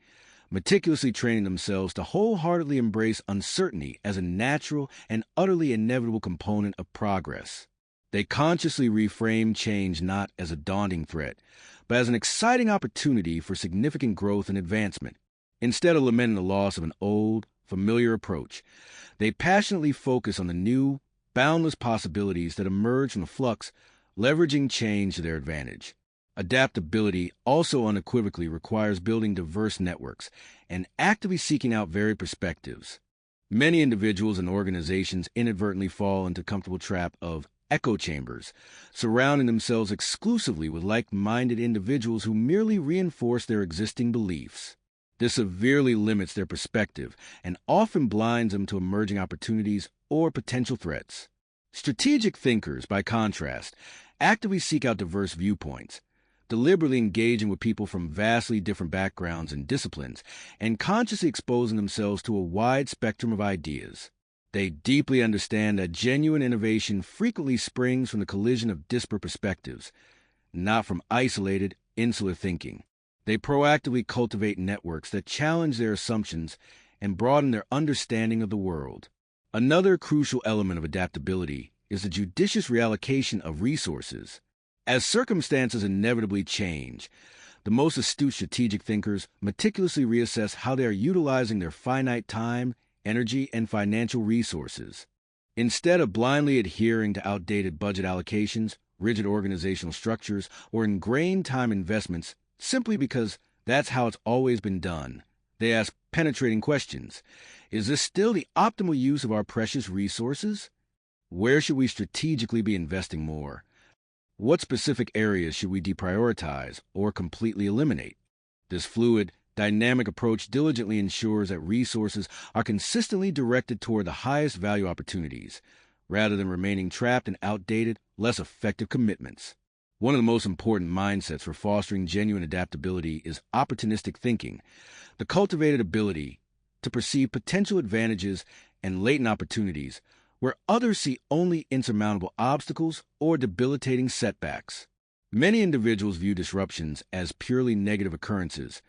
meticulously training themselves to wholeheartedly embrace uncertainty as a natural and utterly inevitable component of progress. They consciously reframe change not as a daunting threat, but as an exciting opportunity for significant growth and advancement. Instead of lamenting the loss of an old, familiar approach, they passionately focus on the new, boundless possibilities that emerge from the flux, leveraging change to their advantage. Adaptability also unequivocally requires building diverse networks and actively seeking out varied perspectives. Many individuals and organizations inadvertently fall into the comfortable trap of echo chambers, surrounding themselves exclusively with like-minded individuals who merely reinforce their existing beliefs. This severely limits their perspective and often blinds them to emerging opportunities or potential threats. Strategic thinkers, by contrast, actively seek out diverse viewpoints, deliberately engaging with people from vastly different backgrounds and disciplines, and consciously exposing themselves to a wide spectrum of ideas. They deeply understand that genuine innovation frequently springs from the collision of disparate perspectives, not from isolated, insular thinking. They proactively cultivate networks that challenge their assumptions and broaden their understanding of the world. Another crucial element of adaptability is the judicious reallocation of resources. As circumstances inevitably change, the most astute strategic thinkers meticulously reassess how they are utilizing their finite time, energy, and financial resources. Instead of blindly adhering to outdated budget allocations, rigid organizational structures, or ingrained time investments simply because that's how it's always been done, they ask penetrating questions. Is this still the optimal use of our precious resources? Where should we strategically be investing more? What specific areas should we deprioritize or completely eliminate? This fluid, dynamic approach diligently ensures that resources are consistently directed toward the highest value opportunities, rather than remaining trapped in outdated, less effective commitments. One of the most important mindsets for fostering genuine adaptability is opportunistic thinking, the cultivated ability to perceive potential advantages and latent opportunities where others see only insurmountable obstacles or debilitating setbacks. Many individuals view disruptions as purely negative occurrences,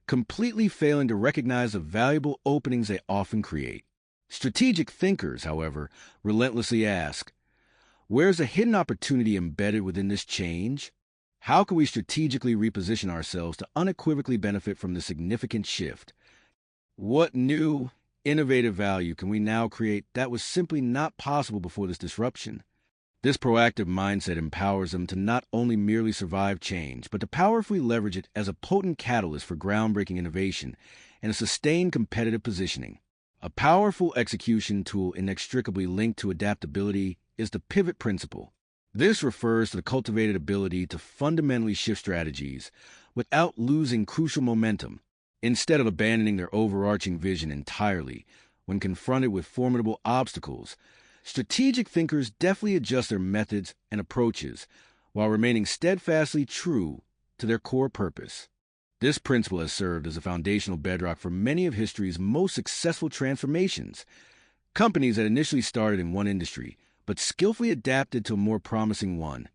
completely failing to recognize the valuable openings they often create. Strategic thinkers, however, relentlessly ask, where's a hidden opportunity embedded within this change? How can we strategically reposition ourselves to unequivocally benefit from the significant shift? What new, innovative value can we now create that was simply not possible before this disruption? This proactive mindset empowers them to not only merely survive change, but to powerfully leverage it as a potent catalyst for groundbreaking innovation and a sustained competitive positioning. A powerful execution tool inextricably linked to adaptability is the pivot principle. This refers to the cultivated ability to fundamentally shift strategies without losing crucial momentum. Instead of abandoning their overarching vision entirely when confronted with formidable obstacles, strategic thinkers deftly adjust their methods and approaches while remaining steadfastly true to their core purpose. This principle has served as a foundational bedrock for many of history's most successful transformations. Companies that initially started in one industry but skillfully adapted to a more promising one.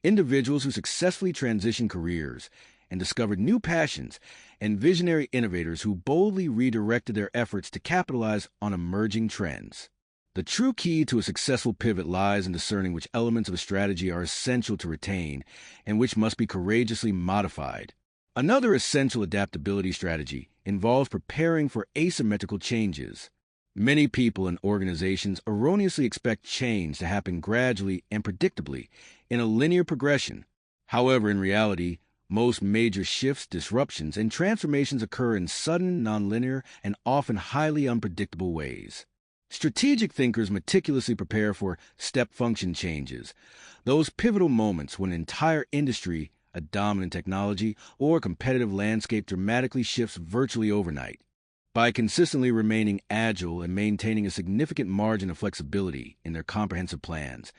Individuals who successfully transitioned careers and discovered new passions, and visionary innovators who boldly redirected their efforts to capitalize on emerging trends. The true key to a successful pivot lies in discerning which elements of a strategy are essential to retain and which must be courageously modified. Another essential adaptability strategy involves preparing for asymmetrical changes. Many people and organizations erroneously expect change to happen gradually and predictably in a linear progression. However, in reality, most major shifts, disruptions, and transformations occur in sudden, nonlinear, and often highly unpredictable ways. Strategic thinkers meticulously prepare for step function changes, those pivotal moments when an entire industry, a dominant technology, or competitive landscape dramatically shifts virtually overnight. By consistently remaining agile and maintaining a significant margin of flexibility in their comprehensive plans,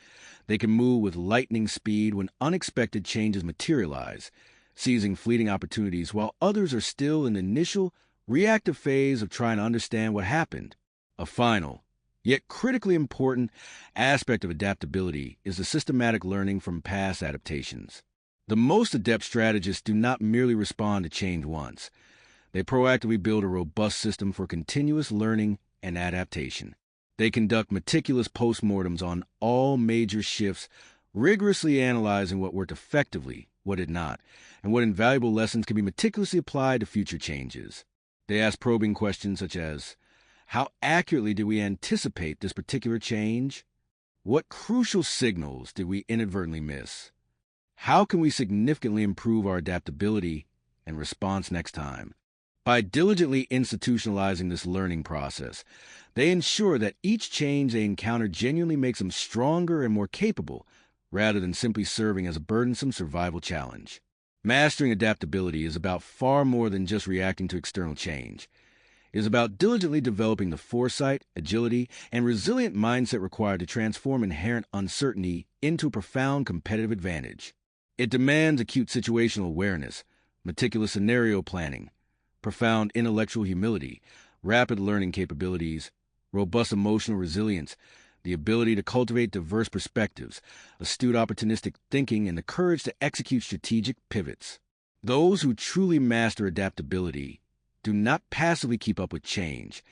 they can move with lightning speed when unexpected changes materialize, seizing fleeting opportunities while others are still in the initial, reactive phase of trying to understand what happened. A final, yet critically important, aspect of adaptability is the systematic learning from past adaptations. The most adept strategists do not merely respond to change once. They proactively build a robust system for continuous learning and adaptation. They conduct meticulous postmortems on all major shifts, rigorously analyzing what worked effectively, what did not, and what invaluable lessons can be meticulously applied to future changes. They ask probing questions such as, how accurately did we anticipate this particular change? What crucial signals did we inadvertently miss? How can we significantly improve our adaptability and response next time? By diligently institutionalizing this learning process, they ensure that each change they encounter genuinely makes them stronger and more capable, rather than simply serving as a burdensome survival challenge. Mastering adaptability is about far more than just reacting to external change. It is about diligently developing the foresight, agility, and resilient mindset required to transform inherent uncertainty into a profound competitive advantage. It demands acute situational awareness, meticulous scenario planning, profound intellectual humility, rapid learning capabilities, robust emotional resilience, the ability to cultivate diverse perspectives, astute opportunistic thinking, and the courage to execute strategic pivots. Those who truly master adaptability do not passively keep up with change.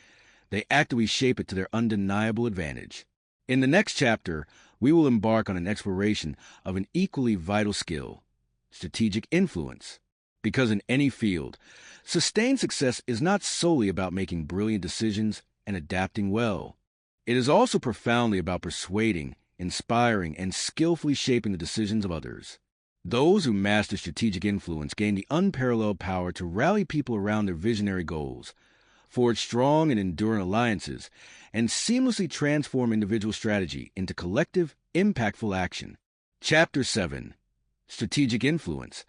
They actively shape it to their undeniable advantage. In the next chapter, we will embark on an exploration of an equally vital skill, strategic influence. Because in any field, sustained success is not solely about making brilliant decisions and adapting well. It is also profoundly about persuading, inspiring, and skillfully shaping the decisions of others. Those who master strategic influence gain the unparalleled power to rally people around their visionary goals, forge strong and enduring alliances, and seamlessly transform individual strategy into collective, impactful action. Chapter 7. Strategic Influence.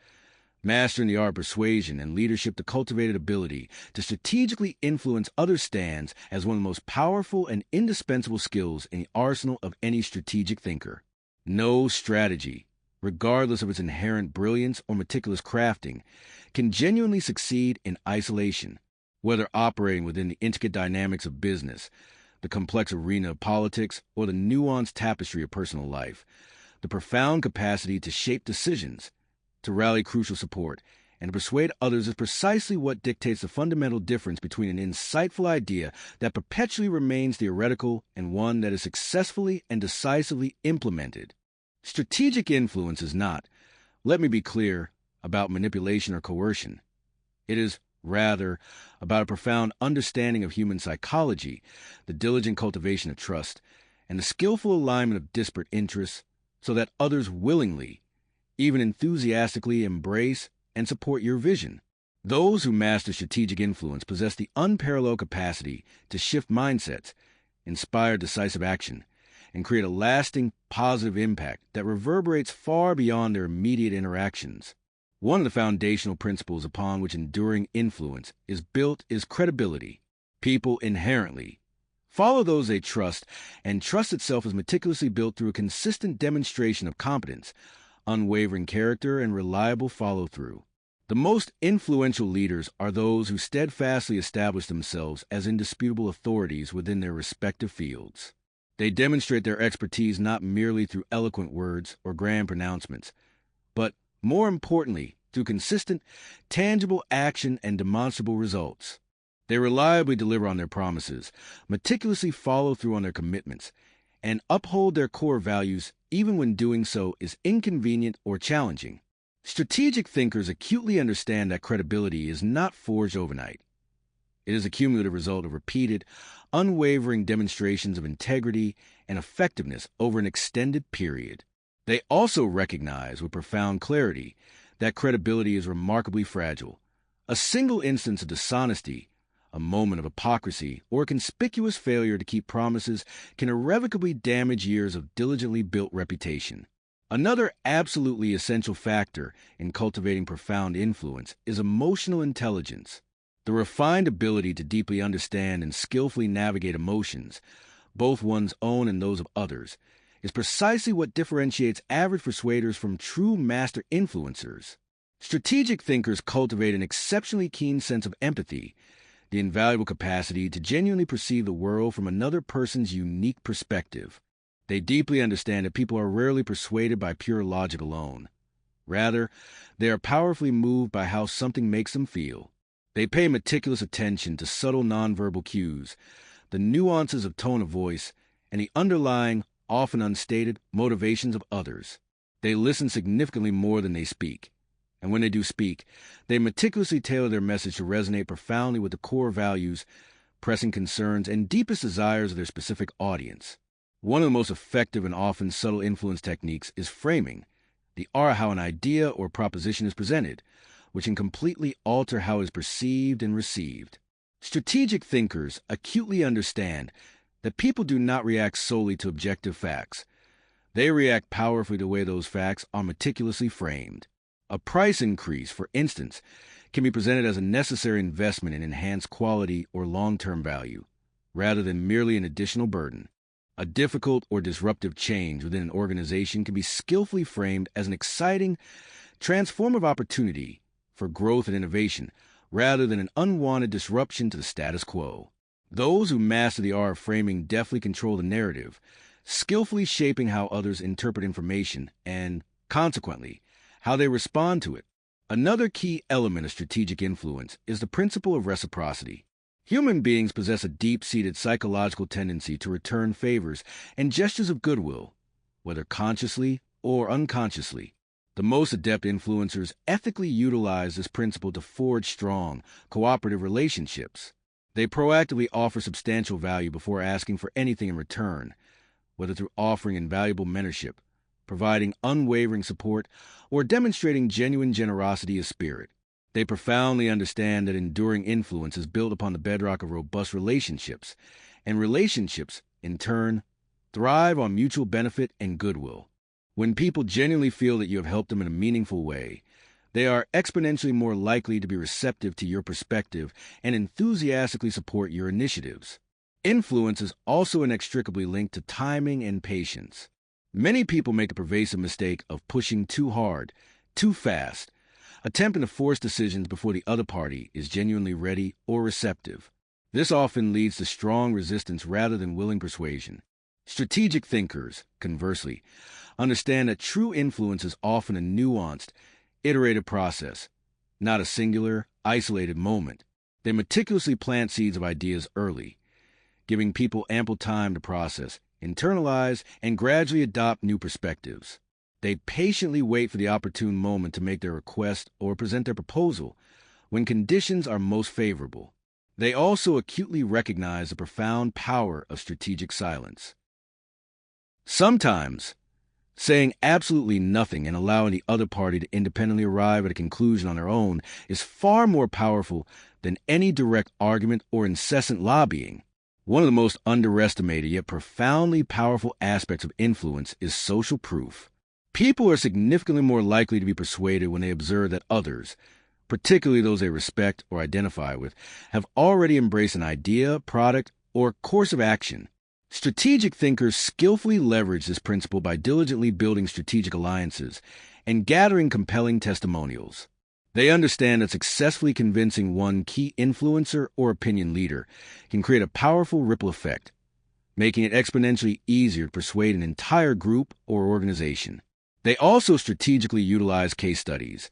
Mastering the art of persuasion and leadership, the cultivated ability to strategically influence others stands as one of the most powerful and indispensable skills in the arsenal of any strategic thinker. No strategy, regardless of its inherent brilliance or meticulous crafting, can genuinely succeed in isolation. Whether operating within the intricate dynamics of business, the complex arena of politics, or the nuanced tapestry of personal life, the profound capacity to shape decisions, to rally crucial support, and to persuade others is precisely what dictates the fundamental difference between an insightful idea that perpetually remains theoretical and one that is successfully and decisively implemented. Strategic influence is not, let me be clear, about manipulation or coercion. It is, rather, about a profound understanding of human psychology, the diligent cultivation of trust, and the skillful alignment of disparate interests so that others willingly, even enthusiastically, embrace and support your vision. Those who master strategic influence possess the unparalleled capacity to shift mindsets, inspire decisive action, and create a lasting, positive impact that reverberates far beyond their immediate interactions. One of the foundational principles upon which enduring influence is built is credibility. People inherently follow those they trust, and trust itself is meticulously built through a consistent demonstration of competence, unwavering character, and reliable follow-through. The most influential leaders are those who steadfastly establish themselves as indisputable authorities within their respective fields. They demonstrate their expertise not merely through eloquent words or grand pronouncements, but, more importantly, through consistent, tangible action and demonstrable results. They reliably deliver on their promises, meticulously follow through on their commitments, and uphold their core values even when doing so is inconvenient or challenging. Strategic thinkers acutely understand that credibility is not forged overnight. It is a cumulative result of repeated, unwavering demonstrations of integrity and effectiveness over an extended period. They also recognize with profound clarity that credibility is remarkably fragile. A single instance of dishonesty, a moment of hypocrisy, or a conspicuous failure to keep promises can irrevocably damage years of diligently built reputation. Another absolutely essential factor in cultivating profound influence is emotional intelligence. The refined ability to deeply understand and skillfully navigate emotions, both one's own and those of others, is precisely what differentiates average persuaders from true master influencers. Strategic thinkers cultivate an exceptionally keen sense of empathy, the invaluable capacity to genuinely perceive the world from another person's unique perspective. They deeply understand that people are rarely persuaded by pure logic alone. Rather, they are powerfully moved by how something makes them feel. They pay meticulous attention to subtle nonverbal cues, the nuances of tone of voice, and the underlying, often unstated, motivations of others. They listen significantly more than they speak. And when they do speak, they meticulously tailor their message to resonate profoundly with the core values, pressing concerns, and deepest desires of their specific audience. One of the most effective and often subtle influence techniques is framing, the art of how an idea or proposition is presented, which can completely alter how it is perceived and received. Strategic thinkers acutely understand that people do not react solely to objective facts. They react powerfully to the way those facts are meticulously framed. A price increase, for instance, can be presented as a necessary investment in enhanced quality or long-term value, rather than merely an additional burden. A difficult or disruptive change within an organization can be skillfully framed as an exciting, transformative opportunity for growth and innovation, rather than an unwanted disruption to the status quo. Those who master the art of framing deftly control the narrative, skillfully shaping how others interpret information and, consequently, how they respond to it. Another key element of strategic influence is the principle of reciprocity. Human beings possess a deep-seated psychological tendency to return favors and gestures of goodwill, whether consciously or unconsciously. The most adept influencers ethically utilize this principle to forge strong, cooperative relationships. They proactively offer substantial value before asking for anything in return, whether through offering invaluable mentorship, providing unwavering support, or demonstrating genuine generosity of spirit. They profoundly understand that enduring influence is built upon the bedrock of robust relationships, and relationships, in turn, thrive on mutual benefit and goodwill. When people genuinely feel that you have helped them in a meaningful way, they are exponentially more likely to be receptive to your perspective and enthusiastically support your initiatives. Influence is also inextricably linked to timing and patience. Many people make the pervasive mistake of pushing too hard, too fast, attempting to force decisions before the other party is genuinely ready or receptive. This often leads to strong resistance rather than willing persuasion. Strategic thinkers, conversely, understand that true influence is often a nuanced, iterative process, not a singular, isolated moment. They meticulously plant seeds of ideas early, giving people ample time to process, internalize, and gradually adopt new perspectives. They patiently wait for the opportune moment to make their request or present their proposal when conditions are most favorable. They also acutely recognize the profound power of strategic silence. Sometimes, saying absolutely nothing and allowing the other party to independently arrive at a conclusion on their own is far more powerful than any direct argument or incessant lobbying. One of the most underestimated yet profoundly powerful aspects of influence is social proof. People are significantly more likely to be persuaded when they observe that others, particularly those they respect or identify with, have already embraced an idea, product, or course of action. Strategic thinkers skillfully leverage this principle by diligently building strategic alliances and gathering compelling testimonials. They understand that successfully convincing one key influencer or opinion leader can create a powerful ripple effect, making it exponentially easier to persuade an entire group or organization. They also strategically utilize case studies,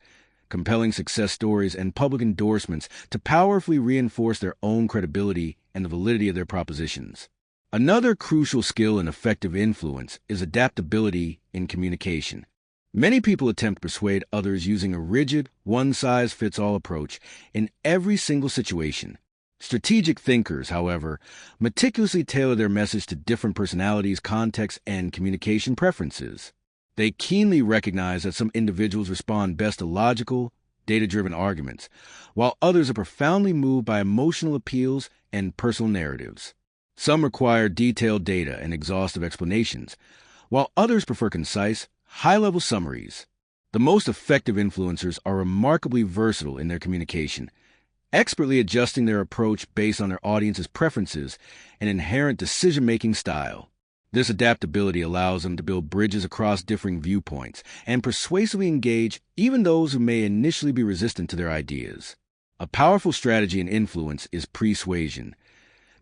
compelling success stories, and public endorsements to powerfully reinforce their own credibility and the validity of their propositions. Another crucial skill in effective influence is adaptability in communication. Many people attempt to persuade others using a rigid, one-size-fits-all approach in every single situation. Strategic thinkers, however, meticulously tailor their message to different personalities, contexts, and communication preferences. They keenly recognize that some individuals respond best to logical, data-driven arguments, while others are profoundly moved by emotional appeals and personal narratives. Some require detailed data and exhaustive explanations, while others prefer concise, high-level summaries. The most effective influencers are remarkably versatile in their communication, expertly adjusting their approach based on their audience's preferences and inherent decision-making style. This adaptability allows them to build bridges across differing viewpoints and persuasively engage even those who may initially be resistant to their ideas. A powerful strategy in influence is persuasion.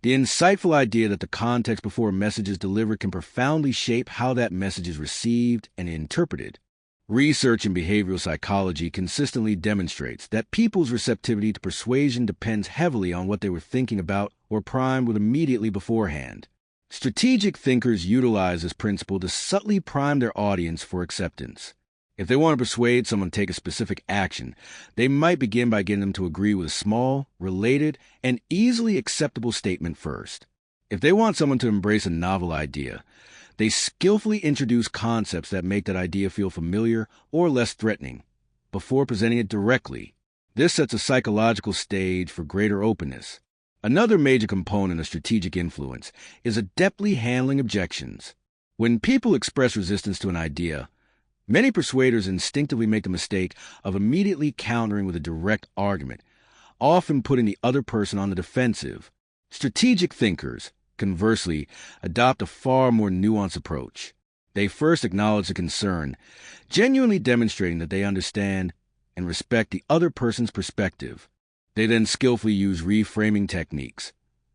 The insightful idea that the context before a message is delivered can profoundly shape how that message is received and interpreted. Research in behavioral psychology consistently demonstrates that people's receptivity to persuasion depends heavily on what they were thinking about or primed with immediately beforehand. Strategic thinkers utilize this principle to subtly prime their audience for acceptance. If they want to persuade someone to take a specific action, they might begin by getting them to agree with a small, related, and easily acceptable statement first. If they want someone to embrace a novel idea, they skillfully introduce concepts that make that idea feel familiar or less threatening before presenting it directly. This sets a psychological stage for greater openness. Another major component of strategic influence is adeptly handling objections. When people express resistance to an idea, many persuaders instinctively make the mistake of immediately countering with a direct argument, often putting the other person on the defensive. Strategic thinkers, conversely, adopt a far more nuanced approach. They first acknowledge the concern, genuinely demonstrating that they understand and respect the other person's perspective. They then skillfully use reframing techniques,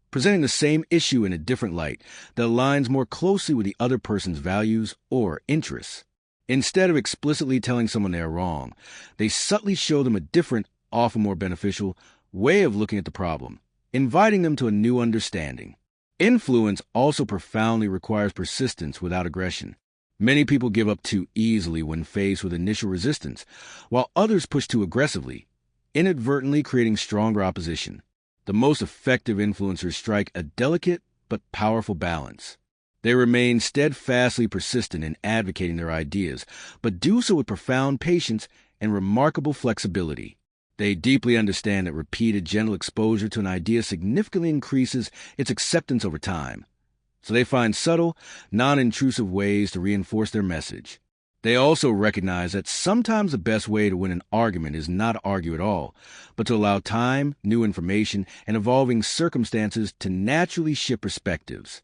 presenting the same issue in a different light that aligns more closely with the other person's values or interests. Instead of explicitly telling someone they are wrong, they subtly show them a different, often more beneficial, way of looking at the problem, inviting them to a new understanding. Influence also profoundly requires persistence without aggression. Many people give up too easily when faced with initial resistance, while others push too aggressively, inadvertently creating stronger opposition. The most effective influencers strike a delicate but powerful balance. They remain steadfastly persistent in advocating their ideas, but do so with profound patience and remarkable flexibility. They deeply understand that repeated gentle exposure to an idea significantly increases its acceptance over time, so they find subtle, non-intrusive ways to reinforce their message. They also recognize that sometimes the best way to win an argument is not to argue at all, but to allow time, new information, and evolving circumstances to naturally shift perspectives.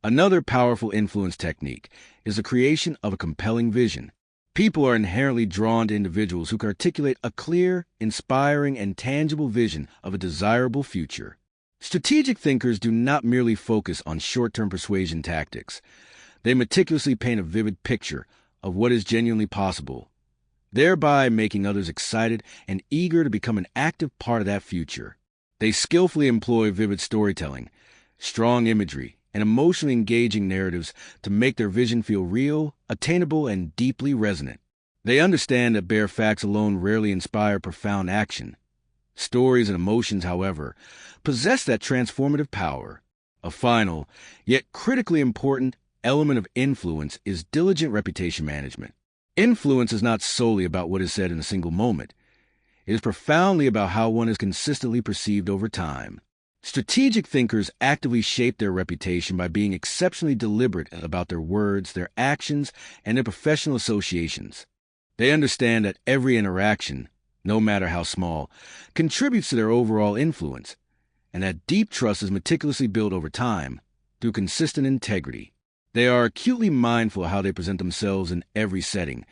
Another powerful influence technique is the creation of a compelling vision. People are inherently drawn to individuals who can articulate a clear, inspiring, and tangible vision of a desirable future. Strategic thinkers do not merely focus on short-term persuasion tactics. They meticulously paint a vivid picture of what is genuinely possible, thereby making others excited and eager to become an active part of that future. They skillfully employ vivid storytelling, strong imagery, and emotionally engaging narratives to make their vision feel real, attainable, and deeply resonant. They understand that bare facts alone rarely inspire profound action. Stories and emotions, however, possess that transformative power. A final, yet critically important, element of influence is diligent reputation management. Influence is not solely about what is said in a single moment. It is profoundly about how one is consistently perceived over time. Strategic thinkers actively shape their reputation by being exceptionally deliberate about their words, their actions, and their professional associations. They understand that every interaction, no matter how small, contributes to their overall influence, and that deep trust is meticulously built over time through consistent integrity. They are acutely mindful of how they present themselves in every setting,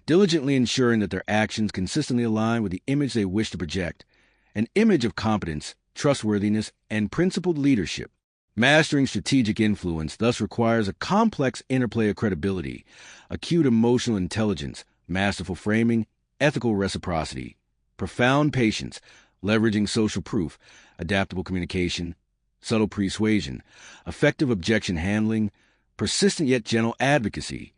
diligently ensuring that their actions consistently align with the image they wish to project, an image of competence, trustworthiness, and principled leadership. Mastering strategic influence thus requires a complex interplay of credibility, acute emotional intelligence, masterful framing, ethical reciprocity, profound patience, leveraging social proof, adaptable communication, subtle persuasion, effective objection handling, persistent yet gentle advocacy,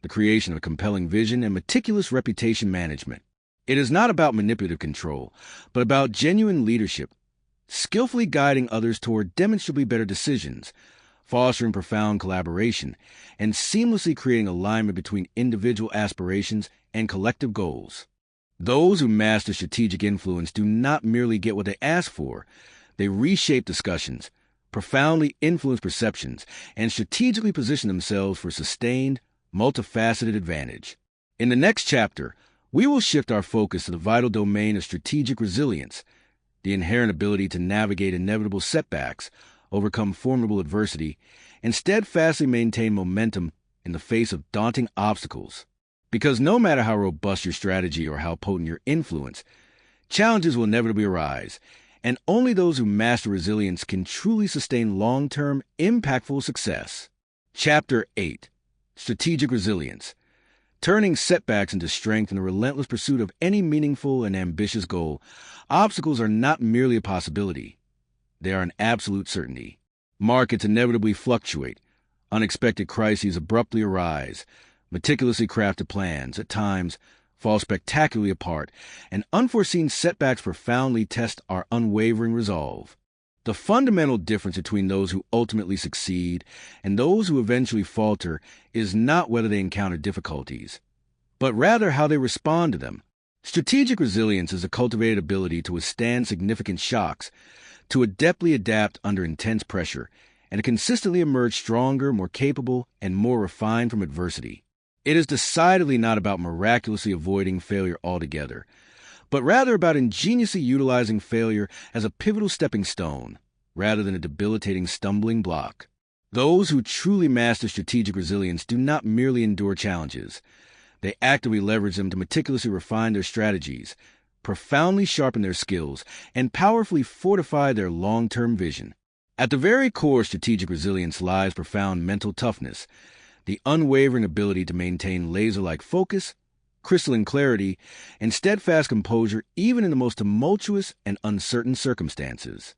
the creation of a compelling vision, and meticulous reputation management. It is not about manipulative control, but about genuine leadership, skillfully guiding others toward demonstrably better decisions, fostering profound collaboration, and seamlessly creating alignment between individual aspirations and collective goals. Those who master strategic influence do not merely get what they ask for. They reshape discussions, profoundly influence perceptions, and strategically position themselves for sustained, multifaceted advantage. In the next chapter, we will shift our focus to the vital domain of strategic resilience, the inherent ability to navigate inevitable setbacks, overcome formidable adversity, and steadfastly maintain momentum in the face of daunting obstacles. Because no matter how robust your strategy or how potent your influence, challenges will inevitably arise, and only those who master resilience can truly sustain long-term, impactful success. Chapter 8. Strategic Resilience. Turning setbacks into strength in the relentless pursuit of any meaningful and ambitious goal, obstacles are not merely a possibility. They are an absolute certainty. Markets inevitably fluctuate. Unexpected crises abruptly arise. Meticulously crafted plans, at times, fall spectacularly apart, and unforeseen setbacks profoundly test our unwavering resolve. The fundamental difference between those who ultimately succeed and those who eventually falter is not whether they encounter difficulties, but rather how they respond to them. Strategic resilience is a cultivated ability to withstand significant shocks, to adeptly adapt under intense pressure, and to consistently emerge stronger, more capable, and more refined from adversity. It is decidedly not about miraculously avoiding failure altogether, but rather about ingeniously utilizing failure as a pivotal stepping stone, rather than a debilitating stumbling block. Those who truly master strategic resilience do not merely endure challenges. They actively leverage them to meticulously refine their strategies, profoundly sharpen their skills, and powerfully fortify their long-term vision. At the very core of strategic resilience lies profound mental toughness, the unwavering ability to maintain laser-like focus, crystalline clarity, and steadfast composure even in the most tumultuous and uncertain circumstances.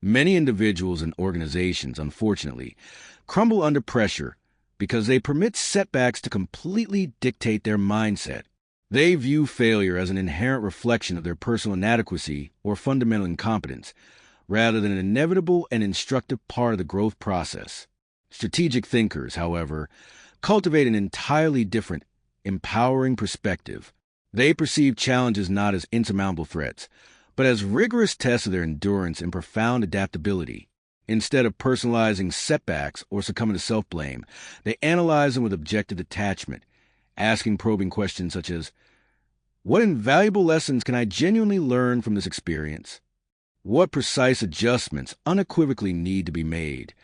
Many individuals and organizations, unfortunately, crumble under pressure because they permit setbacks to completely dictate their mindset. They view failure as an inherent reflection of their personal inadequacy or fundamental incompetence, rather than an inevitable and instructive part of the growth process. Strategic thinkers, however, cultivate an entirely different, empowering perspective. They perceive challenges not as insurmountable threats, but as rigorous tests of their endurance and profound adaptability. Instead of personalizing setbacks or succumbing to self-blame, they analyze them with objective detachment, asking probing questions such as, what invaluable lessons can I genuinely learn from this experience? What precise adjustments unequivocally need to be made?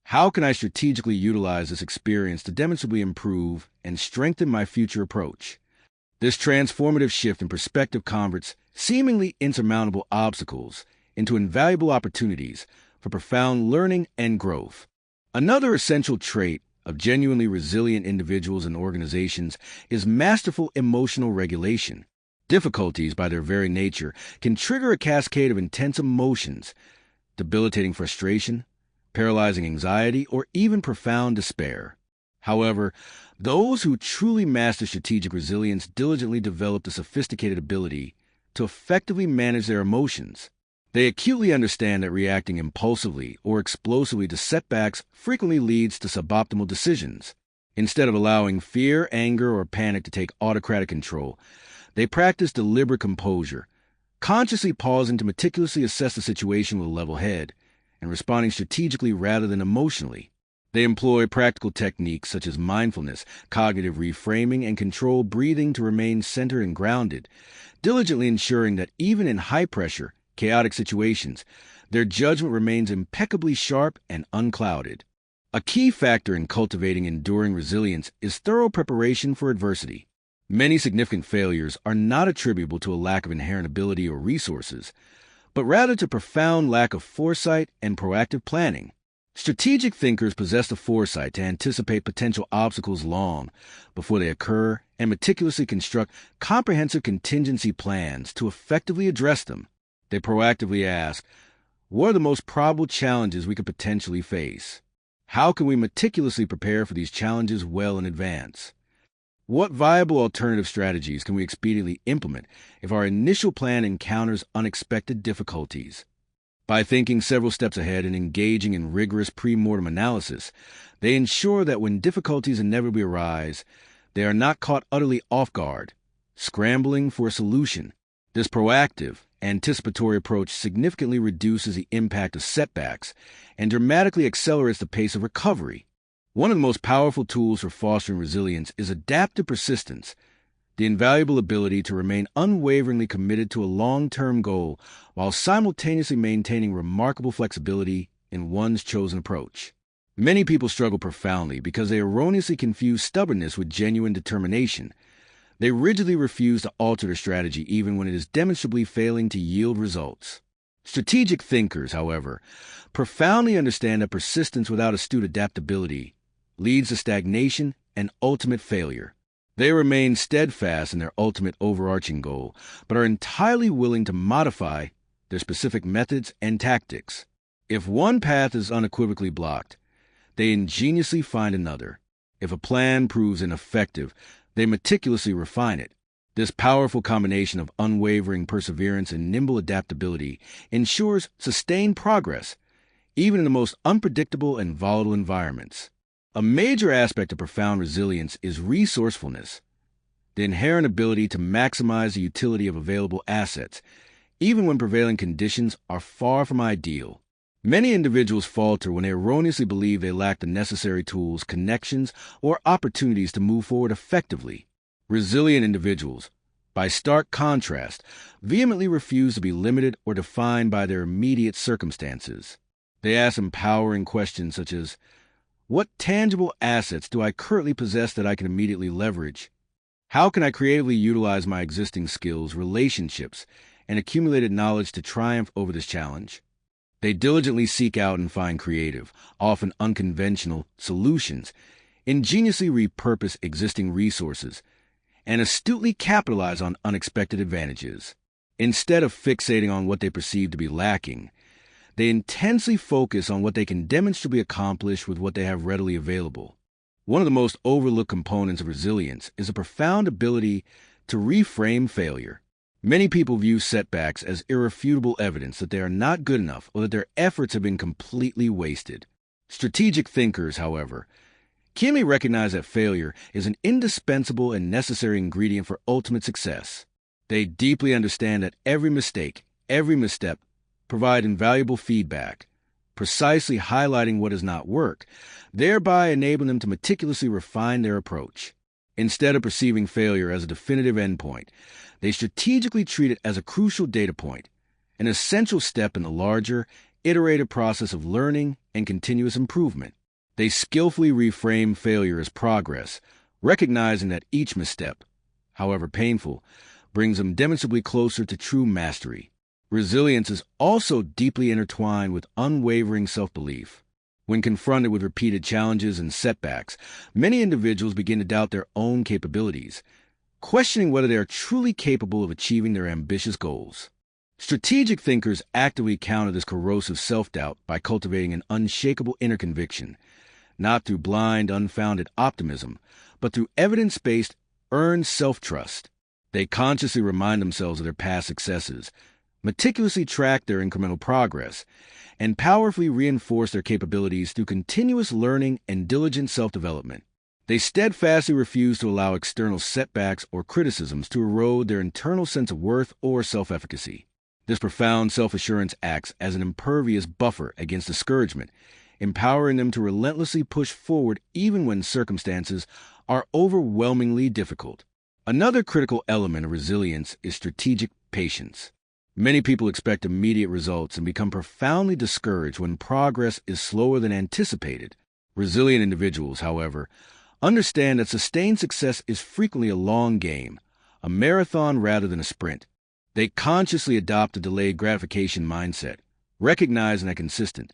How can I strategically utilize this experience to demonstrably improve and strengthen my future approach? This transformative shift in perspective converts seemingly insurmountable obstacles into invaluable opportunities for profound learning and growth. Another essential trait of genuinely resilient individuals and organizations is masterful emotional regulation. Difficulties, by their very nature, can trigger a cascade of intense emotions, debilitating frustration, paralyzing anxiety, or even profound despair. However, those who truly master strategic resilience diligently develop the sophisticated ability to effectively manage their emotions. They acutely understand that reacting impulsively or explosively to setbacks frequently leads to suboptimal decisions. Instead of allowing fear, anger, or panic to take autocratic control, they practice deliberate composure, consciously pausing to meticulously assess the situation with a level head, and responding strategically rather than emotionally. They employ practical techniques such as mindfulness, cognitive reframing, and controlled breathing to remain centered and grounded, diligently ensuring that even in high-pressure, chaotic situations, their judgment remains impeccably sharp and unclouded. A key factor in cultivating enduring resilience is thorough preparation for adversity. Many significant failures are not attributable to a lack of inherent ability or resources, but rather to profound lack of foresight and proactive planning. Strategic thinkers possess the foresight to anticipate potential obstacles long before they occur and meticulously construct comprehensive contingency plans to effectively address them. They proactively ask, what are the most probable challenges we could potentially face? How can we meticulously prepare for these challenges well in advance? What viable alternative strategies can we expediently implement if our initial plan encounters unexpected difficulties? By thinking several steps ahead and engaging in rigorous pre-mortem analysis, they ensure that when difficulties inevitably arise, they are not caught utterly off guard, scrambling for a solution. This proactive, anticipatory approach significantly reduces the impact of setbacks and dramatically accelerates the pace of recovery. One of the most powerful tools for fostering resilience is adaptive persistence, the invaluable ability to remain unwaveringly committed to a long-term goal while simultaneously maintaining remarkable flexibility in one's chosen approach. Many people struggle profoundly because they erroneously confuse stubbornness with genuine determination. They rigidly refuse to alter their strategy even when it is demonstrably failing to yield results. Strategic thinkers, however, profoundly understand that persistence without astute adaptability leads to stagnation and ultimate failure. They remain steadfast in their ultimate overarching goal, but are entirely willing to modify their specific methods and tactics. If one path is unequivocally blocked, they ingeniously find another. If a plan proves ineffective, they meticulously refine it. This powerful combination of unwavering perseverance and nimble adaptability ensures sustained progress, even in the most unpredictable and volatile environments. A major aspect of profound resilience is resourcefulness, the inherent ability to maximize the utility of available assets, even when prevailing conditions are far from ideal. Many individuals falter when they erroneously believe they lack the necessary tools, connections, or opportunities to move forward effectively. Resilient individuals, by stark contrast, vehemently refuse to be limited or defined by their immediate circumstances. They ask empowering questions such as, what tangible assets do I currently possess that I can immediately leverage? How can I creatively utilize my existing skills, relationships, and accumulated knowledge to triumph over this challenge? They diligently seek out and find creative, often unconventional, solutions, ingeniously repurpose existing resources, and astutely capitalize on unexpected advantages. Instead of fixating on what they perceive to be lacking, they intensely focus on what they can demonstrably accomplish with what they have readily available. One of the most overlooked components of resilience is a profound ability to reframe failure. Many people view setbacks as irrefutable evidence that they are not good enough or that their efforts have been completely wasted. Strategic thinkers, however, keenly recognize that failure is an indispensable and necessary ingredient for ultimate success. They deeply understand that every mistake, every misstep, provide invaluable feedback, precisely highlighting what does not work, thereby enabling them to meticulously refine their approach. Instead of perceiving failure as a definitive endpoint, they strategically treat it as a crucial data point, an essential step in the larger, iterative process of learning and continuous improvement. They skillfully reframe failure as progress, recognizing that each misstep, however painful, brings them demonstrably closer to true mastery. Resilience is also deeply intertwined with unwavering self-belief. When confronted with repeated challenges and setbacks, many individuals begin to doubt their own capabilities, questioning whether they are truly capable of achieving their ambitious goals. Strategic thinkers actively counter this corrosive self-doubt by cultivating an unshakable inner conviction, not through blind, unfounded optimism, but through evidence-based, earned self-trust. They consciously remind themselves of their past successes, meticulously track their incremental progress, and powerfully reinforce their capabilities through continuous learning and diligent self-development. They steadfastly refuse to allow external setbacks or criticisms to erode their internal sense of worth or self-efficacy. This profound self-assurance acts as an impervious buffer against discouragement, empowering them to relentlessly push forward even when circumstances are overwhelmingly difficult. Another critical element of resilience is strategic patience. Many people expect immediate results and become profoundly discouraged when progress is slower than anticipated. Resilient individuals, however, understand that sustained success is frequently a long game, a marathon rather than a sprint. They consciously adopt a delayed gratification mindset, recognizing that consistent,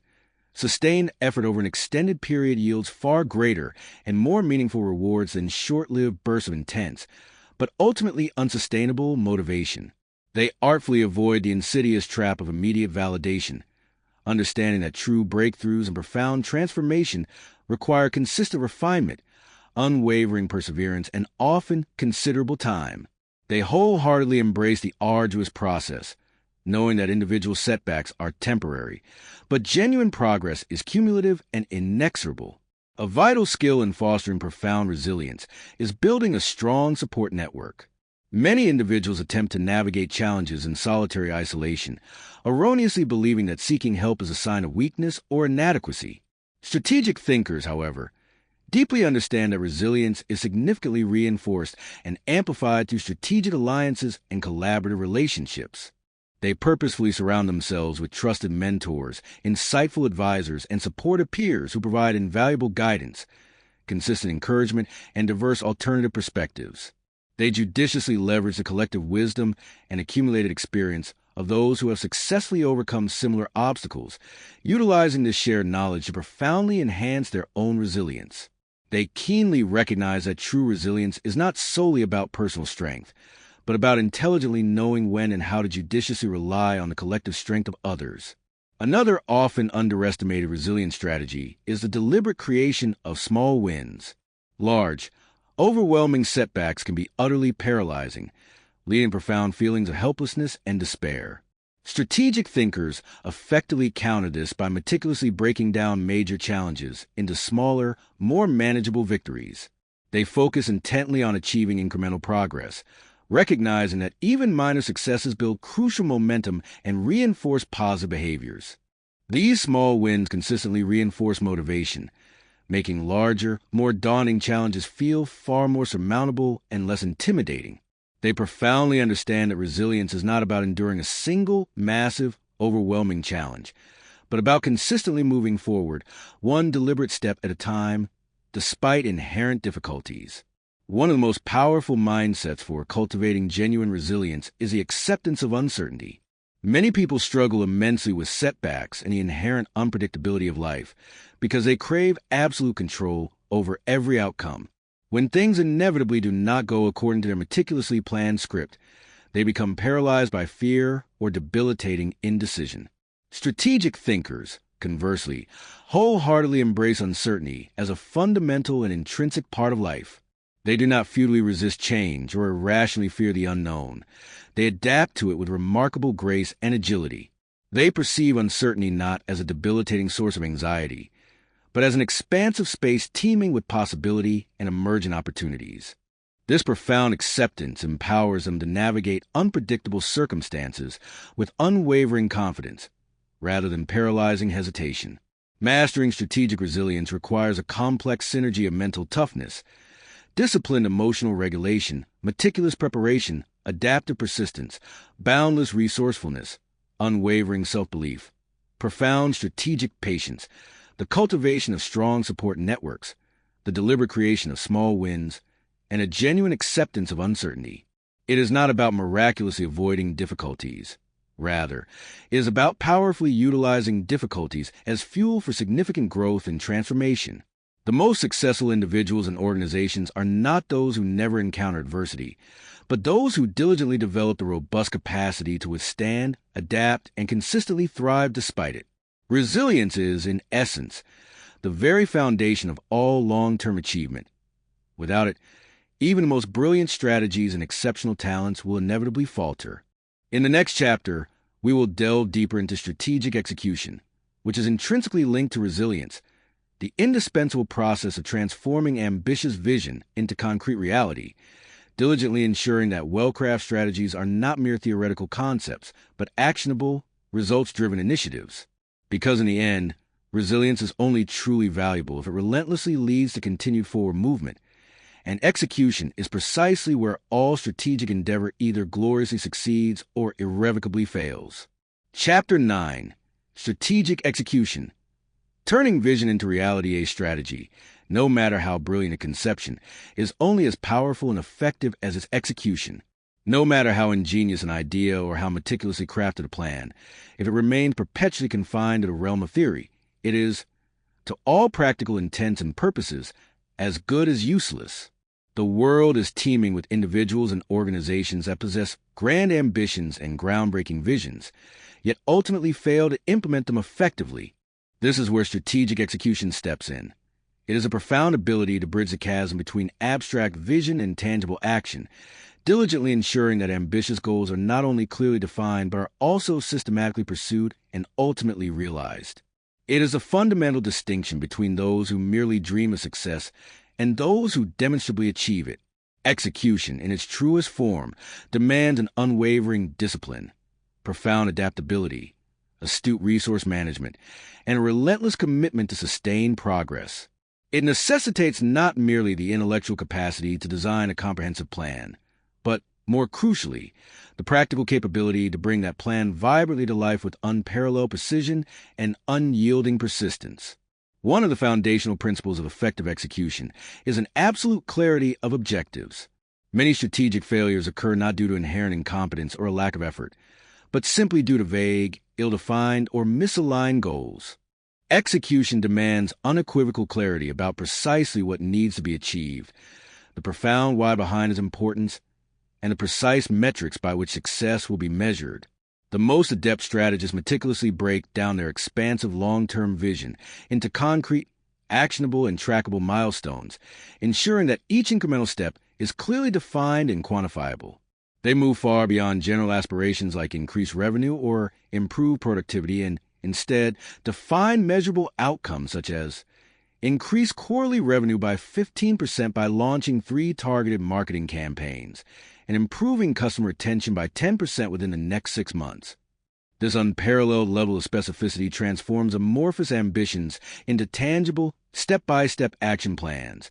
sustained effort over an extended period yields far greater and more meaningful rewards than short-lived bursts of intense, but ultimately unsustainable motivation. They artfully avoid the insidious trap of immediate validation, understanding that true breakthroughs and profound transformation require consistent refinement, unwavering perseverance, and often considerable time. They wholeheartedly embrace the arduous process, knowing that individual setbacks are temporary, but genuine progress is cumulative and inexorable. A vital skill in fostering profound resilience is building a strong support network. Many individuals attempt to navigate challenges in solitary isolation, erroneously believing that seeking help is a sign of weakness or inadequacy. Strategic thinkers, however, deeply understand that resilience is significantly reinforced and amplified through strategic alliances and collaborative relationships. They purposefully surround themselves with trusted mentors, insightful advisors, and supportive peers who provide invaluable guidance, consistent encouragement, and diverse alternative perspectives. They judiciously leverage the collective wisdom and accumulated experience of those who have successfully overcome similar obstacles, utilizing this shared knowledge to profoundly enhance their own resilience. They keenly recognize that true resilience is not solely about personal strength, but about intelligently knowing when and how to judiciously rely on the collective strength of others. Another often underestimated resilience strategy is the deliberate creation of small wins. Large, overwhelming setbacks can be utterly paralyzing, leading to profound feelings of helplessness and despair. Strategic thinkers effectively counter this by meticulously breaking down major challenges into smaller, more manageable victories. They focus intently on achieving incremental progress, recognizing that even minor successes build crucial momentum and reinforce positive behaviors. These small wins consistently reinforce motivation, making larger, more daunting challenges feel far more surmountable and less intimidating. They profoundly understand that resilience is not about enduring a single, massive, overwhelming challenge, but about consistently moving forward, one deliberate step at a time, despite inherent difficulties. One of the most powerful mindsets for cultivating genuine resilience is the acceptance of uncertainty. Many people struggle immensely with setbacks and the inherent unpredictability of life because they crave absolute control over every outcome. When things inevitably do not go according to their meticulously planned script, they become paralyzed by fear or debilitating indecision. Strategic thinkers, conversely, wholeheartedly embrace uncertainty as a fundamental and intrinsic part of life. They do not futilely resist change or irrationally fear the unknown. They adapt to it with remarkable grace and agility. They perceive uncertainty not as a debilitating source of anxiety, but as an expansive space teeming with possibility and emergent opportunities. This profound acceptance empowers them to navigate unpredictable circumstances with unwavering confidence, rather than paralyzing hesitation. Mastering strategic resilience requires a complex synergy of mental toughness, disciplined emotional regulation, meticulous preparation, adaptive persistence, boundless resourcefulness, unwavering self-belief, profound strategic patience, the cultivation of strong support networks, the deliberate creation of small wins, and a genuine acceptance of uncertainty. It is not about miraculously avoiding difficulties. Rather, it is about powerfully utilizing difficulties as fuel for significant growth and transformation. The most successful individuals and organizations are not those who never encounter adversity, but those who diligently develop the robust capacity to withstand, adapt, and consistently thrive despite it. Resilience is, in essence, the very foundation of all long-term achievement. Without it, even the most brilliant strategies and exceptional talents will inevitably falter. In the next chapter, we will delve deeper into strategic execution, which is intrinsically linked to resilience, the indispensable process of transforming ambitious vision into concrete reality, diligently ensuring that well-crafted strategies are not mere theoretical concepts, but actionable, results-driven initiatives. Because in the end, resilience is only truly valuable if it relentlessly leads to continued forward movement, and execution is precisely where all strategic endeavor either gloriously succeeds or irrevocably fails. Chapter 9. Strategic Execution. Turning vision into reality. A strategy, no matter how brilliant a conception, is only as powerful and effective as its execution. No matter how ingenious an idea or how meticulously crafted a plan, if it remains perpetually confined to the realm of theory, it is, to all practical intents and purposes, as good as useless. The world is teeming with individuals and organizations that possess grand ambitions and groundbreaking visions, yet ultimately fail to implement them effectively. This is where strategic execution steps in. It is a profound ability to bridge the chasm between abstract vision and tangible action, diligently ensuring that ambitious goals are not only clearly defined but are also systematically pursued and ultimately realized. It is a fundamental distinction between those who merely dream of success and those who demonstrably achieve it. Execution, in its truest form, demands an unwavering discipline, profound adaptability, astute resource management, and a relentless commitment to sustained progress. It necessitates not merely the intellectual capacity to design a comprehensive plan, but, more crucially, the practical capability to bring that plan vibrantly to life with unparalleled precision and unyielding persistence. One of the foundational principles of effective execution is an absolute clarity of objectives. Many strategic failures occur not due to inherent incompetence or a lack of effort, but simply due to vague, ill-defined, or misaligned goals. Execution demands unequivocal clarity about precisely what needs to be achieved, the profound why behind its importance, and the precise metrics by which success will be measured. The most adept strategists meticulously break down their expansive long-term vision into concrete, actionable, and trackable milestones, ensuring that each incremental step is clearly defined and quantifiable. They move far beyond general aspirations like increased revenue or improved productivity and instead define measurable outcomes such as increase quarterly revenue by 15% by launching 3 targeted marketing campaigns and improving customer retention by 10% within the next 6 months. This unparalleled level of specificity transforms amorphous ambitions into tangible, step-by-step action plans,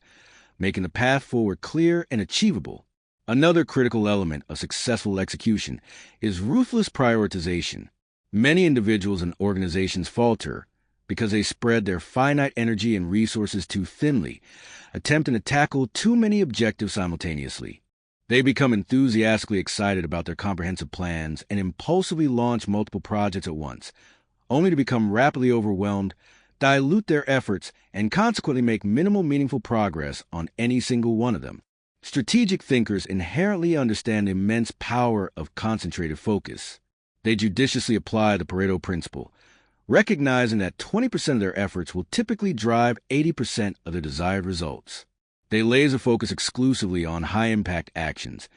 making the path forward clear and achievable. Another critical element of successful execution is ruthless prioritization. Many individuals and organizations falter because they spread their finite energy and resources too thinly, attempting to tackle too many objectives simultaneously. They become enthusiastically excited about their comprehensive plans and impulsively launch multiple projects at once, only to become rapidly overwhelmed, dilute their efforts, and consequently make minimal meaningful progress on any single one of them. Strategic thinkers inherently understand the immense power of concentrated focus. They judiciously apply the Pareto principle, recognizing that 20% of their efforts will typically drive 80% of the desired results. They laser focus exclusively on high-impact actions,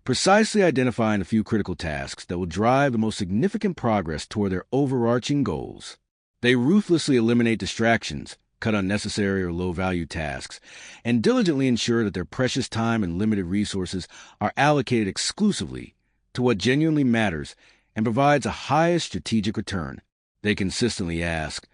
precisely identifying a few critical tasks that will drive the most significant progress toward their overarching goals. They ruthlessly eliminate distractions, cut unnecessary or low-value tasks, and diligently ensure that their precious time and limited resources are allocated exclusively to what genuinely matters and provides the highest strategic return. They consistently ask,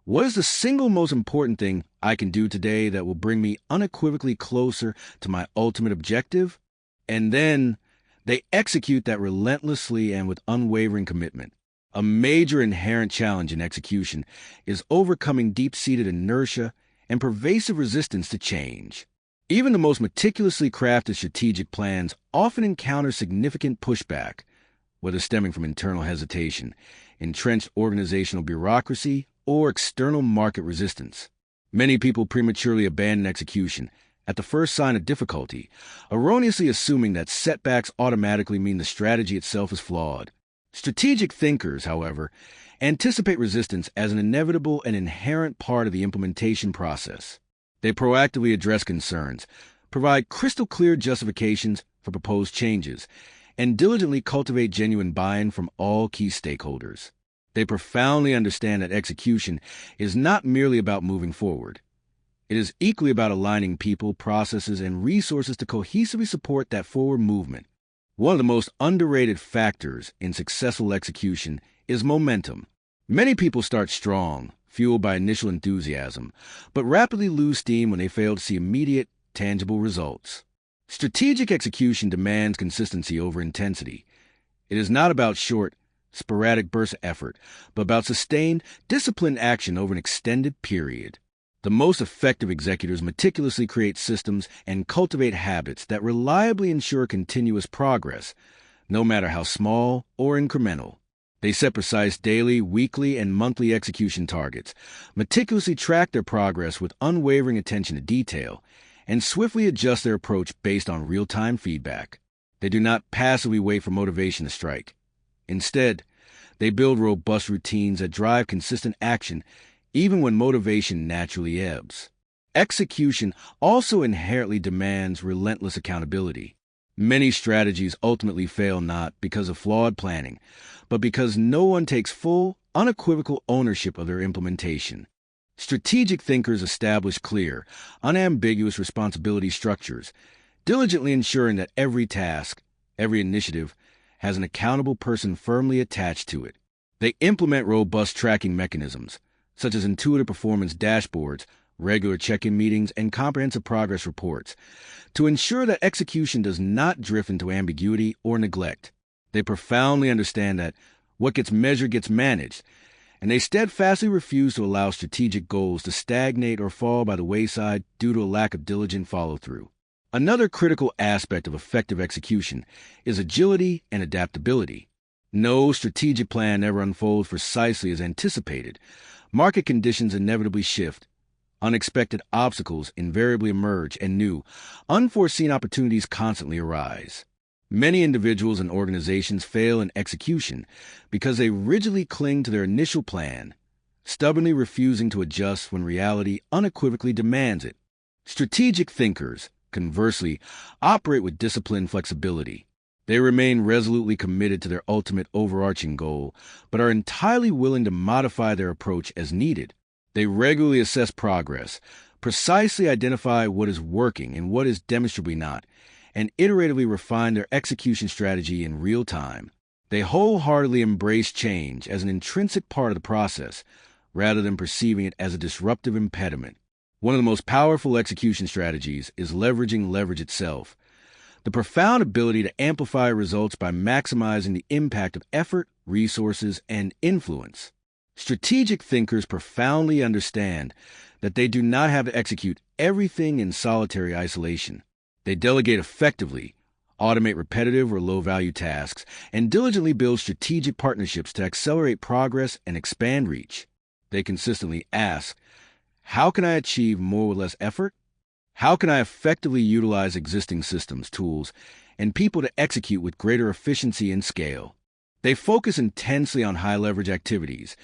what is the single most important thing I can do today that will bring me unequivocally closer to my ultimate objective? And then they execute that relentlessly and with unwavering commitment. A major inherent challenge in execution is overcoming deep-seated inertia and pervasive resistance to change. Even the most meticulously crafted strategic plans often encounter significant pushback, whether stemming from internal hesitation, entrenched organizational bureaucracy, or external market resistance. Many people prematurely abandon execution at the first sign of difficulty, erroneously assuming that setbacks automatically mean the strategy itself is flawed. Strategic thinkers, however, anticipate resistance as an inevitable and inherent part of the implementation process. They proactively address concerns, provide crystal-clear justifications for proposed changes, and diligently cultivate genuine buy-in from all key stakeholders. They profoundly understand that execution is not merely about moving forward. It is equally about aligning people, processes, and resources to cohesively support that forward movement. One of the most underrated factors in successful execution is momentum. Many people start strong, fueled by initial enthusiasm, but rapidly lose steam when they fail to see immediate, tangible results. Strategic execution demands consistency over intensity. It is not about short, sporadic bursts of effort, but about sustained, disciplined action over an extended period. The most effective executors meticulously create systems and cultivate habits that reliably ensure continuous progress, no matter how small or incremental. They set precise daily, weekly, and monthly execution targets, meticulously track their progress with unwavering attention to detail, and swiftly adjust their approach based on real-time feedback. They do not passively wait for motivation to strike. Instead, they build robust routines that drive consistent action even when motivation naturally ebbs. Execution also inherently demands relentless accountability. Many strategies ultimately fail not because of flawed planning, but because no one takes full, unequivocal ownership of their implementation. Strategic thinkers establish clear, unambiguous responsibility structures, diligently ensuring that every task, every initiative, has an accountable person firmly attached to it. They implement robust tracking mechanisms, such as intuitive performance dashboards, regular check-in meetings, and comprehensive progress reports, to ensure that execution does not drift into ambiguity or neglect. They profoundly understand that what gets measured gets managed, and they steadfastly refuse to allow strategic goals to stagnate or fall by the wayside due to a lack of diligent follow-through. Another critical aspect of effective execution is agility and adaptability. No strategic plan ever unfolds precisely as anticipated, Market conditions inevitably shift. Unexpected obstacles invariably emerge, and new, unforeseen opportunities constantly arise. Many individuals and organizations fail in execution because they rigidly cling to their initial plan, stubbornly refusing to adjust when reality unequivocally demands it. Strategic thinkers, conversely, operate with disciplined flexibility. They remain resolutely committed to their ultimate overarching goal, but are entirely willing to modify their approach as needed. They regularly assess progress, precisely identify what is working and what is demonstrably not, and iteratively refine their execution strategy in real time. They wholeheartedly embrace change as an intrinsic part of the process, rather than perceiving it as a disruptive impediment. One of the most powerful execution strategies is leveraging leverage itself, the profound ability to amplify results by maximizing the impact of effort, resources, and influence. Strategic thinkers profoundly understand that they do not have to execute everything in solitary isolation. They delegate effectively, automate repetitive or low-value tasks, and diligently build strategic partnerships to accelerate progress and expand reach. They consistently ask, how can I achieve more with less effort? How can I effectively utilize existing systems, tools, and people to execute with greater efficiency and scale? They focus intensely on high-leverage activities,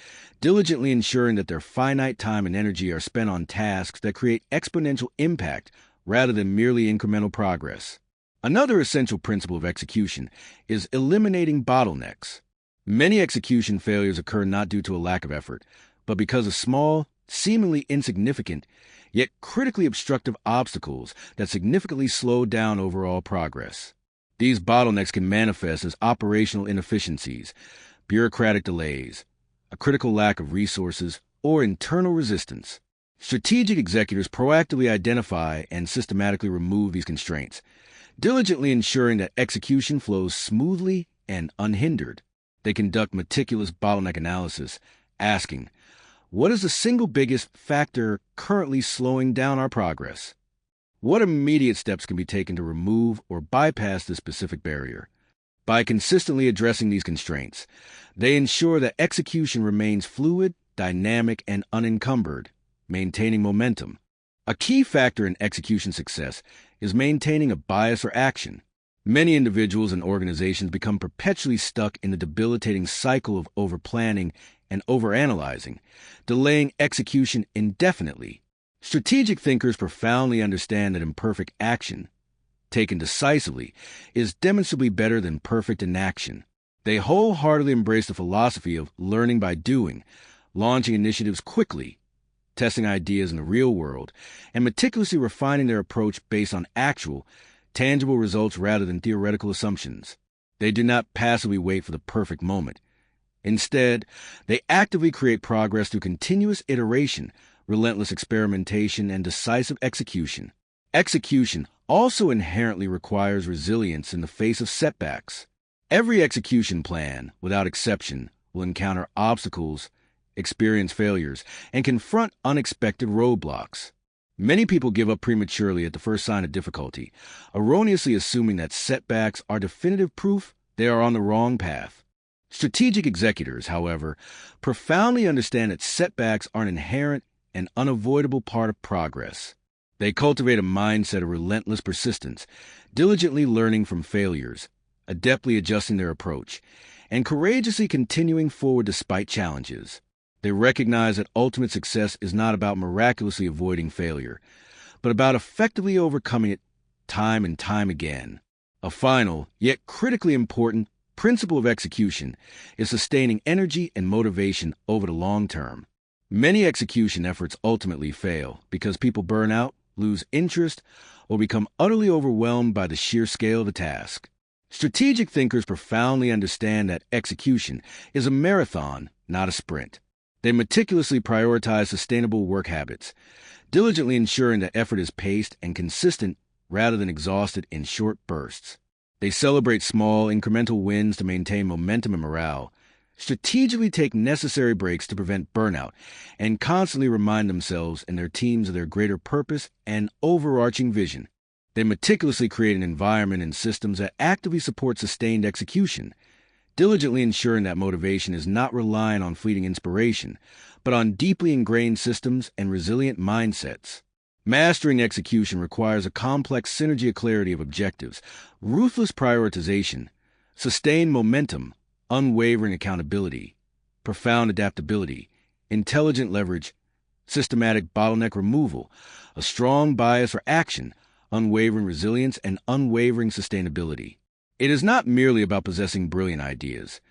diligently ensuring that their finite time and energy are spent on tasks that create exponential impact rather than merely incremental progress. Another essential principle of execution is eliminating bottlenecks. Many execution failures occur not due to a lack of effort, but because of small, seemingly insignificant, yet critically obstructive obstacles that significantly slow down overall progress. These bottlenecks can manifest as operational inefficiencies, bureaucratic delays, a critical lack of resources, or internal resistance. Strategic executors proactively identify and systematically remove these constraints, diligently ensuring that execution flows smoothly and unhindered. They conduct meticulous bottleneck analysis, asking, what is the single biggest factor currently slowing down our progress? What immediate steps can be taken to remove or bypass this specific barrier? By consistently addressing these constraints, they ensure that execution remains fluid, dynamic, and unencumbered, maintaining momentum. A key factor in execution success is maintaining a bias or action. Many individuals and organizations become perpetually stuck in the debilitating cycle of overplanning and overanalyzing, delaying execution indefinitely. Strategic thinkers profoundly understand that imperfect action, taken decisively, is demonstrably better than perfect inaction. They wholeheartedly embrace the philosophy of learning by doing, launching initiatives quickly, testing ideas in the real world, and meticulously refining their approach based on actual, tangible results rather than theoretical assumptions. They do not passively wait for the perfect moment. Instead, they actively create progress through continuous iteration, relentless experimentation, and decisive execution. Execution also inherently requires resilience in the face of setbacks. Every execution plan, without exception, will encounter obstacles, experience failures, and confront unexpected roadblocks. Many people give up prematurely at the first sign of difficulty, erroneously assuming that setbacks are definitive proof they are on the wrong path. Strategic executors, however, profoundly understand that setbacks are an inherent and unavoidable part of progress. They cultivate a mindset of relentless persistence, diligently learning from failures, adeptly adjusting their approach, and courageously continuing forward despite challenges. They recognize that ultimate success is not about miraculously avoiding failure, but about effectively overcoming it time and time again. A final, yet critically important, principle of execution is sustaining energy and motivation over the long term. Many execution efforts ultimately fail because people burn out, lose interest, or become utterly overwhelmed by the sheer scale of the task. Strategic thinkers profoundly understand that execution is a marathon, not a sprint. They meticulously prioritize sustainable work habits, diligently ensuring that effort is paced and consistent rather than exhausted in short bursts. They celebrate small, incremental wins to maintain momentum and morale, strategically take necessary breaks to prevent burnout, and constantly remind themselves and their teams of their greater purpose and overarching vision. They meticulously create an environment and systems that actively support sustained execution, diligently ensuring that motivation is not reliant on fleeting inspiration, but on deeply ingrained systems and resilient mindsets. Mastering execution requires a complex synergy of clarity of objectives, ruthless prioritization, sustained momentum, unwavering accountability, profound adaptability, intelligent leverage, systematic bottleneck removal, a strong bias for action, unwavering resilience, and unwavering sustainability. It is not merely about possessing brilliant ideas.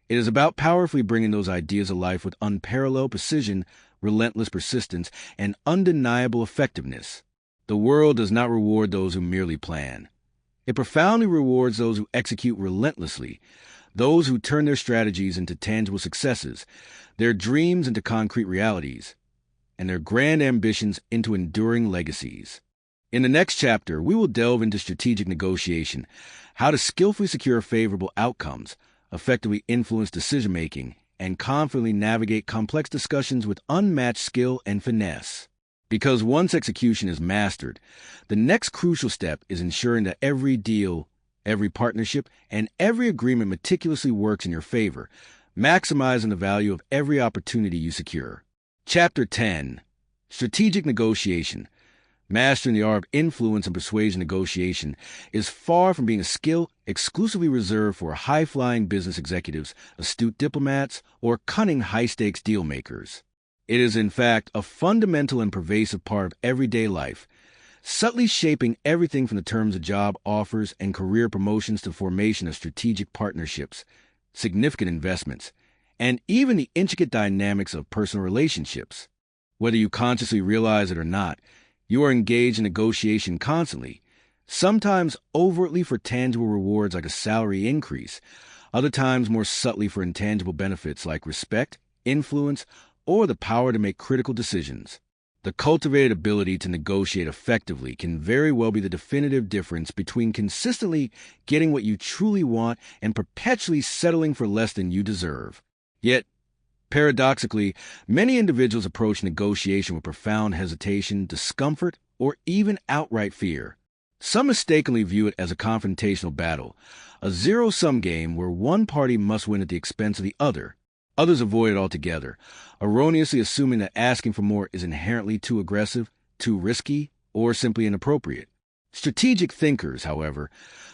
It is about powerfully bringing those ideas to life with unparalleled precision, relentless persistence, and undeniable effectiveness. The world does not reward those who merely plan. It profoundly rewards those who execute relentlessly, those who turn their strategies into tangible successes, their dreams into concrete realities, and their grand ambitions into enduring legacies. In the next chapter, we will delve into strategic negotiation, how to skillfully secure favorable outcomes, effectively influence decision-making, and confidently navigate complex discussions with unmatched skill and finesse. Because once execution is mastered, the next crucial step is ensuring that every deal, every partnership, and every agreement meticulously works in your favor, maximizing the value of every opportunity you secure. Chapter 10. Strategic Negotiation. Mastering the art of influence and persuasion negotiation is far from being a skill exclusively reserved for high-flying business executives, astute diplomats, or cunning high-stakes deal-makers. It is, in fact, a fundamental and pervasive part of everyday life, subtly shaping everything from the terms of job offers and career promotions to formation of strategic partnerships, significant investments, and even the intricate dynamics of personal relationships. Whether you consciously realize it or not, you are engaged in negotiation constantly, sometimes overtly for tangible rewards like a salary increase, other times more subtly for intangible benefits like respect, influence, or the power to make critical decisions. The cultivated ability to negotiate effectively can very well be the definitive difference between consistently getting what you truly want and perpetually settling for less than you deserve. Yet, paradoxically, many individuals approach negotiation with profound hesitation, discomfort, or even outright fear. Some mistakenly view it as a confrontational battle, a zero-sum game where one party must win at the expense of the other. Others avoid it altogether, erroneously assuming that asking for more is inherently too aggressive, too risky, or simply inappropriate. Strategic thinkers, however,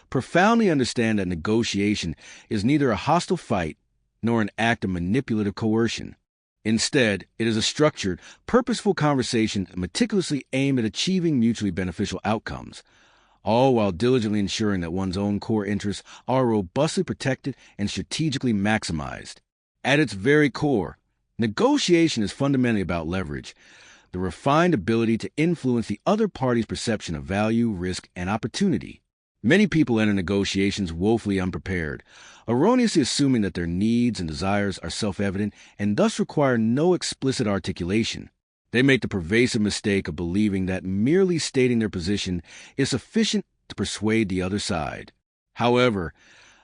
profoundly understand that negotiation is neither a hostile fight nor an act of manipulative coercion. Instead, it is a structured, purposeful conversation meticulously aimed at achieving mutually beneficial outcomes, all while diligently ensuring that one's own core interests are robustly protected and strategically maximized. At its very core, negotiation is fundamentally about leverage, the refined ability to influence the other party's perception of value, risk, and opportunity. Many people enter negotiations woefully unprepared, erroneously assuming that their needs and desires are self-evident and thus require no explicit articulation. They make the pervasive mistake of believing that merely stating their position is sufficient to persuade the other side. However,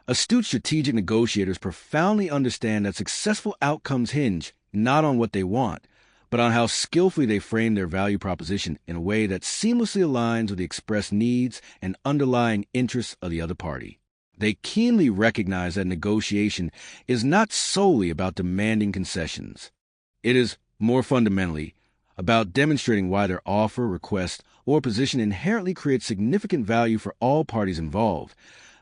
astute strategic negotiators profoundly understand that successful outcomes hinge not on what they want, but on how skillfully they frame their value proposition in a way that seamlessly aligns with the expressed needs and underlying interests of the other party. They keenly recognize that negotiation is not solely about demanding concessions. It is, more fundamentally, about demonstrating why their offer, request, or position inherently creates significant value for all parties involved,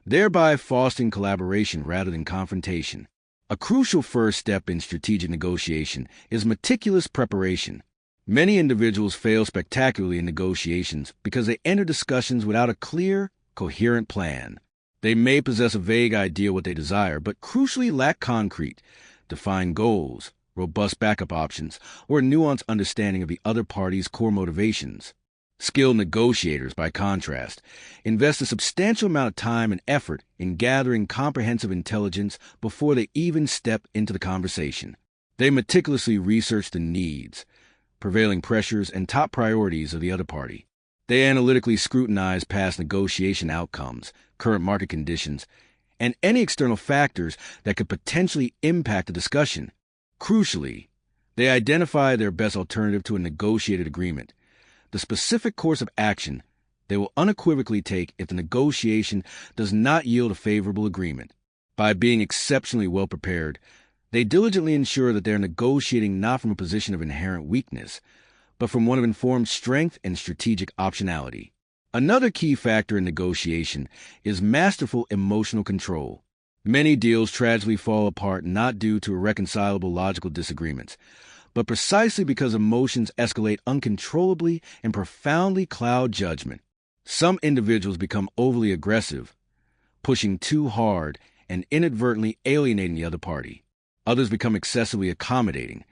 thereby fostering collaboration rather than confrontation. A crucial first step in strategic negotiation is meticulous preparation. Many individuals fail spectacularly in negotiations because they enter discussions without a clear, coherent plan. They may possess a vague idea what they desire, but crucially lack concrete, defined goals, robust backup options, or a nuanced understanding of the other party's core motivations. Skilled negotiators, by contrast, invest a substantial amount of time and effort in gathering comprehensive intelligence before they even step into the conversation. They meticulously research the needs, prevailing pressures, and top priorities of the other party. They analytically scrutinize past negotiation outcomes, current market conditions, and any external factors that could potentially impact the discussion. Crucially, they identify their best alternative to a negotiated agreement, the specific course of action they will unequivocally take if the negotiation does not yield a favorable agreement. By being exceptionally well prepared, they diligently ensure that they're negotiating not from a position of inherent weakness, but from one of informed strength and strategic optionality. Another key factor in negotiation is masterful emotional control. Many deals tragically fall apart not due to irreconcilable logical disagreements, but precisely because emotions escalate uncontrollably and profoundly cloud judgment. Some individuals become overly aggressive, pushing too hard and inadvertently alienating the other party. Others become excessively accommodating,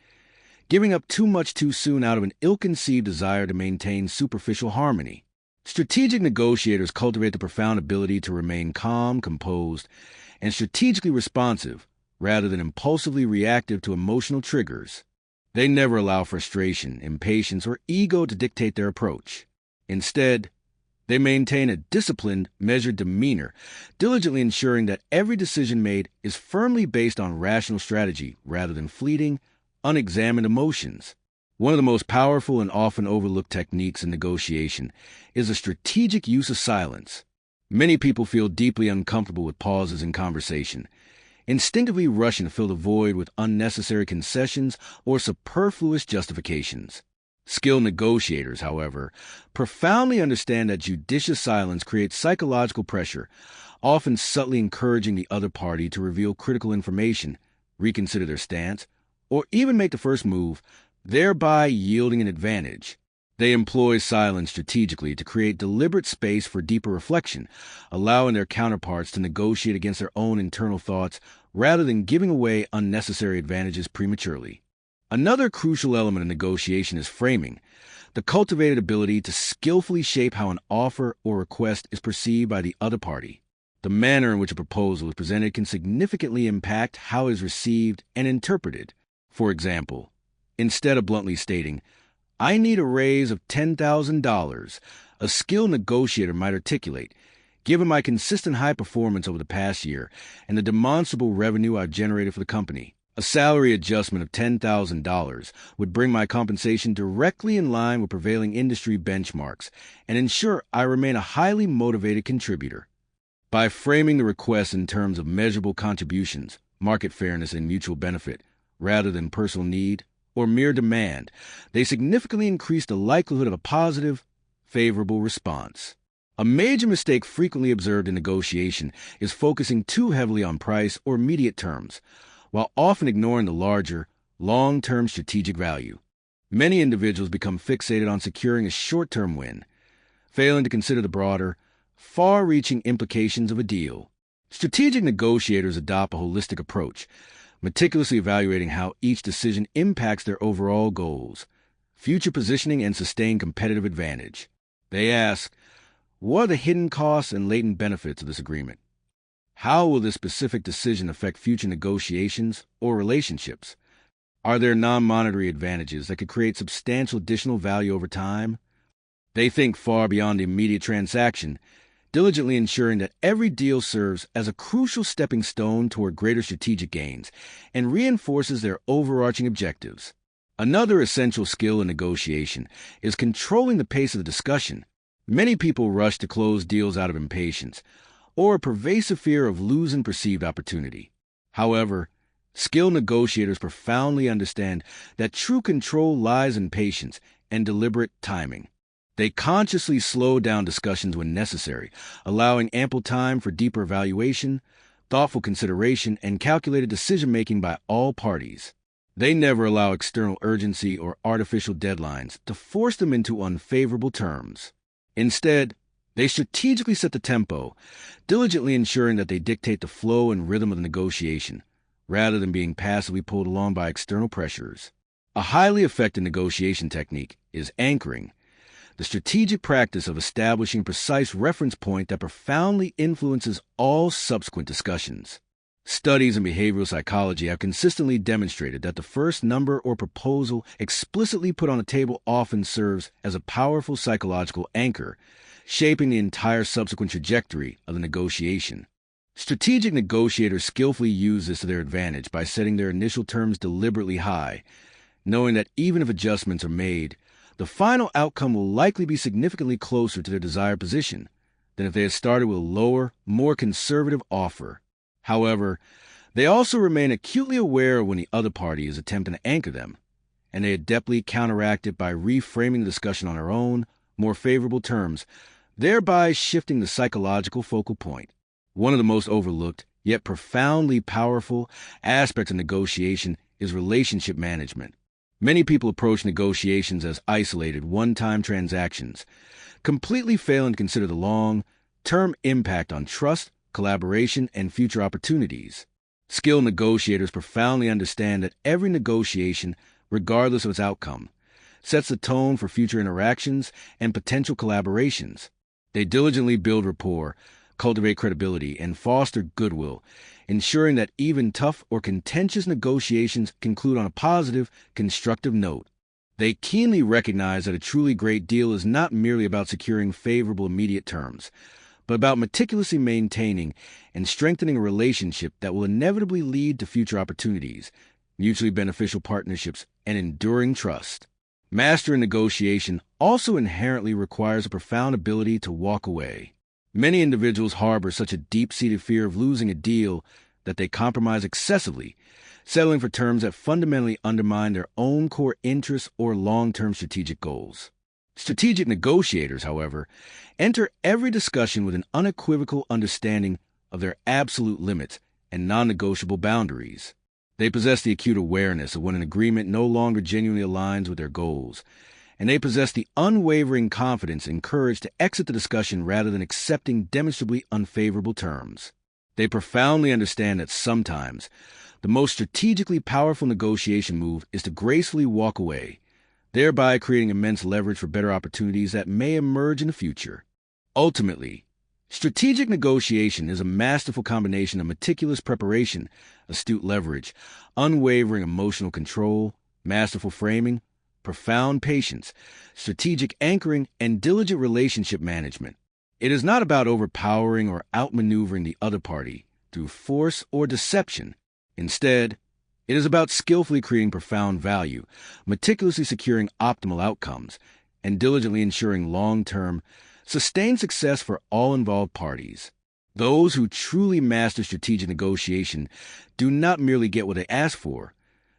giving up too much too soon out of an ill-conceived desire to maintain superficial harmony. Strategic negotiators cultivate the profound ability to remain calm, composed, and strategically responsive, rather than impulsively reactive to emotional triggers. They never allow frustration, impatience, or ego to dictate their approach. Instead, they maintain a disciplined, measured demeanor, diligently ensuring that every decision made is firmly based on rational strategy rather than fleeting, unexamined emotions. One of the most powerful and often overlooked techniques in negotiation is the strategic use of silence. Many people feel deeply uncomfortable with pauses in conversation, instinctively rushing to fill the void with unnecessary concessions or superfluous justifications. Skilled negotiators, however, profoundly understand that judicious silence creates psychological pressure, often subtly encouraging the other party to reveal critical information, reconsider their stance, or even make the first move, thereby yielding an advantage. They employ silence strategically to create deliberate space for deeper reflection, allowing their counterparts to negotiate against their own internal thoughts rather than giving away unnecessary advantages prematurely. Another crucial element of negotiation is framing, the cultivated ability to skillfully shape how an offer or request is perceived by the other party. The manner in which a proposal is presented can significantly impact how it is received and interpreted. For example, instead of bluntly stating, "I need a raise of $10,000, a skilled negotiator might articulate, "Given my consistent high performance over the past year and the demonstrable revenue I've generated for the company, a salary adjustment of $10,000 would bring my compensation directly in line with prevailing industry benchmarks and ensure I remain a highly motivated contributor." By framing the request in terms of measurable contributions, market fairness, and mutual benefit, rather than personal need or mere demand, they significantly increase the likelihood of a positive, favorable response. A major mistake frequently observed in negotiation is focusing too heavily on price or immediate terms, while often ignoring the larger, long-term strategic value. Many individuals become fixated on securing a short-term win, failing to consider the broader, far-reaching implications of a deal. Strategic negotiators adopt a holistic approach, meticulously evaluating how each decision impacts their overall goals, future positioning, and sustained competitive advantage. They ask, what are the hidden costs and latent benefits of this agreement? How will this specific decision affect future negotiations or relationships? Are there non-monetary advantages that could create substantial additional value over time? They think far beyond the immediate transaction, diligently ensuring that every deal serves as a crucial stepping stone toward greater strategic gains and reinforces their overarching objectives. Another essential skill in negotiation is controlling the pace of the discussion. Many people rush to close deals out of impatience or a pervasive fear of losing perceived opportunity. However, skilled negotiators profoundly understand that true control lies in patience and deliberate timing. They consciously slow down discussions when necessary, allowing ample time for deeper evaluation, thoughtful consideration, and calculated decision-making by all parties. They never allow external urgency or artificial deadlines to force them into unfavorable terms. Instead, they strategically set the tempo, diligently ensuring that they dictate the flow and rhythm of the negotiation, rather than being passively pulled along by external pressures. A highly effective negotiation technique is anchoring, the strategic practice of establishing a precise reference point that profoundly influences all subsequent discussions. Studies in behavioral psychology have consistently demonstrated that the first number or proposal explicitly put on the table often serves as a powerful psychological anchor, shaping the entire subsequent trajectory of the negotiation. Strategic negotiators skillfully use this to their advantage by setting their initial terms deliberately high, knowing that even if adjustments are made, the final outcome will likely be significantly closer to their desired position than if they had started with a lower, more conservative offer. However, they also remain acutely aware when the other party is attempting to anchor them, and they adeptly counteract it by reframing the discussion on their own, more favorable terms, thereby shifting the psychological focal point. One of the most overlooked, yet profoundly powerful aspects of negotiation is relationship management. Many people approach negotiations as isolated, one-time transactions, completely failing to consider the long-term impact on trust, collaboration, and future opportunities. Skilled negotiators profoundly understand that every negotiation, regardless of its outcome, sets the tone for future interactions and potential collaborations. They diligently build rapport, cultivate credibility, and foster goodwill, ensuring that even tough or contentious negotiations conclude on a positive, constructive note. They keenly recognize that a truly great deal is not merely about securing favorable immediate terms, but about meticulously maintaining and strengthening a relationship that will inevitably lead to future opportunities, mutually beneficial partnerships, and enduring trust. Mastering negotiation also inherently requires a profound ability to walk away. Many individuals harbor such a deep-seated fear of losing a deal that they compromise excessively, settling for terms that fundamentally undermine their own core interests or long-term strategic goals. Strategic negotiators, however, enter every discussion with an unequivocal understanding of their absolute limits and non-negotiable boundaries. They possess the acute awareness of when an agreement no longer genuinely aligns with their goals, and they possess the unwavering confidence and courage to exit the discussion rather than accepting demonstrably unfavorable terms. They profoundly understand that sometimes the most strategically powerful negotiation move is to gracefully walk away, thereby creating immense leverage for better opportunities that may emerge in the future. Ultimately, strategic negotiation is a masterful combination of meticulous preparation, astute leverage, unwavering emotional control, masterful framing, profound patience, strategic anchoring, and diligent relationship management. It is not about overpowering or outmaneuvering the other party through force or deception. Instead, it is about skillfully creating profound value, meticulously securing optimal outcomes, and diligently ensuring long-term, sustained success for all involved parties. Those who truly master strategic negotiation do not merely get what they ask for.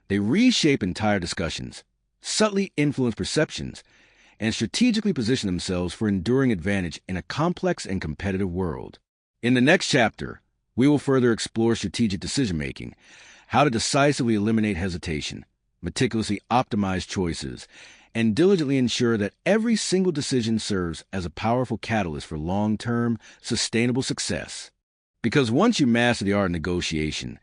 They reshape entire discussions, subtly influence perceptions, and strategically position themselves for enduring advantage in a complex and competitive world. In the next chapter, we will further explore strategic decision-making, how to decisively eliminate hesitation, meticulously optimize choices, and diligently ensure that every single decision serves as a powerful catalyst for long-term, sustainable success. Because once you master the art of negotiation,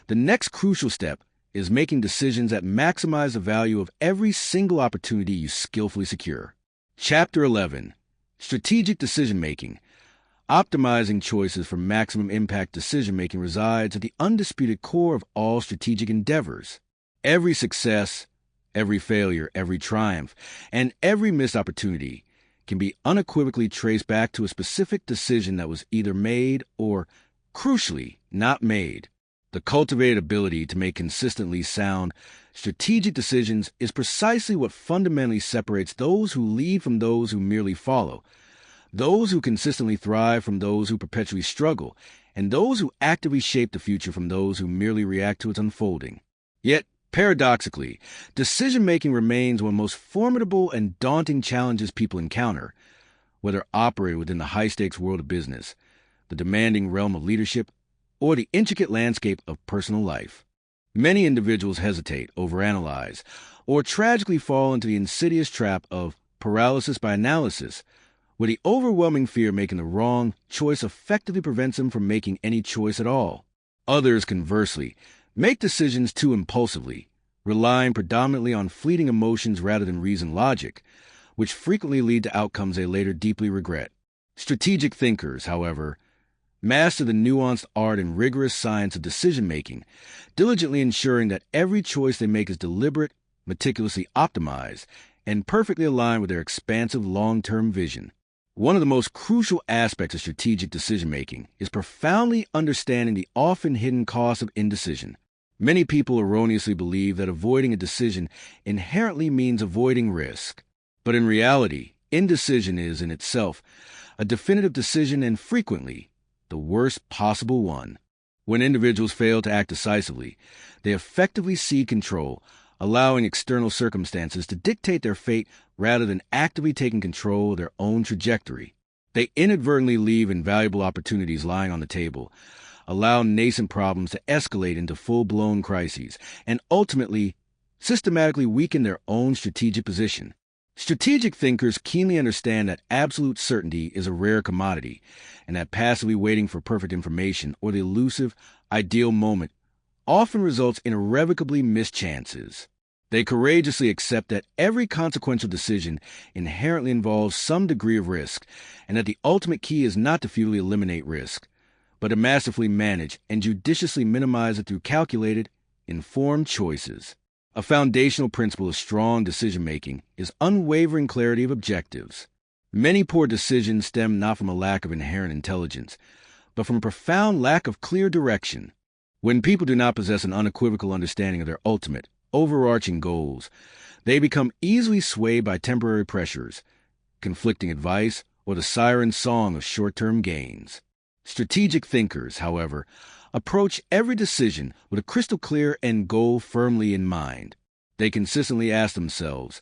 the next crucial step is making decisions that maximize the value of every single opportunity you skillfully secure. Chapter 11. Strategic Decision-Making. Optimizing choices for maximum impact decision-making resides at the undisputed core of all strategic endeavors. Every success, every failure, every triumph, and every missed opportunity can be unequivocally traced back to a specific decision that was either made or, crucially, not made. The cultivated ability to make consistently sound, strategic decisions is precisely what fundamentally separates those who lead from those who merely follow, those who consistently thrive from those who perpetually struggle, and those who actively shape the future from those who merely react to its unfolding. Yet, paradoxically, decision-making remains one of the most formidable and daunting challenges people encounter, whether operating within the high-stakes world of business, the demanding realm of leadership, or the intricate landscape of personal life. Many individuals hesitate, overanalyze, or tragically fall into the insidious trap of paralysis by analysis, where the overwhelming fear of making the wrong choice effectively prevents them from making any choice at all. Others, conversely, make decisions too impulsively, relying predominantly on fleeting emotions rather than reasoned logic, which frequently lead to outcomes they later deeply regret. Strategic thinkers, however, master the nuanced art and rigorous science of decision-making, diligently ensuring that every choice they make is deliberate, meticulously optimized, and perfectly aligned with their expansive long-term vision. One of the most crucial aspects of strategic decision-making is profoundly understanding the often hidden cost of indecision. Many people erroneously believe that avoiding a decision inherently means avoiding risk. But in reality, indecision is, in itself, a definitive decision and frequently the worst possible one. When individuals fail to act decisively, they effectively cede control, allowing external circumstances to dictate their fate rather than actively taking control of their own trajectory. They inadvertently leave invaluable opportunities lying on the table, allow nascent problems to escalate into full-blown crises, and ultimately, systematically weaken their own strategic position. Strategic thinkers keenly understand that absolute certainty is a rare commodity, and that passively waiting for perfect information or the elusive, ideal moment often results in irrevocably missed chances. They courageously accept that every consequential decision inherently involves some degree of risk, and that the ultimate key is not to futilely eliminate risk, but to masterfully manage and judiciously minimize it through calculated, informed choices. A foundational principle of strong decision-making is unwavering clarity of objectives. Many poor decisions stem not from a lack of inherent intelligence, but from a profound lack of clear direction. When people do not possess an unequivocal understanding of their ultimate, overarching goals, they become easily swayed by temporary pressures, conflicting advice, or the siren song of short-term gains. Strategic thinkers, however, approach every decision with a crystal-clear end goal firmly in mind. They consistently ask themselves,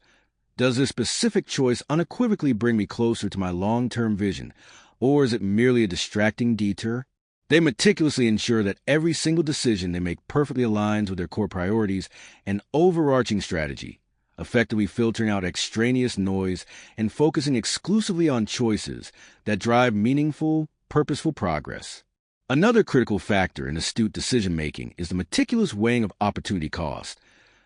does this specific choice unequivocally bring me closer to my long-term vision, or is it merely a distracting detour? They meticulously ensure that every single decision they make perfectly aligns with their core priorities and overarching strategy, effectively filtering out extraneous noise and focusing exclusively on choices that drive meaningful, purposeful progress. Another critical factor in astute decision-making is the meticulous weighing of opportunity cost,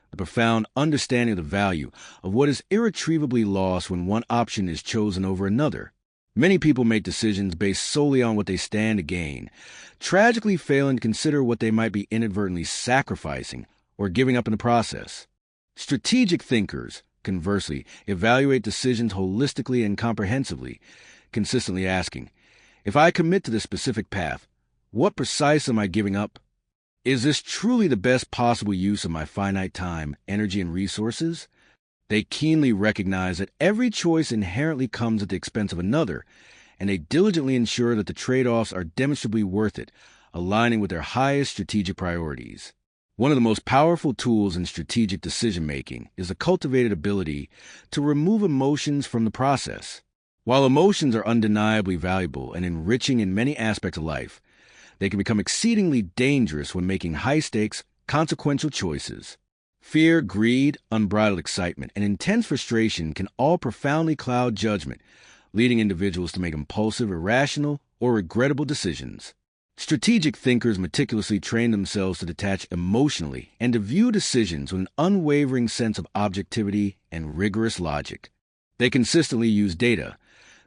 the profound understanding of the value of what is irretrievably lost when one option is chosen over another. Many people make decisions based solely on what they stand to gain, tragically failing to consider what they might be inadvertently sacrificing or giving up in the process. Strategic thinkers, conversely, evaluate decisions holistically and comprehensively, consistently asking, if I commit to this specific path, what precise am I giving up? Is this truly the best possible use of my finite time, energy, and resources? They keenly recognize that every choice inherently comes at the expense of another, and they diligently ensure that the trade-offs are demonstrably worth it, aligning with their highest strategic priorities. One of the most powerful tools in strategic decision-making is the cultivated ability to remove emotions from the process. While emotions are undeniably valuable and enriching in many aspects of life, they can become exceedingly dangerous when making high-stakes, consequential choices. Fear, greed, unbridled excitement, and intense frustration can all profoundly cloud judgment, leading individuals to make impulsive, irrational, or regrettable decisions. Strategic thinkers meticulously train themselves to detach emotionally and to view decisions with an unwavering sense of objectivity and rigorous logic. They consistently use data,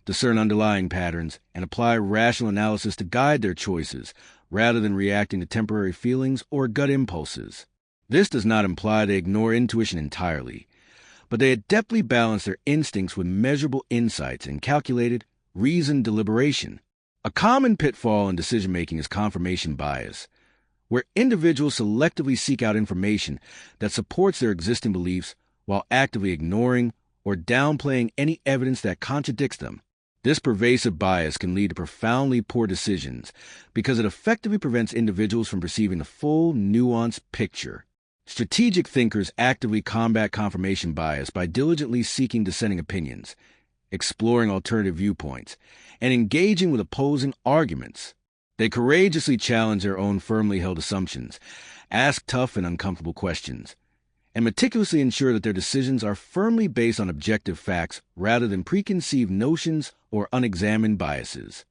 discern underlying patterns, and apply rational analysis to guide their choices, rather than reacting to temporary feelings or gut impulses. This does not imply they ignore intuition entirely, but they adeptly balance their instincts with measurable insights and calculated, reasoned deliberation. A common pitfall in decision-making is confirmation bias, where individuals selectively seek out information that supports their existing beliefs while actively ignoring or downplaying any evidence that contradicts them. This pervasive bias can lead to profoundly poor decisions because it effectively prevents individuals from perceiving the full, nuanced picture. Strategic thinkers actively combat confirmation bias by diligently seeking dissenting opinions, exploring alternative viewpoints, and engaging with opposing arguments. They courageously challenge their own firmly held assumptions, ask tough and uncomfortable questions, and meticulously ensure that their decisions are firmly based on objective facts rather than preconceived notions or unexamined biases.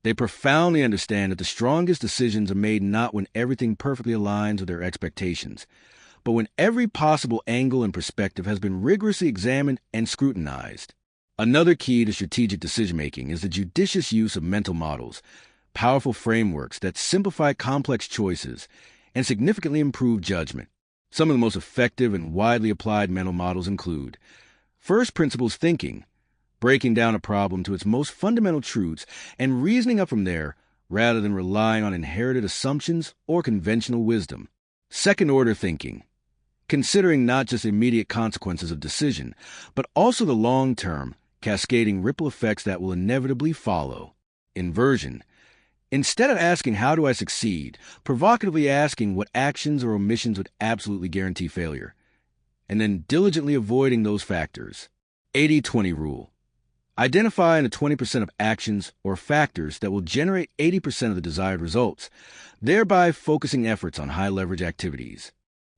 They profoundly understand that the strongest decisions are made not when everything perfectly aligns with their expectations, but when every possible angle and perspective has been rigorously examined and scrutinized. Another key to strategic decision-making is the judicious use of mental models, powerful frameworks that simplify complex choices and significantly improve judgment. Some of the most effective and widely applied mental models include first principles thinking, breaking down a problem to its most fundamental truths and reasoning up from there rather than relying on inherited assumptions or conventional wisdom. Second-order thinking, considering not just immediate consequences of decision, but also the long-term, cascading ripple effects that will inevitably follow. Inversion, Instead of asking, how do I succeed, provocatively asking what actions or omissions would absolutely guarantee failure, and then diligently avoiding those factors. 80-20 rule. Identify the 20% of actions or factors that will generate 80% of the desired results, thereby focusing efforts on high-leverage activities.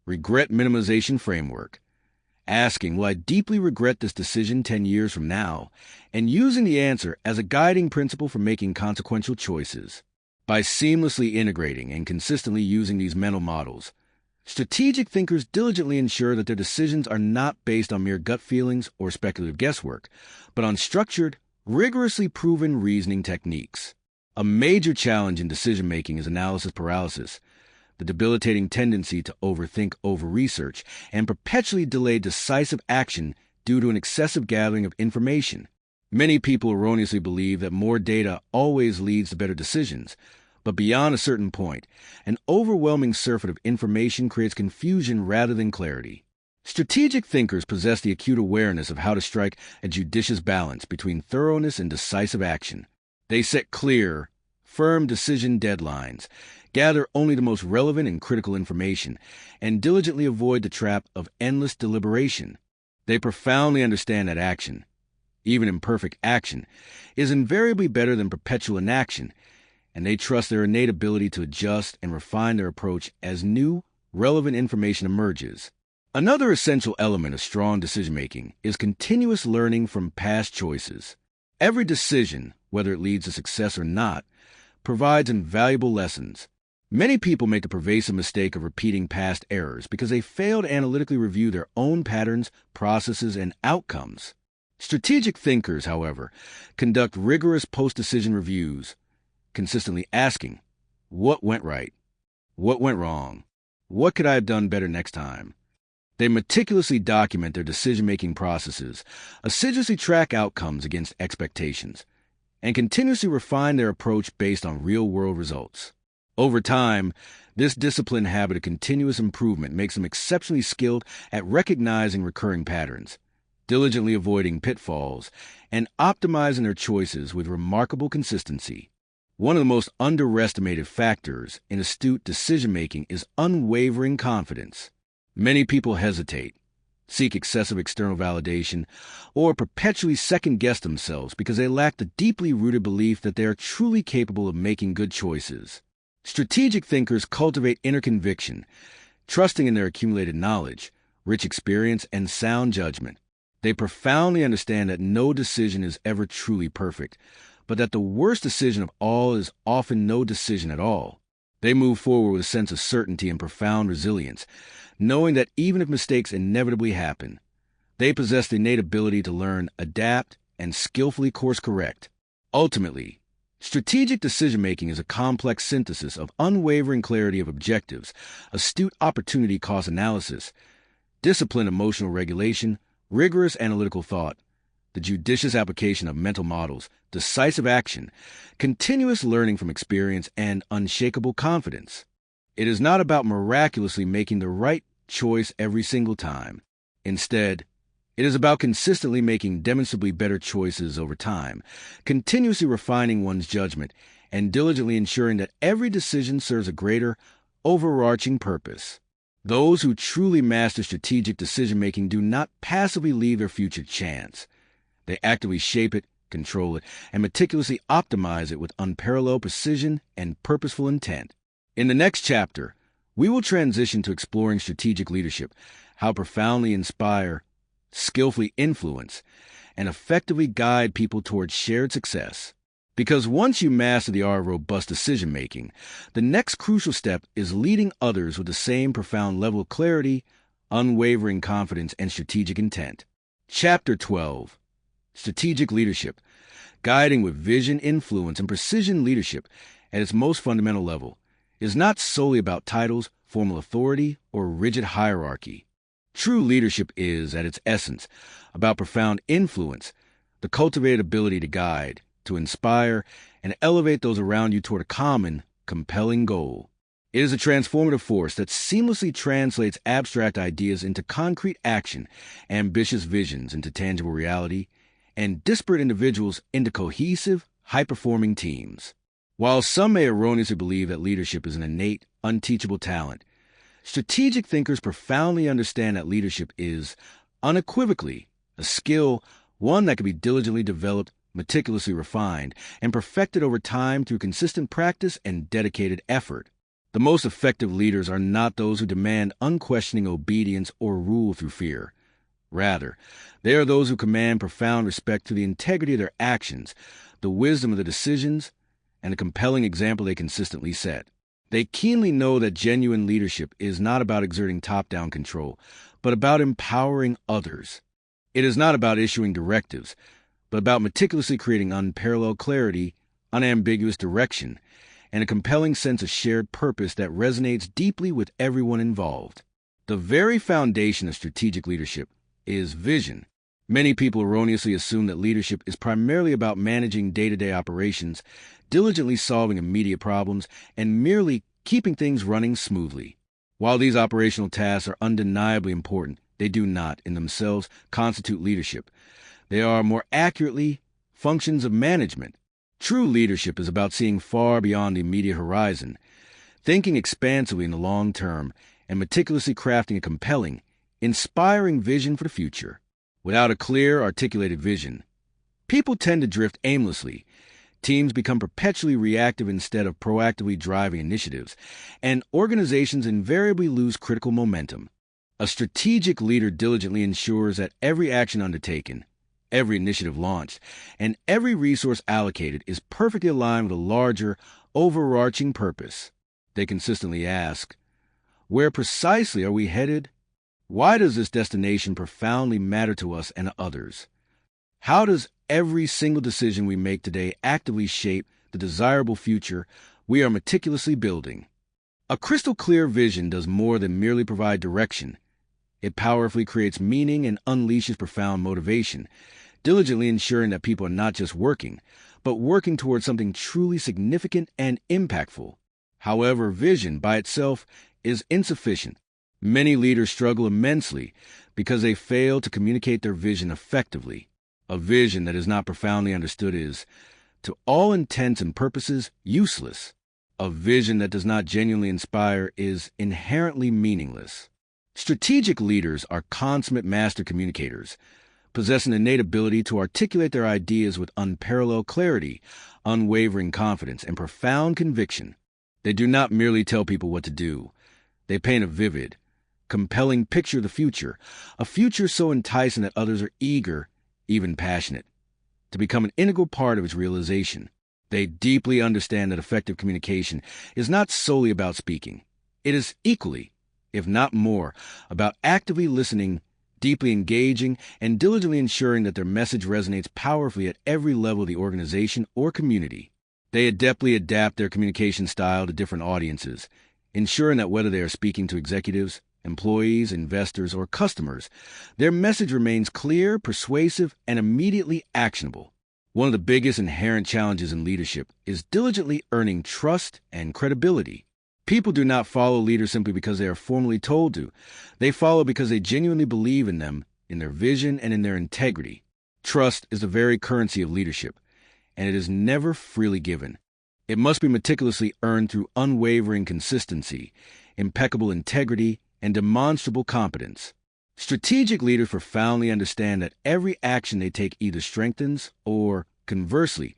Regret minimization framework. Asking, will I deeply regret this decision 10 years from now? And using the answer as a guiding principle for making consequential choices. By seamlessly integrating and consistently using these mental models, strategic thinkers diligently ensure that their decisions are not based on mere gut feelings or speculative guesswork, but on structured, rigorously proven reasoning techniques. A major challenge in decision-making is analysis paralysis, the debilitating tendency to overthink, over-research, and perpetually delay decisive action due to an excessive gathering of information. Many people erroneously believe that more data always leads to better decisions, but beyond a certain point, an overwhelming surfeit of information creates confusion rather than clarity. Strategic thinkers possess the acute awareness of how to strike a judicious balance between thoroughness and decisive action. They set clear, firm decision deadlines, gather only the most relevant and critical information, and diligently avoid the trap of endless deliberation. They profoundly understand that action, even imperfect action, is invariably better than perpetual inaction, and they trust their innate ability to adjust and refine their approach as new, relevant information emerges. Another essential element of strong decision-making is continuous learning from past choices. Every decision, whether it leads to success or not, provides invaluable lessons. Many people make the pervasive mistake of repeating past errors because they fail to analytically review their own patterns, processes, and outcomes. Strategic thinkers, however, conduct rigorous post-decision reviews, consistently asking, what went right? What went wrong? What could I have done better next time? They meticulously document their decision-making processes, assiduously track outcomes against expectations, and continuously refine their approach based on real-world results. Over time, this disciplined habit of continuous improvement makes them exceptionally skilled at recognizing recurring patterns, diligently avoiding pitfalls, and optimizing their choices with remarkable consistency. One of the most underestimated factors in astute decision-making is unwavering confidence. Many people hesitate, seek excessive external validation, or perpetually second-guess themselves because they lack the deeply rooted belief that they are truly capable of making good choices. Strategic thinkers cultivate inner conviction, trusting in their accumulated knowledge, rich experience, and sound judgment. They profoundly understand that no decision is ever truly perfect, but that the worst decision of all is often no decision at all. They move forward with a sense of certainty and profound resilience, knowing that even if mistakes inevitably happen, they possess the innate ability to learn, adapt, and skillfully course-correct. Ultimately, strategic decision-making is a complex synthesis of unwavering clarity of objectives, astute opportunity cost analysis, disciplined emotional regulation, rigorous analytical thought, the judicious application of mental models, decisive action, continuous learning from experience, and unshakable confidence. It is not about miraculously making the right choice every single time. Instead, it is about consistently making demonstrably better choices over time, continuously refining one's judgment, and diligently ensuring that every decision serves a greater, overarching purpose. Those who truly master strategic decision-making do not passively leave their future to chance. They actively shape it, control it, and meticulously optimize it with unparalleled precision and purposeful intent. In the next chapter, we will transition to exploring strategic leadership, how to profoundly inspire, skillfully influence, and effectively guide people towards shared success. Because once you master the art of robust decision-making, the next crucial step is leading others with the same profound level of clarity, unwavering confidence, and strategic intent. Chapter 12. Strategic Leadership. Guiding with vision, influence, and precision. Leadership, at its most fundamental level, is not solely about titles, formal authority, or rigid hierarchy. True leadership is, at its essence, about profound influence, the cultivated ability to guide, to inspire, and elevate those around you toward a common, compelling goal. It is a transformative force that seamlessly translates abstract ideas into concrete action, ambitious visions into tangible reality, and disparate individuals into cohesive, high-performing teams. While some may erroneously believe that leadership is an innate, unteachable talent, strategic thinkers profoundly understand that leadership is, unequivocally, a skill, one that can be diligently developed, meticulously refined, and perfected over time through consistent practice and dedicated effort. The most effective leaders are not those who demand unquestioning obedience or rule through fear. Rather, they are those who command profound respect to the integrity of their actions, the wisdom of their decisions, and the compelling example they consistently set. They keenly know that genuine leadership is not about exerting top-down control, but about empowering others. It is not about issuing directives, but about meticulously creating unparalleled clarity, unambiguous direction, and a compelling sense of shared purpose that resonates deeply with everyone involved. The very foundation of strategic leadership is vision. Many people erroneously assume that leadership is primarily about managing day-to-day operations, diligently solving immediate problems, and merely keeping things running smoothly. While these operational tasks are undeniably important, they do not, in themselves, constitute leadership. They are, more accurately, functions of management. True leadership is about seeing far beyond the immediate horizon, thinking expansively in the long term, and meticulously crafting a compelling, inspiring vision for the future. Without a clear, articulated vision, people tend to drift aimlessly. Teams become perpetually reactive instead of proactively driving initiatives, and organizations invariably lose critical momentum. A strategic leader diligently ensures that every action undertaken, every initiative launched, and every resource allocated is perfectly aligned with a larger, overarching purpose. They consistently ask, where precisely are we headed? Why does this destination profoundly matter to us and others? How does every single decision we make today actively shape the desirable future we are meticulously building? A crystal clear vision does more than merely provide direction. It powerfully creates meaning and unleashes profound motivation, diligently ensuring that people are not just working, but working towards something truly significant and impactful. However, vision by itself is insufficient. Many leaders struggle immensely because they fail to communicate their vision effectively. A vision that is not profoundly understood is, to all intents and purposes, useless. A vision that does not genuinely inspire is inherently meaningless. Strategic leaders are consummate master communicators, possessing the innate ability to articulate their ideas with unparalleled clarity, unwavering confidence, and profound conviction. They do not merely tell people what to do. They paint a vivid, compelling picture of the future, a future so enticing that others are eager, even passionate, to become an integral part of its realization. They deeply understand that effective communication is not solely about speaking. It is equally, if not more, about actively listening, deeply engaging, and diligently ensuring that their message resonates powerfully at every level of the organization or community. They adeptly adapt their communication style to different audiences, ensuring that whether they are speaking to executives, employees, investors, or customers, their message remains clear, persuasive, and immediately actionable. One of the biggest inherent challenges in leadership is diligently earning trust and credibility. People do not follow leaders simply because they are formally told to. They follow because they genuinely believe in them, in their vision, and in their integrity. Trust is the very currency of leadership, and it is never freely given. It must be meticulously earned through unwavering consistency, impeccable integrity, and demonstrable competence. Strategic leaders profoundly understand that every action they take either strengthens or, conversely,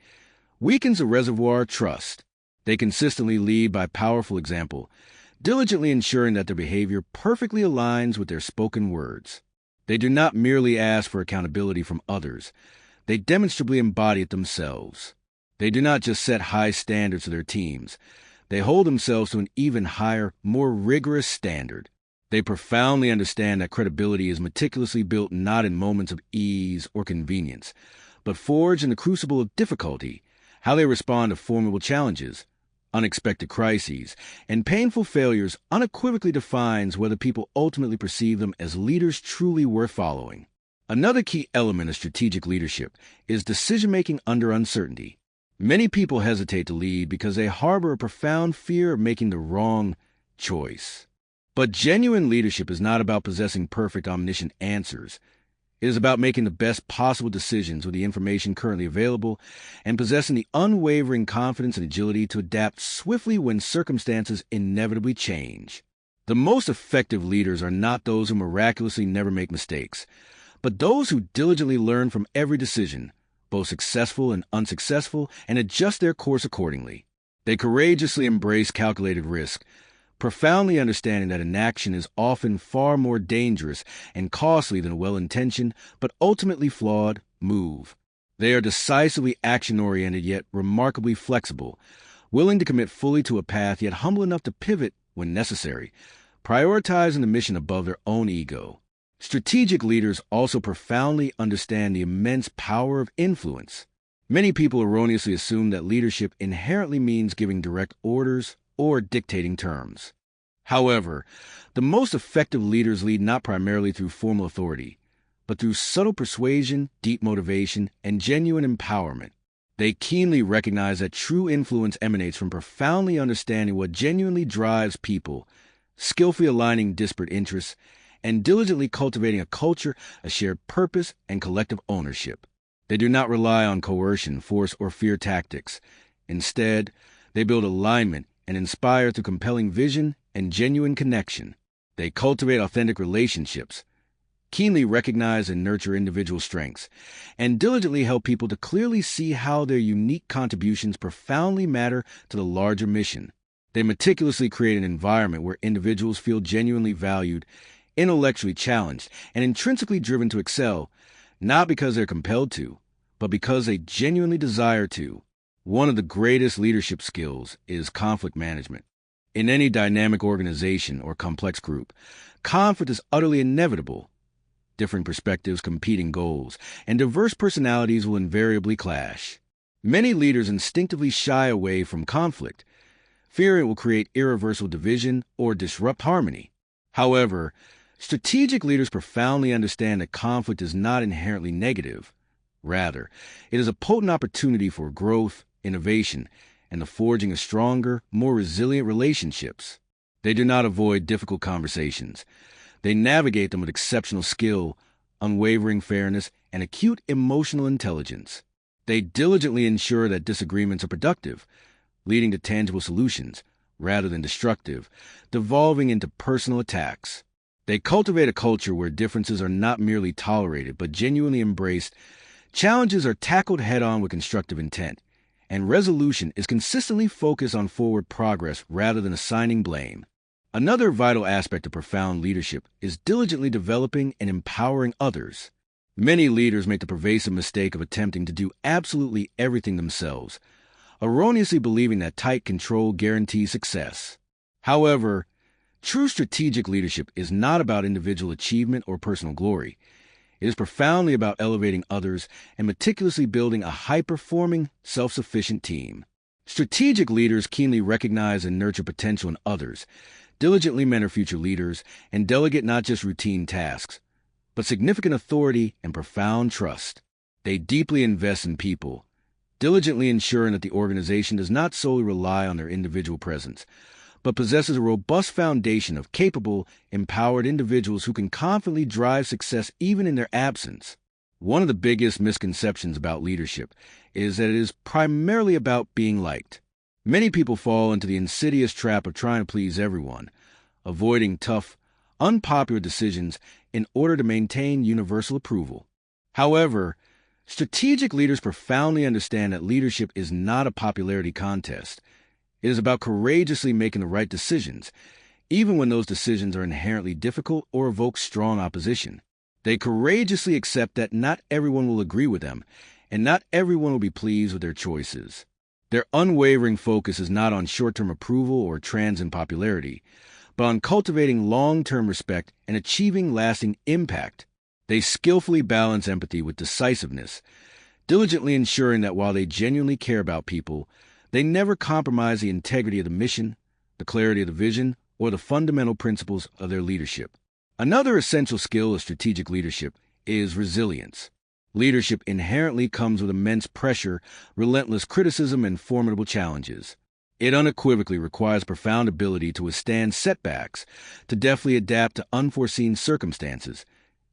weakens a reservoir of trust. They consistently lead by powerful example, diligently ensuring that their behavior perfectly aligns with their spoken words. They do not merely ask for accountability from others. They demonstrably embody it themselves. They do not just set high standards for their teams. They hold themselves to an even higher, more rigorous standard. They profoundly understand that credibility is meticulously built not in moments of ease or convenience, but forged in the crucible of difficulty. How they respond to formidable challenges, unexpected crises, and painful failures unequivocally defines whether people ultimately perceive them as leaders truly worth following. Another key element of strategic leadership is decision-making under uncertainty. Many people hesitate to lead because they harbor a profound fear of making the wrong choice. But genuine leadership is not about possessing perfect, omniscient answers. It is about making the best possible decisions with the information currently available and possessing the unwavering confidence and agility to adapt swiftly when circumstances inevitably change. The most effective leaders are not those who miraculously never make mistakes, but those who diligently learn from every decision, both successful and unsuccessful, and adjust their course accordingly. They courageously embrace calculated risk, profoundly understanding that inaction is often far more dangerous and costly than a well-intentioned, but ultimately flawed, move. They are decisively action-oriented yet remarkably flexible, willing to commit fully to a path yet humble enough to pivot when necessary, prioritizing the mission above their own ego. Strategic leaders also profoundly understand the immense power of influence. Many people erroneously assume that leadership inherently means giving direct orders or dictating terms. However, the most effective leaders lead not primarily through formal authority, but through subtle persuasion, deep motivation, and genuine empowerment. They keenly recognize that true influence emanates from profoundly understanding what genuinely drives people, skillfully aligning disparate interests, and diligently cultivating a culture of shared purpose and collective ownership. They do not rely on coercion, force, or fear tactics. Instead, they build alignment and inspire through compelling vision and genuine connection. They cultivate authentic relationships, keenly recognize and nurture individual strengths, and diligently help people to clearly see how their unique contributions profoundly matter to the larger mission. They meticulously create an environment where individuals feel genuinely valued, intellectually challenged, and intrinsically driven to excel, not because they're compelled to, but because they genuinely desire to. One of the greatest leadership skills is conflict management. In any dynamic organization or complex group, conflict is utterly inevitable. Differing perspectives, competing goals, and diverse personalities will invariably clash. Many leaders instinctively shy away from conflict, fearing it will create irreversible division or disrupt harmony. However, strategic leaders profoundly understand that conflict is not inherently negative. Rather, it is a potent opportunity for growth, innovation, and the forging of stronger, more resilient relationships. They do not avoid difficult conversations. They navigate them with exceptional skill, unwavering fairness, and acute emotional intelligence. They diligently ensure that disagreements are productive, leading to tangible solutions, rather than destructive, devolving into personal attacks. They cultivate a culture where differences are not merely tolerated, but genuinely embraced. Challenges are tackled head-on with constructive intent, and resolution is consistently focused on forward progress rather than assigning blame. Another vital aspect of profound leadership is diligently developing and empowering others. Many leaders make the pervasive mistake of attempting to do absolutely everything themselves, erroneously believing that tight control guarantees success. However, true strategic leadership is not about individual achievement or personal glory. It is profoundly about elevating others and meticulously building a high-performing, self-sufficient team. Strategic leaders keenly recognize and nurture potential in others, diligently mentor future leaders, and delegate not just routine tasks, but significant authority and profound trust. They deeply invest in people, diligently ensuring that the organization does not solely rely on their individual presence, but possesses a robust foundation of capable, empowered individuals who can confidently drive success even in their absence. One of the biggest misconceptions about leadership is that it is primarily about being liked. Many people fall into the insidious trap of trying to please everyone, avoiding tough, unpopular decisions in order to maintain universal approval. However, strategic leaders profoundly understand that leadership is not a popularity contest. It is about courageously making the right decisions, even when those decisions are inherently difficult or evoke strong opposition. They courageously accept that not everyone will agree with them, and not everyone will be pleased with their choices. Their unwavering focus is not on short-term approval or transient popularity, but on cultivating long-term respect and achieving lasting impact. They skillfully balance empathy with decisiveness, diligently ensuring that while they genuinely care about people, they never compromise the integrity of the mission, the clarity of the vision, or the fundamental principles of their leadership. Another essential skill of strategic leadership is resilience. Leadership inherently comes with immense pressure, relentless criticism, and formidable challenges. It unequivocally requires profound ability to withstand setbacks, to deftly adapt to unforeseen circumstances,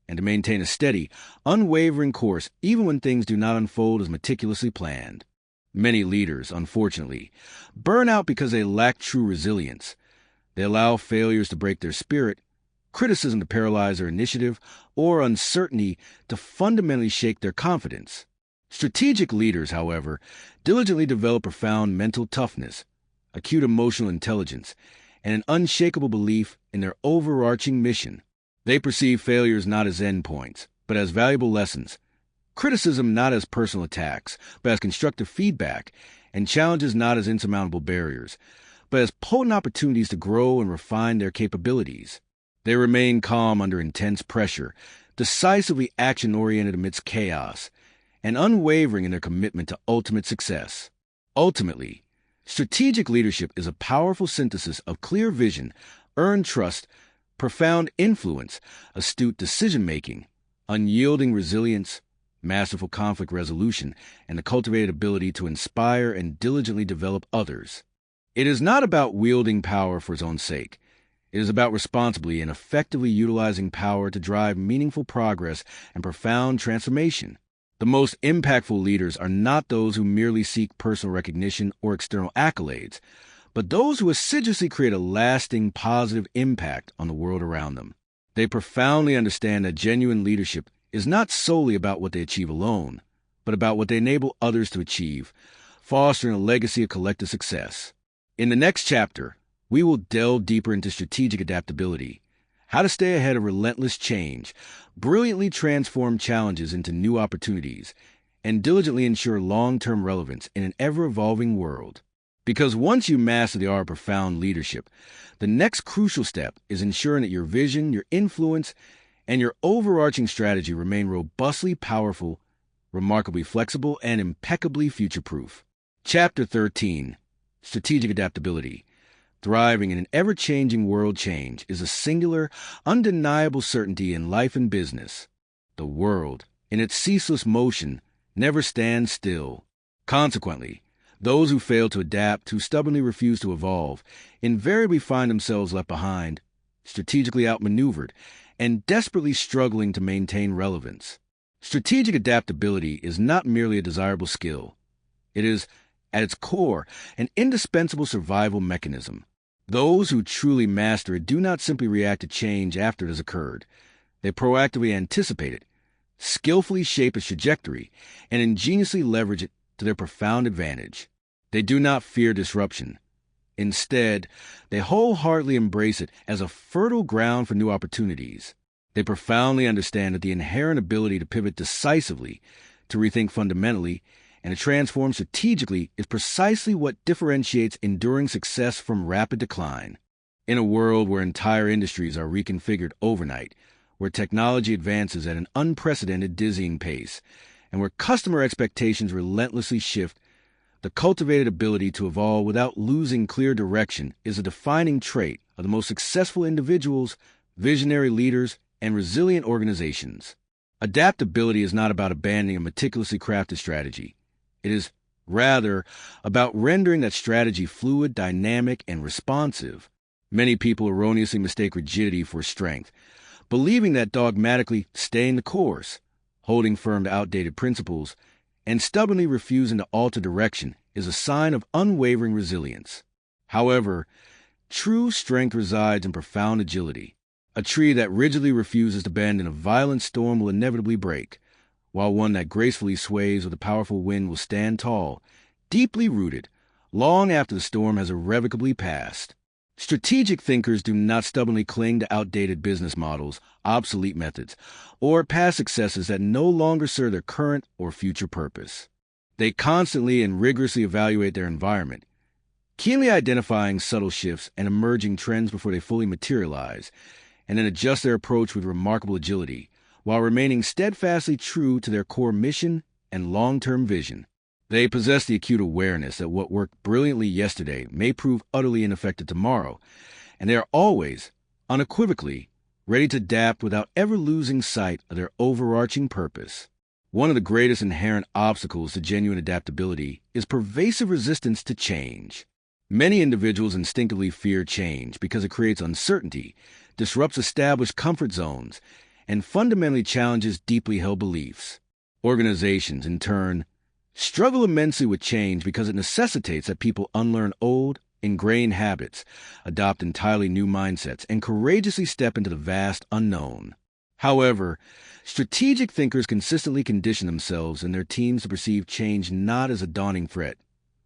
and to maintain a steady, unwavering course even when things do not unfold as meticulously planned. Many leaders, unfortunately, burn out because they lack true resilience. They allow failures to break their spirit, criticism to paralyze their initiative, or uncertainty to fundamentally shake their confidence. Strategic leaders, however, diligently develop profound mental toughness, acute emotional intelligence, and an unshakable belief in their overarching mission. They perceive failures not as endpoints, but as valuable lessons, criticism not as personal attacks, but as constructive feedback, and challenges not as insurmountable barriers, but as potent opportunities to grow and refine their capabilities. They remain calm under intense pressure, decisively action-oriented amidst chaos, and unwavering in their commitment to ultimate success. Ultimately, strategic leadership is a powerful synthesis of clear vision, earned trust, profound influence, astute decision-making, unyielding resilience, masterful conflict resolution, and the cultivated ability to inspire and diligently develop others. It is not about wielding power for its own sake. It is about responsibly and effectively utilizing power to drive meaningful progress and profound transformation. The most impactful leaders are not those who merely seek personal recognition or external accolades, but those who assiduously create a lasting positive impact on the world around them. They profoundly understand that genuine leadership is not solely about what they achieve alone, but about what they enable others to achieve, fostering a legacy of collective success. In the next chapter, we will delve deeper into strategic adaptability, how to stay ahead of relentless change, brilliantly transform challenges into new opportunities, and diligently ensure long-term relevance in an ever-evolving world. Because once you master the art of profound leadership, the next crucial step is ensuring that your vision, your influence, and your overarching strategy remain robustly powerful, remarkably flexible, and impeccably future-proof. Chapter 13, Strategic Adaptability. Thriving in an ever-changing world change is a singular, undeniable certainty in life and business. The world, in its ceaseless motion, never stands still. Consequently, those who fail to adapt, who stubbornly refuse to evolve, invariably find themselves left behind, strategically outmaneuvered, and desperately struggling to maintain relevance. Strategic adaptability is not merely a desirable skill. It is, at its core, an indispensable survival mechanism. Those who truly master it do not simply react to change after it has occurred. They proactively anticipate it, skillfully shape its trajectory, and ingeniously leverage it to their profound advantage. They do not fear disruption. Instead, they wholeheartedly embrace it as a fertile ground for new opportunities. They profoundly understand that the inherent ability to pivot decisively, to rethink fundamentally, and to transform strategically is precisely what differentiates enduring success from rapid decline. In a world where entire industries are reconfigured overnight, where technology advances at an unprecedented, dizzying pace, and where customer expectations relentlessly shift, the cultivated ability to evolve without losing clear direction is a defining trait of the most successful individuals, visionary leaders, and resilient organizations. Adaptability is not about abandoning a meticulously crafted strategy. It is, rather, about rendering that strategy fluid, dynamic, and responsive. Many people erroneously mistake rigidity for strength, believing that dogmatically staying the course, holding firm to outdated principles, and stubbornly refusing to alter direction is a sign of unwavering resilience. However, true strength resides in profound agility. A tree that rigidly refuses to bend in a violent storm will inevitably break, while one that gracefully sways with a powerful wind will stand tall, deeply rooted, long after the storm has irrevocably passed. Strategic thinkers do not stubbornly cling to outdated business models, obsolete methods, or past successes that no longer serve their current or future purpose. They constantly and rigorously evaluate their environment, keenly identifying subtle shifts and emerging trends before they fully materialize, and then adjust their approach with remarkable agility, while remaining steadfastly true to their core mission and long-term vision. They possess the acute awareness that what worked brilliantly yesterday may prove utterly ineffective tomorrow, and they are always, unequivocally, ready to adapt without ever losing sight of their overarching purpose. One of the greatest inherent obstacles to genuine adaptability is pervasive resistance to change. Many individuals instinctively fear change because it creates uncertainty, disrupts established comfort zones, and fundamentally challenges deeply held beliefs. Organizations, in turn, struggle immensely with change because it necessitates that people unlearn old, ingrained habits, adopt entirely new mindsets, and courageously step into the vast unknown. However, strategic thinkers consistently condition themselves and their teams to perceive change not as a daunting threat,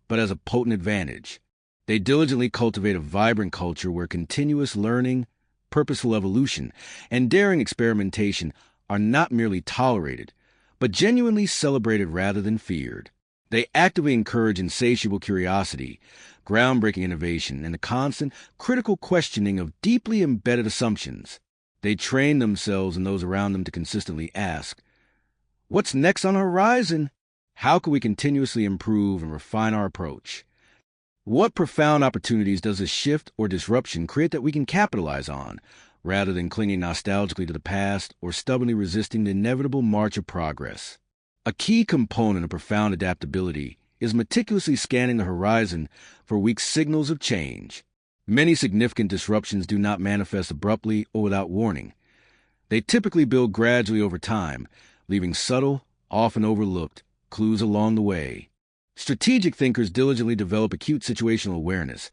but as a potent advantage. They diligently cultivate a vibrant culture where continuous learning, purposeful evolution, and daring experimentation are not merely tolerated, but genuinely celebrated rather than feared. They actively encourage insatiable curiosity, groundbreaking innovation, and the constant, critical questioning of deeply embedded assumptions. They train themselves and those around them to consistently ask, "What's next on the horizon? How can we continuously improve and refine our approach? What profound opportunities does this shift or disruption create that we can capitalize on, rather than clinging nostalgically to the past or stubbornly resisting the inevitable march of progress?" A key component of profound adaptability is meticulously scanning the horizon for weak signals of change. Many significant disruptions do not manifest abruptly or without warning. They typically build gradually over time, leaving subtle, often overlooked, clues along the way. Strategic thinkers diligently develop acute situational awareness,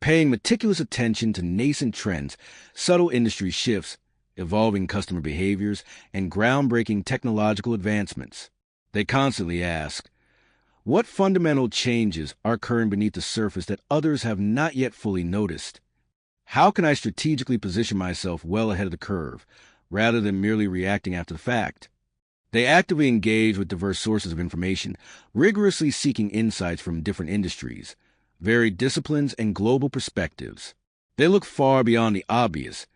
paying meticulous attention to nascent trends, subtle industry shifts, evolving customer behaviors, and groundbreaking technological advancements. They constantly ask, what fundamental changes are occurring beneath the surface that others have not yet fully noticed? How can I strategically position myself well ahead of the curve, rather than merely reacting after the fact? They actively engage with diverse sources of information, rigorously seeking insights from different industries, varied disciplines, and global perspectives. They look far beyond the obvious,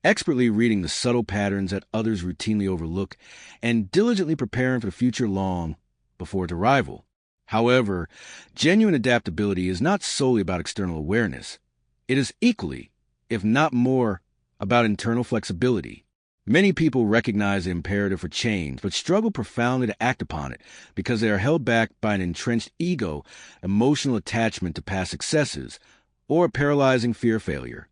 expertly reading the subtle patterns that others routinely overlook, and diligently preparing for the future long before its arrival. However, genuine adaptability is not solely about external awareness. It is equally, if not more, about internal flexibility. Many people recognize the imperative for change, but struggle profoundly to act upon it because they are held back by an entrenched ego, emotional attachment to past successes, or a paralyzing fear of failure.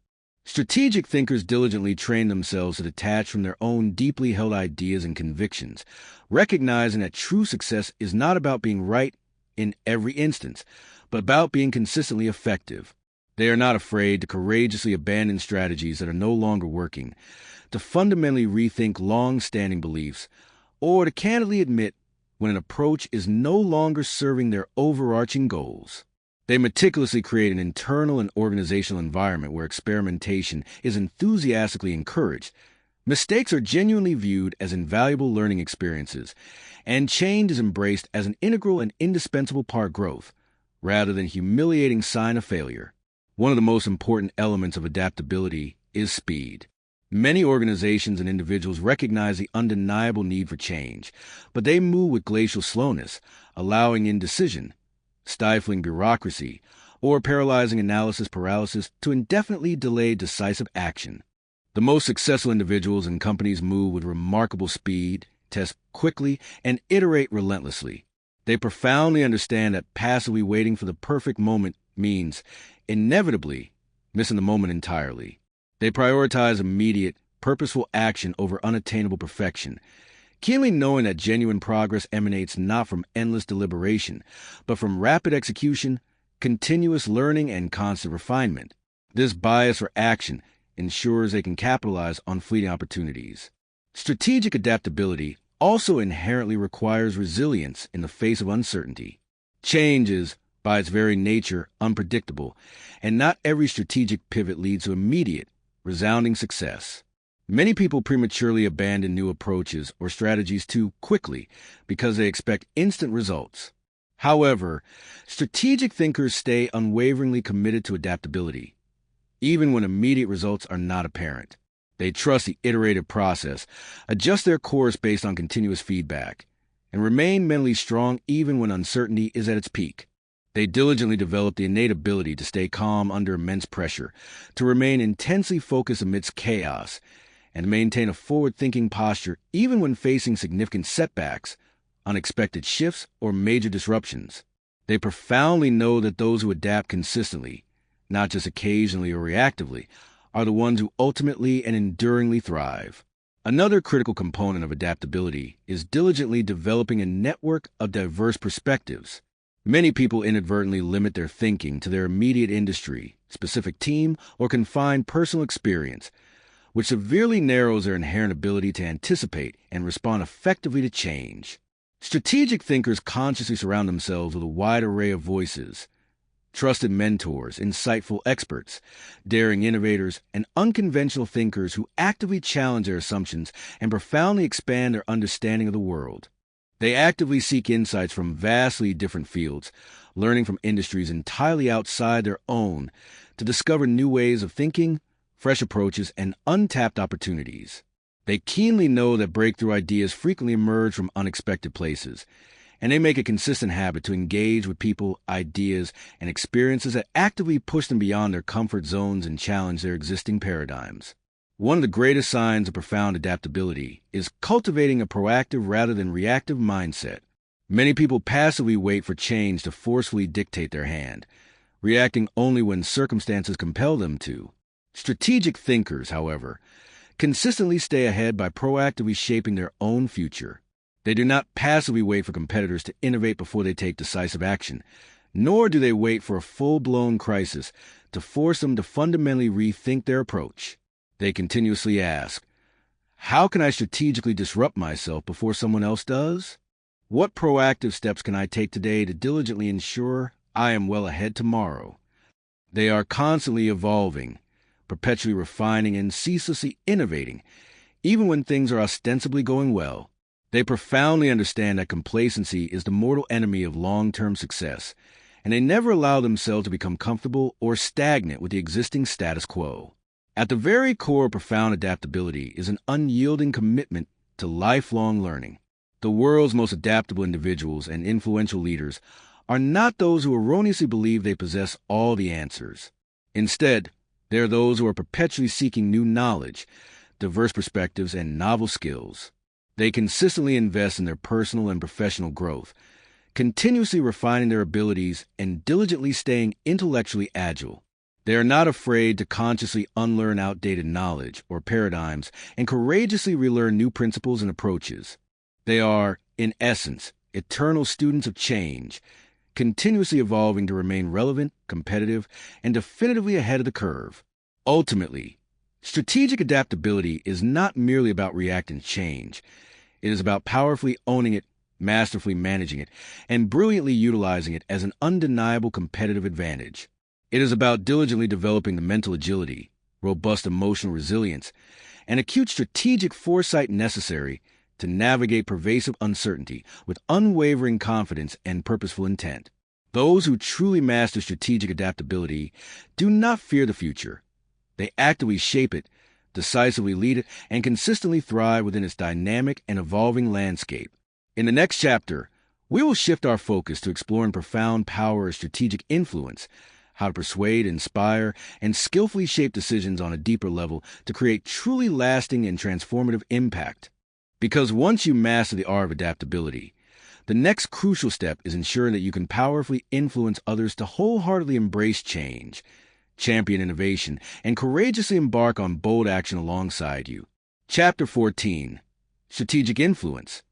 Strategic thinkers diligently train themselves to detach from their own deeply held ideas and convictions, recognizing that true success is not about being right in every instance, but about being consistently effective. They are not afraid to courageously abandon strategies that are no longer working, to fundamentally rethink long-standing beliefs, or to candidly admit when an approach is no longer serving their overarching goals. They meticulously create an internal and organizational environment where experimentation is enthusiastically encouraged, mistakes are genuinely viewed as invaluable learning experiences, and change is embraced as an integral and indispensable part of growth, rather than a humiliating sign of failure. One of the most important elements of adaptability is speed. Many organizations and individuals recognize the undeniable need for change, but they move with glacial slowness, allowing indecision, stifling bureaucracy, or paralyzing analysis paralysis to indefinitely delay decisive action. The most successful individuals and companies move with remarkable speed, test quickly, and iterate relentlessly. They profoundly understand that passively waiting for the perfect moment means, inevitably, missing the moment entirely. They prioritize immediate, purposeful action over unattainable perfection, keenly knowing that genuine progress emanates not from endless deliberation, but from rapid execution, continuous learning, and constant refinement. This bias for action ensures they can capitalize on fleeting opportunities. Strategic adaptability also inherently requires resilience in the face of uncertainty. Change is, by its very nature, unpredictable, and not every strategic pivot leads to immediate, resounding success. Many people prematurely abandon new approaches or strategies too quickly because they expect instant results. However, strategic thinkers stay unwaveringly committed to adaptability, even when immediate results are not apparent. They trust the iterative process, adjust their course based on continuous feedback, and remain mentally strong even when uncertainty is at its peak. They diligently develop the innate ability to stay calm under immense pressure, to remain intensely focused amidst chaos, and maintain a forward-thinking posture even when facing significant setbacks, unexpected shifts, or major disruptions. They profoundly know that those who adapt consistently, not just occasionally or reactively, are the ones who ultimately and enduringly thrive. Another critical component of adaptability is diligently developing a network of diverse perspectives. Many people inadvertently limit their thinking to their immediate industry, specific team, or confined personal experience, which severely narrows their inherent ability to anticipate and respond effectively to change. Strategic thinkers consciously surround themselves with a wide array of voices, trusted mentors, insightful experts, daring innovators, and unconventional thinkers who actively challenge their assumptions and profoundly expand their understanding of the world. They actively seek insights from vastly different fields, learning from industries entirely outside their own to discover new ways of thinking, fresh approaches, and untapped opportunities. They keenly know that breakthrough ideas frequently emerge from unexpected places, and they make a consistent habit to engage with people, ideas, and experiences that actively push them beyond their comfort zones and challenge their existing paradigms. One of the greatest signs of profound adaptability is cultivating a proactive rather than reactive mindset. Many people passively wait for change to forcefully dictate their hand, reacting only when circumstances compel them to. Strategic thinkers, however, consistently stay ahead by proactively shaping their own future. They do not passively wait for competitors to innovate before they take decisive action, nor do they wait for a full-blown crisis to force them to fundamentally rethink their approach. They continuously ask, how can I strategically disrupt myself before someone else does? What proactive steps can I take today to diligently ensure I am well ahead tomorrow? They are constantly evolving, perpetually refining, and ceaselessly innovating, even when things are ostensibly going well. They profoundly understand that complacency is the mortal enemy of long-term success, and they never allow themselves to become comfortable or stagnant with the existing status quo. At the very core of profound adaptability is an unyielding commitment to lifelong learning. The world's most adaptable individuals and influential leaders are not those who erroneously believe they possess all the answers. Instead, they are those who are perpetually seeking new knowledge, diverse perspectives, and novel skills. They consistently invest in their personal and professional growth, continuously refining their abilities and diligently staying intellectually agile. They are not afraid to consciously unlearn outdated knowledge or paradigms and courageously relearn new principles and approaches. They are, in essence, eternal students of change, continuously evolving to remain relevant, competitive, and definitively ahead of the curve. Ultimately, strategic adaptability is not merely about reacting to change. It is about powerfully owning it, masterfully managing it, and brilliantly utilizing it as an undeniable competitive advantage. It is about diligently developing the mental agility, robust emotional resilience, and acute strategic foresight necessary to navigate pervasive uncertainty with unwavering confidence and purposeful intent. Those who truly master strategic adaptability do not fear the future. They actively shape it, decisively lead it, and consistently thrive within its dynamic and evolving landscape. In the next chapter, we will shift our focus to exploring profound power of strategic influence, how to persuade, inspire, and skillfully shape decisions on a deeper level to create truly lasting and transformative impact. Because once you master the art of adaptability, the next crucial step is ensuring that you can powerfully influence others to wholeheartedly embrace change, champion innovation, and courageously embark on bold action alongside you. Chapter 14. Strategic Influence.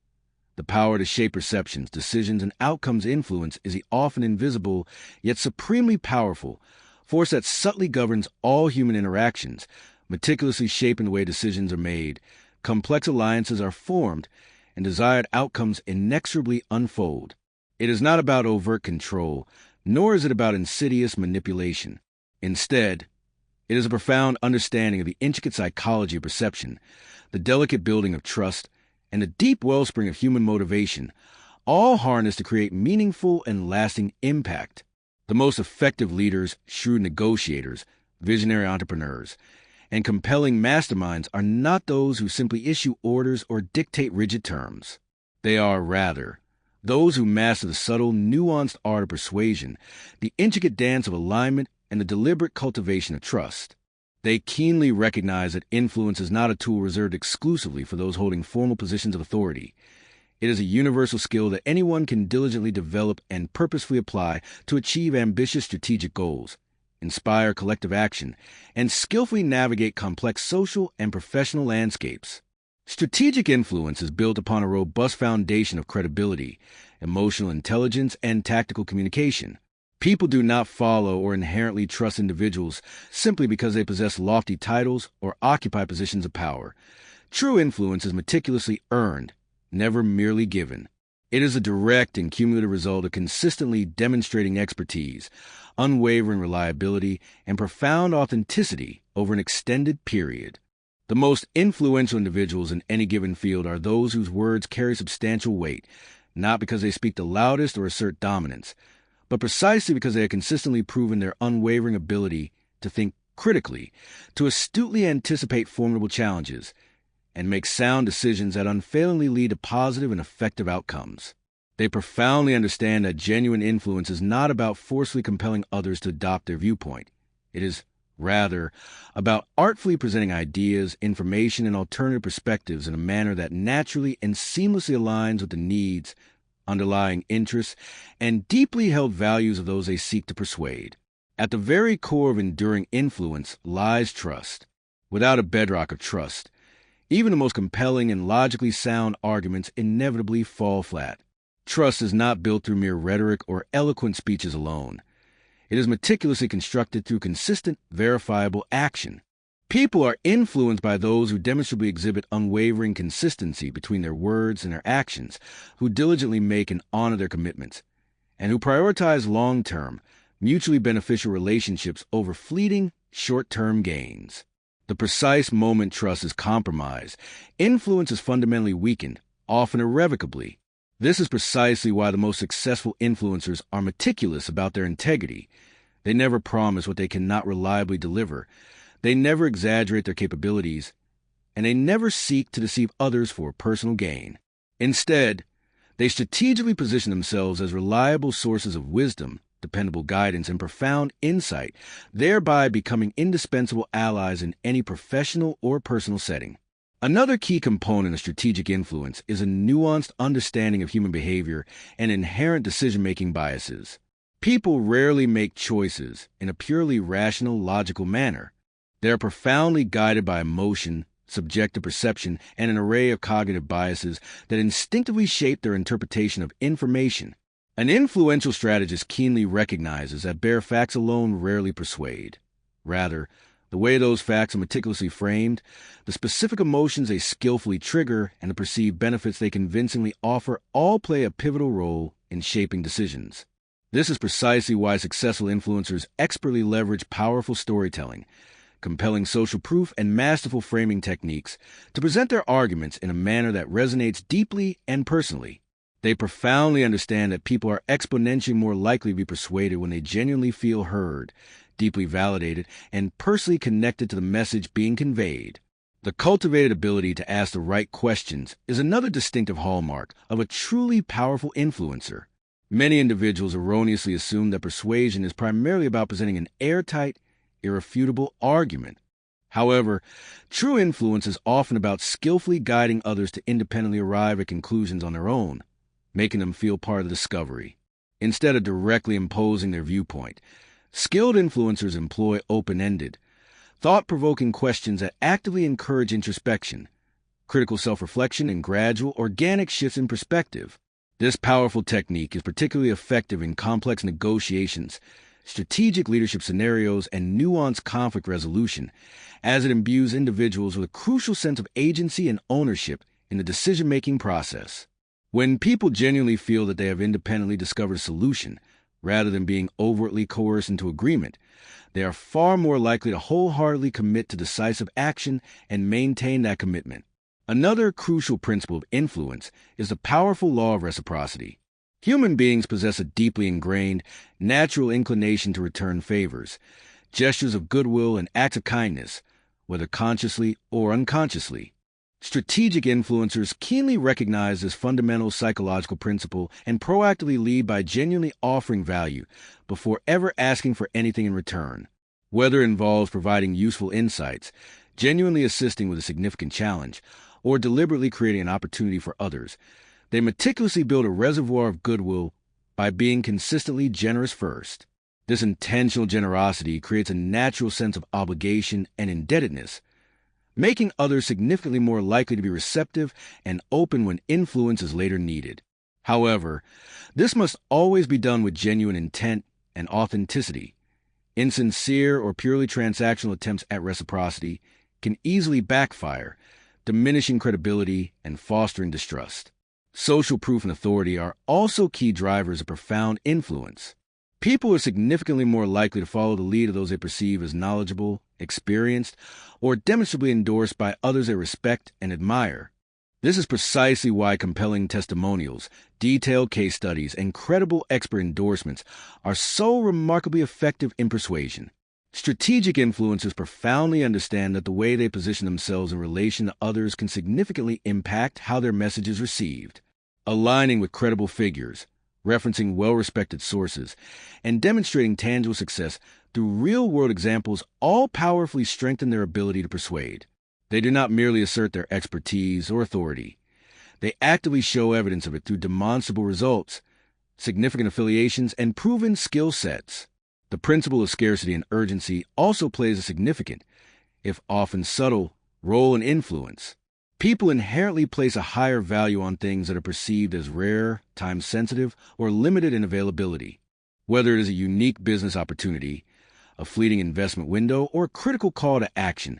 The power to shape perceptions, decisions, and outcomes influence is the often invisible, yet supremely powerful force that subtly governs all human interactions, meticulously shaping the way decisions are made, complex alliances are formed, and desired outcomes inexorably unfold. It is not about overt control, nor is it about insidious manipulation. Instead, it is a profound understanding of the intricate psychology of perception, the delicate building of trust, and the deep wellspring of human motivation, all harnessed to create meaningful and lasting impact. The most effective leaders, shrewd negotiators, visionary entrepreneurs, and compelling masterminds are not those who simply issue orders or dictate rigid terms. They are, rather, those who master the subtle, nuanced art of persuasion, the intricate dance of alignment, and the deliberate cultivation of trust. They keenly recognize that influence is not a tool reserved exclusively for those holding formal positions of authority. It is a universal skill that anyone can diligently develop and purposefully apply to achieve ambitious strategic goals, inspire collective action, and skillfully navigate complex social and professional landscapes. Strategic influence is built upon a robust foundation of credibility, emotional intelligence, and tactical communication. People do not follow or inherently trust individuals simply because they possess lofty titles or occupy positions of power. True influence is meticulously earned, never merely given. It is a direct and cumulative result of consistently demonstrating expertise, unwavering reliability, and profound authenticity over an extended period. The most influential individuals in any given field are those whose words carry substantial weight, not because they speak the loudest or assert dominance, but precisely because they have consistently proven their unwavering ability to think critically, to astutely anticipate formidable challenges, and make sound decisions that unfailingly lead to positive and effective outcomes. They profoundly understand that genuine influence is not about forcefully compelling others to adopt their viewpoint. It is, rather, about artfully presenting ideas, information, and alternative perspectives in a manner that naturally and seamlessly aligns with the needs, underlying interests, and deeply held values of those they seek to persuade. At the very core of enduring influence lies trust. Without a bedrock of trust, even the most compelling and logically sound arguments inevitably fall flat. Trust is not built through mere rhetoric or eloquent speeches alone. It is meticulously constructed through consistent, verifiable action. People are influenced by those who demonstrably exhibit unwavering consistency between their words and their actions, who diligently make and honor their commitments, and who prioritize long-term, mutually beneficial relationships over fleeting, short-term gains. The precise moment trust is compromised, influence is fundamentally weakened, often irrevocably. This is precisely why the most successful influencers are meticulous about their integrity. They never promise what they cannot reliably deliver. They never exaggerate their capabilities, and they never seek to deceive others for personal gain. Instead, they strategically position themselves as reliable sources of wisdom, dependable guidance, and profound insight, thereby becoming indispensable allies in any professional or personal setting. Another key component of strategic influence is a nuanced understanding of human behavior and inherent decision-making biases. People rarely make choices in a purely rational, logical manner. They are profoundly guided by emotion, subjective perception, and an array of cognitive biases that instinctively shape their interpretation of information. An influential strategist keenly recognizes that bare facts alone rarely persuade. Rather, the way those facts are meticulously framed, the specific emotions they skillfully trigger, and the perceived benefits they convincingly offer all play a pivotal role in shaping decisions. This is precisely why successful influencers expertly leverage powerful storytelling, compelling social proof, and masterful framing techniques to present their arguments in a manner that resonates deeply and personally. They profoundly understand that people are exponentially more likely to be persuaded when they genuinely feel heard, deeply validated, and personally connected to the message being conveyed. The cultivated ability to ask the right questions is another distinctive hallmark of a truly powerful influencer. Many individuals erroneously assume that persuasion is primarily about presenting an airtight, irrefutable argument. However, true influence is often about skillfully guiding others to independently arrive at conclusions on their own, making them feel part of the discovery. Instead of directly imposing their viewpoint, skilled influencers employ open-ended, thought-provoking questions that actively encourage introspection, critical self-reflection, and gradual, organic shifts in perspective. This powerful technique is particularly effective in complex negotiations, strategic leadership scenarios, and nuanced conflict resolution, as it imbues individuals with a crucial sense of agency and ownership in the decision-making process. When people genuinely feel that they have independently discovered a solution, rather than being overtly coerced into agreement, they are far more likely to wholeheartedly commit to decisive action and maintain that commitment. Another crucial principle of influence is the powerful law of reciprocity. Human beings possess a deeply ingrained, natural inclination to return favors, gestures of goodwill, and acts of kindness, whether consciously or unconsciously. Strategic influencers keenly recognize this fundamental psychological principle and proactively lead by genuinely offering value before ever asking for anything in return. Whether it involves providing useful insights, genuinely assisting with a significant challenge, or deliberately creating an opportunity for others, they meticulously build a reservoir of goodwill by being consistently generous first. This intentional generosity creates a natural sense of obligation and indebtedness, making others significantly more likely to be receptive and open when influence is later needed. However, this must always be done with genuine intent and authenticity. Insincere or purely transactional attempts at reciprocity can easily backfire, diminishing credibility and fostering distrust. Social proof and authority are also key drivers of profound influence. People are significantly more likely to follow the lead of those they perceive as knowledgeable, experienced, or demonstrably endorsed by others they respect and admire. This is precisely why compelling testimonials, detailed case studies, and credible expert endorsements are so remarkably effective in persuasion. Strategic influencers profoundly understand that the way they position themselves in relation to others can significantly impact how their message is received. Aligning with credible figures, referencing well-respected sources, and demonstrating tangible success through real-world examples all powerfully strengthen their ability to persuade. They do not merely assert their expertise or authority. They actively show evidence of it through demonstrable results, significant affiliations, and proven skill sets. The principle of scarcity and urgency also plays a significant, if often subtle, role in influence. People inherently place a higher value on things that are perceived as rare, time-sensitive, or limited in availability. Whether it is a unique business opportunity, a fleeting investment window, or a critical call to action,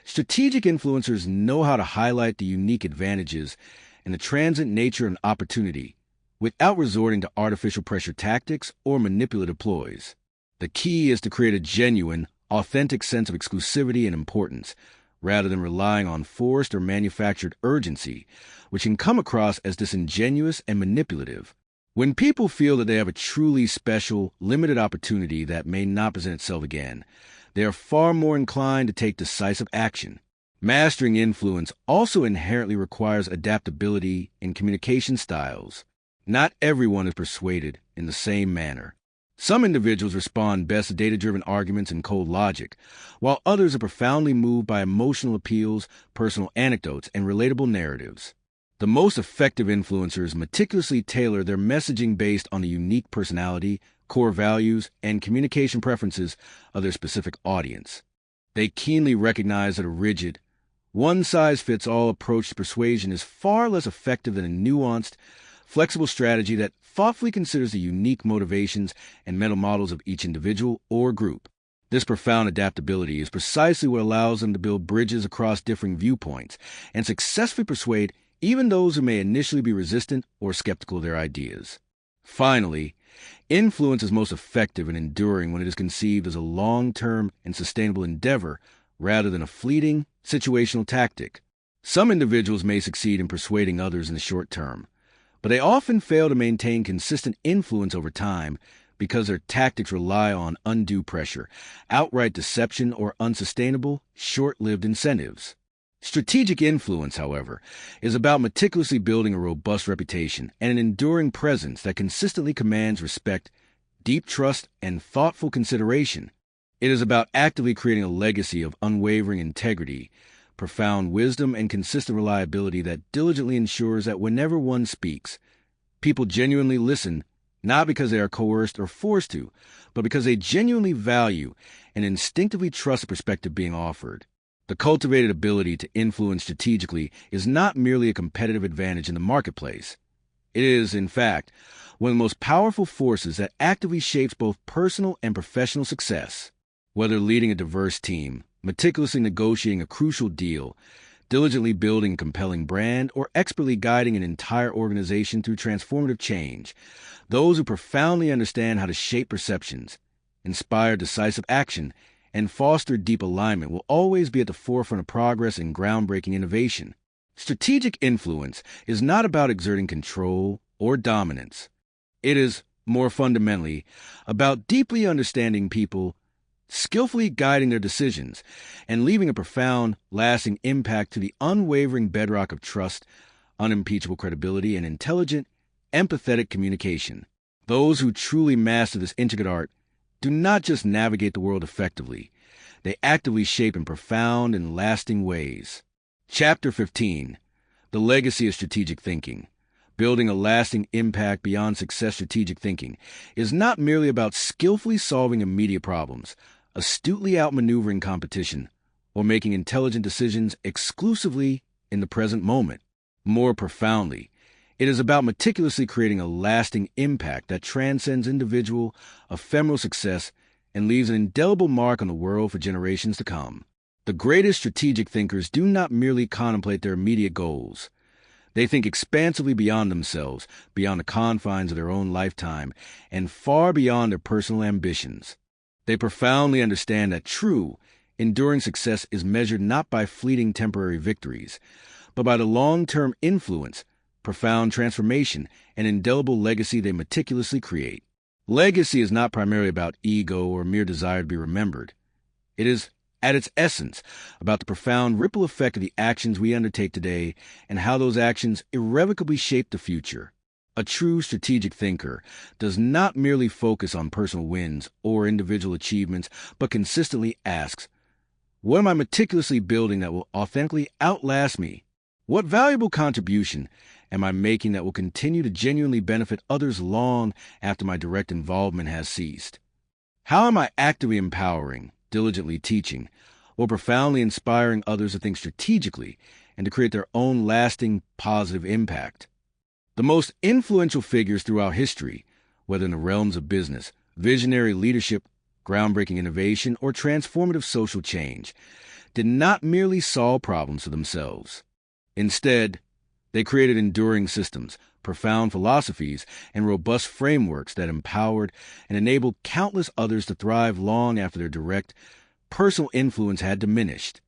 strategic influencers know how to highlight the unique advantages and the transient nature of an opportunity without resorting to artificial pressure tactics or manipulative ploys. The key is to create a genuine, authentic sense of exclusivity and importance, rather than relying on forced or manufactured urgency, which can come across as disingenuous and manipulative. When people feel that they have a truly special, limited opportunity that may not present itself again, they are far more inclined to take decisive action. Mastering influence also inherently requires adaptability in communication styles. Not everyone is persuaded in the same manner. Some individuals respond best to data-driven arguments and cold logic, while others are profoundly moved by emotional appeals, personal anecdotes, and relatable narratives. The most effective influencers meticulously tailor their messaging based on the unique personality, core values, and communication preferences of their specific audience. They keenly recognize that a rigid, one-size-fits-all approach to persuasion is far less effective than a nuanced, flexible strategy that thoughtfully considers the unique motivations and mental models of each individual or group. This profound adaptability is precisely what allows them to build bridges across differing viewpoints and successfully persuade even those who may initially be resistant or skeptical of their ideas. Finally, influence is most effective and enduring when it is conceived as a long-term and sustainable endeavor rather than a fleeting, situational tactic. Some individuals may succeed in persuading others in the short term, but they often fail to maintain consistent influence over time because their tactics rely on undue pressure, outright deception, or unsustainable, short-lived incentives. Strategic influence, however, is about meticulously building a robust reputation and an enduring presence that consistently commands respect, deep trust, and thoughtful consideration. It is about actively creating a legacy of unwavering integrity, profound wisdom, and consistent reliability that diligently ensures that whenever one speaks, people genuinely listen, not because they are coerced or forced to, but because they genuinely value and instinctively trust the perspective being offered. The cultivated ability to influence strategically is not merely a competitive advantage in the marketplace. It is, in fact, one of the most powerful forces that actively shapes both personal and professional success. Whether leading a diverse team, meticulously negotiating a crucial deal, diligently building a compelling brand, or expertly guiding an entire organization through transformative change, those who profoundly understand how to shape perceptions, inspire decisive action, and foster deep alignment will always be at the forefront of progress and groundbreaking innovation. Strategic influence is not about exerting control or dominance. It is, more fundamentally, about deeply understanding people, skillfully guiding their decisions, and leaving a profound, lasting impact to the unwavering bedrock of trust, unimpeachable credibility, and intelligent, empathetic communication. Those who truly master this intricate art do not just navigate the world effectively, they actively shape in profound and lasting ways. Chapter 15. The Legacy of Strategic Thinking. Building a lasting impact beyond success. Strategic thinking is not merely about skillfully solving immediate problems, astutely outmaneuvering competition, or making intelligent decisions exclusively in the present moment. More profoundly, it is about meticulously creating a lasting impact that transcends individual, ephemeral success and leaves an indelible mark on the world for generations to come. The greatest strategic thinkers do not merely contemplate their immediate goals. They think expansively beyond themselves, beyond the confines of their own lifetime, and far beyond their personal ambitions. They profoundly understand that true, enduring success is measured not by fleeting temporary victories, but by the long-term influence, profound transformation, and indelible legacy they meticulously create. Legacy is not primarily about ego or mere desire to be remembered. It is, at its essence, about the profound ripple effect of the actions we undertake today and how those actions irrevocably shape the future. A true strategic thinker does not merely focus on personal wins or individual achievements, but consistently asks, what am I meticulously building that will authentically outlast me? What valuable contribution am I making that will continue to genuinely benefit others long after my direct involvement has ceased? How am I actively empowering, diligently teaching, or profoundly inspiring others to think strategically and to create their own lasting positive impact? The most influential figures throughout history, whether in the realms of business, visionary leadership, groundbreaking innovation, or transformative social change, did not merely solve problems for themselves. Instead, they created enduring systems, profound philosophies, and robust frameworks that empowered and enabled countless others to thrive long after their direct, personal influence had diminished.